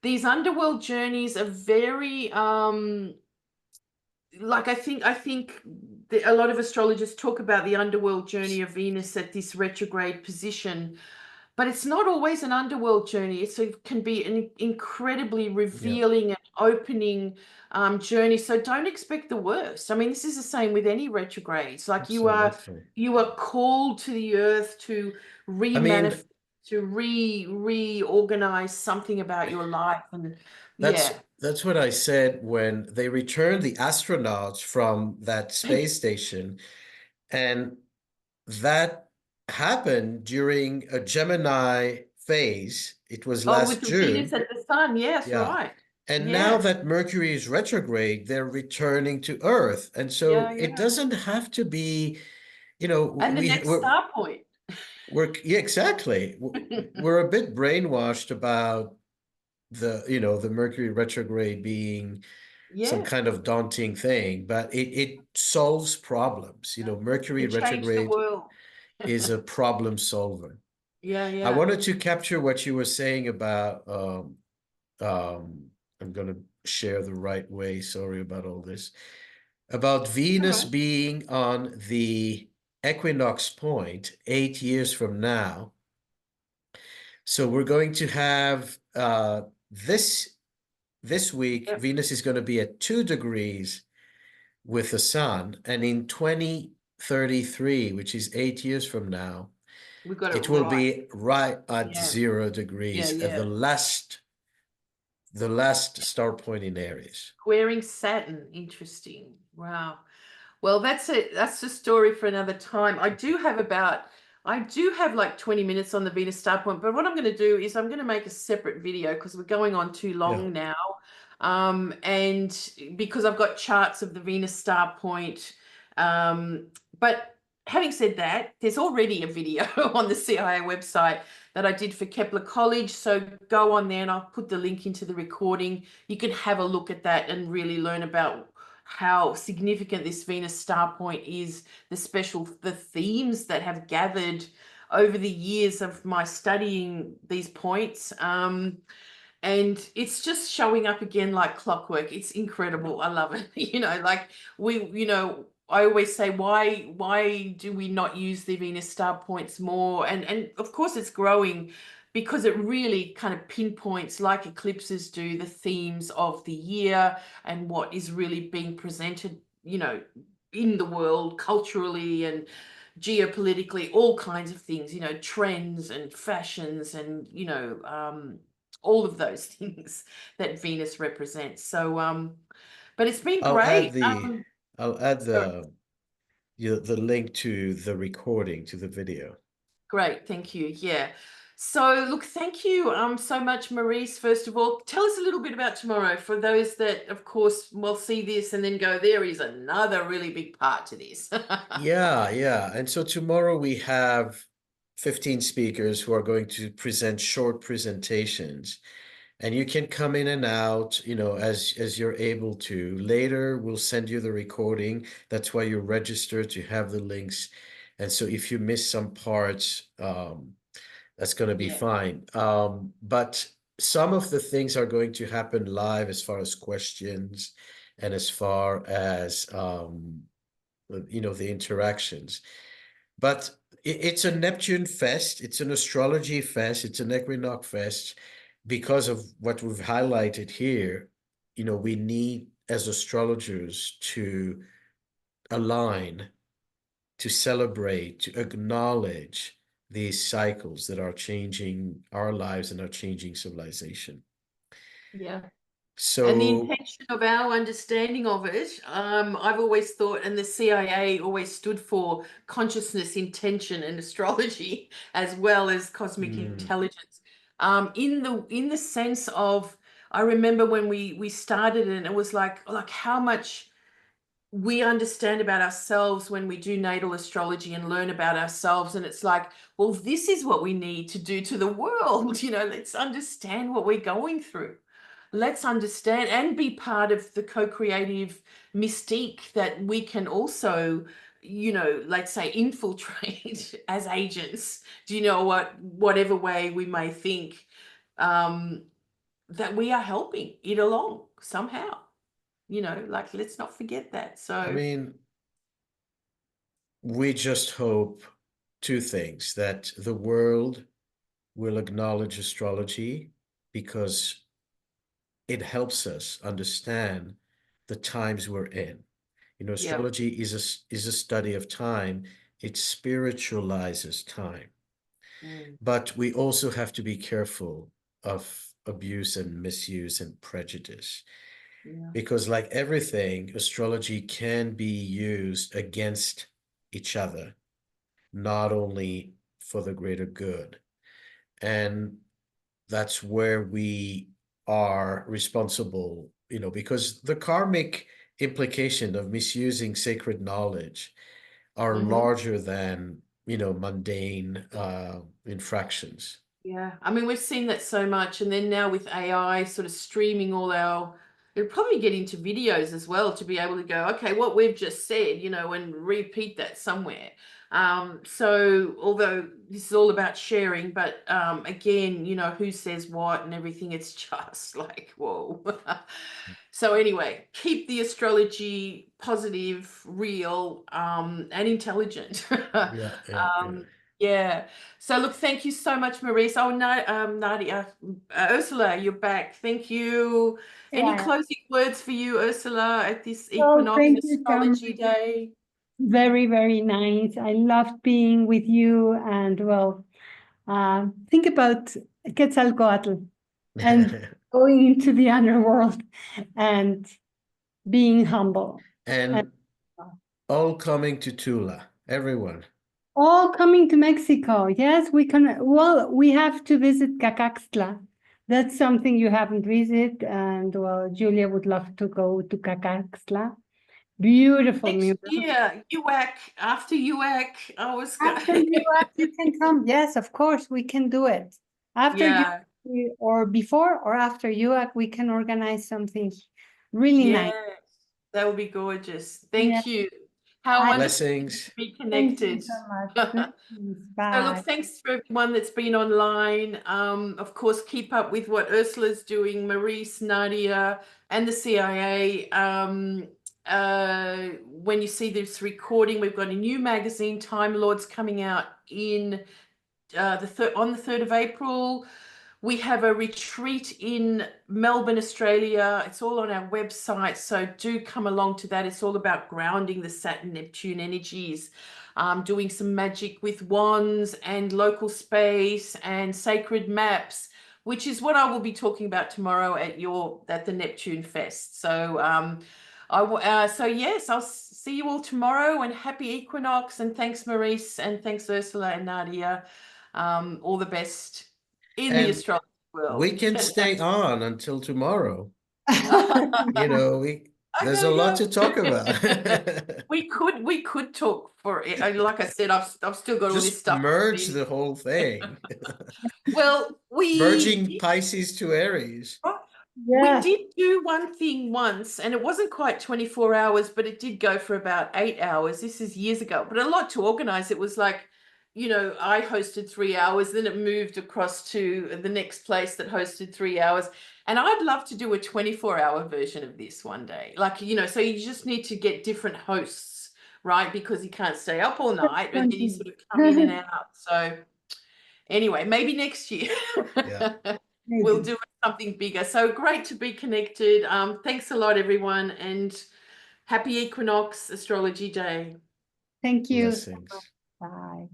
S3: these underworld journeys are very I think a lot of astrologers talk about the underworld journey of Venus at this retrograde position. but it's not always an underworld journey. It can be an incredibly revealing and opening journey. So don't expect the worst. I mean, this is the same with any retrogrades. Like you are called to the earth to remanifest, to reorganize something about your life. And
S2: that's what I said when they returned the astronauts from that space station, and that happened during a Gemini phase. It was last
S3: with the
S2: June.
S3: Venus and the Sun, yes, right.
S2: And now that Mercury is retrograde, they're returning to Earth. And so it doesn't have to be, you know,
S3: and the next star point.
S2: Exactly. We're a bit brainwashed about the Mercury retrograde being some kind of daunting thing, but it solves problems. Mercury retrograde is a problem solver. I wanted to capture what you were saying about I'm going to share the right way. Sorry about all this. About Venus being on the equinox point 8 years from now. So we're going to have this week, Venus is going to be at 2 degrees with the sun. And in 2033, which is 8 years from now, it will be right at 0 degrees at the last start point in Aries.
S3: Squaring Saturn. Interesting. Wow. Well, that's it. That's the story for another time. I do have like 20 minutes on the Venus star point, but what I'm going to do is I'm going to make a separate video because we're going on too long now. And because I've got charts of the Venus star point. But having said that, there's already a video on the CIA website that I did for Kepler College. So go on there and I'll put the link into the recording. You can have a look at that and really learn about how significant this Venus star point is, the themes that have gathered over the years of my studying these points. And it's just showing up again like clockwork. It's incredible. I love it. I always say, why do we not use the Venus star points more? And of course it's growing because it really kind of pinpoints, like eclipses do, the themes of the year and what is really being presented, in the world culturally and geopolitically, all kinds of things, trends and fashions and, all of those things that Venus represents. So, but it's been great.
S2: I'll add the link to the recording, to the video.
S3: Great, thank you. Yeah. So look, thank you so much, Maurice. First of all, tell us a little bit about tomorrow for those that, of course, will see this and then go, there is another really big part to this.
S2: Yeah. And so tomorrow we have 15 speakers who are going to present short presentations. And you can come in and out, as you're able to. Later, we'll send you the recording. That's why you register to have the links. And so if you miss some parts, that's going to be fine. But some of the things are going to happen live as far as questions and as far as, the interactions. But it's a Neptune fest. It's an astrology fest. It's an Equinox fest. Because of what we've highlighted here, we need, as astrologers, to align, to celebrate, to acknowledge these cycles that are changing our lives and are changing civilization.
S3: Yeah.
S2: So,
S3: and the intention of our understanding of it, I've always thought, and the CIA always stood for consciousness, intention, and astrology, as well as cosmic intelligence. In the sense of, I remember when we started, and it was like how much we understand about ourselves when we do natal astrology and learn about ourselves. And it's like, well, this is what we need to do to the world. Let's understand what we're going through. Let's understand and be part of the co-creative mystique that we can also, let's say, infiltrate as agents. Do you know whatever way we may think, that we are helping it along somehow, let's not forget that. So,
S2: I mean, we just hope two things: that the world will acknowledge astrology because it helps us understand the times we're in. You know,
S3: Yeah.
S2: astrology is a study of time. It spiritualizes time. But we also have to be careful of abuse and misuse and prejudice.
S3: Yeah.
S2: Because like everything, astrology can be used against each other, not only for the greater good. And that's where we are responsible, you know, because the karmic implication of misusing sacred knowledge are larger than, you know, mundane infractions.
S3: Yeah, I mean, we've seen that so much. And then now with AI sort of streaming all it'll probably get into videos as well to be able to go, okay, what we've just said, you know, and repeat that somewhere. So although this is all about sharing, but again, you know, who says what and everything, it's just like, whoa. So anyway, keep the astrology positive, real, and intelligent.
S2: Yeah.
S3: Yeah. So look, thank you so much, Maurice. Oh, no, Nadiya, Ursula, you're back. Thank you. Any
S4: Yeah.
S3: closing words for you, Ursula, at this
S4: Well,
S3: Equinox
S4: thank you so
S3: Astrology
S4: much.
S3: Day?
S4: Very, very nice. I loved being with you. And well, think about Quetzalcoatl and going into the underworld and being humble.
S2: And all coming to Tula, everyone.
S4: All coming to Mexico. Yes, we can. Well, we have to visit Cacaxtla. That's something you haven't visited. And well, Julia would love to go to Cacaxtla. Beautiful
S3: Next
S4: mural.
S3: year, UAC, after UAC, I was
S4: After you can come. Yes, of course, we can do it. After
S3: Yeah.
S4: you or before or after UAC, we can organize something really nice.
S3: Yes, that would be gorgeous.
S4: Yeah.
S3: Thank you. How
S4: I-
S3: wonderful
S2: Blessings.
S3: to be
S4: Thank you
S3: connected.
S4: so much. Blessings.
S3: So look,
S4: Bye.
S3: thanks for everyone that's been online. Of course, keep up with what Ursula's doing, Maurice, Nadiya, and the CIA. When you see this recording, we've got a new magazine, Time Lords, coming out in on the 3rd of April. We have a retreat in Melbourne, Australia. It's all on our website, so do come along to that. It's all about grounding the Saturn Neptune energies, doing some magic with wands and local space and sacred maps, which is what I will be talking about tomorrow at the Neptune Fest. So so yes, I'll see you all tomorrow, and happy Equinox, and thanks Maurice, and thanks Ursula and Nadiya. All the best in the
S2: And
S3: astrology world.
S2: we can stay on until tomorrow.
S3: I
S2: You know, there's a
S3: don't
S2: lot
S3: know.
S2: to talk about.
S3: we could talk for it. Like I said, I've still got all this
S2: Just
S3: stuff.
S2: merge the whole thing.
S3: Well,
S2: Merging Pisces to Aries.
S4: Yeah.
S3: We did do one thing once, and it wasn't quite 24 hours, but it did go for about 8 hours. This is years ago, but a lot to organize. It was like, you know, I hosted 3 hours, then it moved across to the next place that hosted 3 hours. And I'd love to do a 24-hour version of this one day. Like, you know, so you just need to get different hosts, right? Because you can't stay up all night, and then you sort of come in and out. So anyway, maybe next year.
S2: Yeah.
S3: We'll do something bigger. So great to be connected. Thanks a lot, everyone, and happy Equinox Astrology Day.
S4: Thank you.
S2: Blessings.
S4: Bye.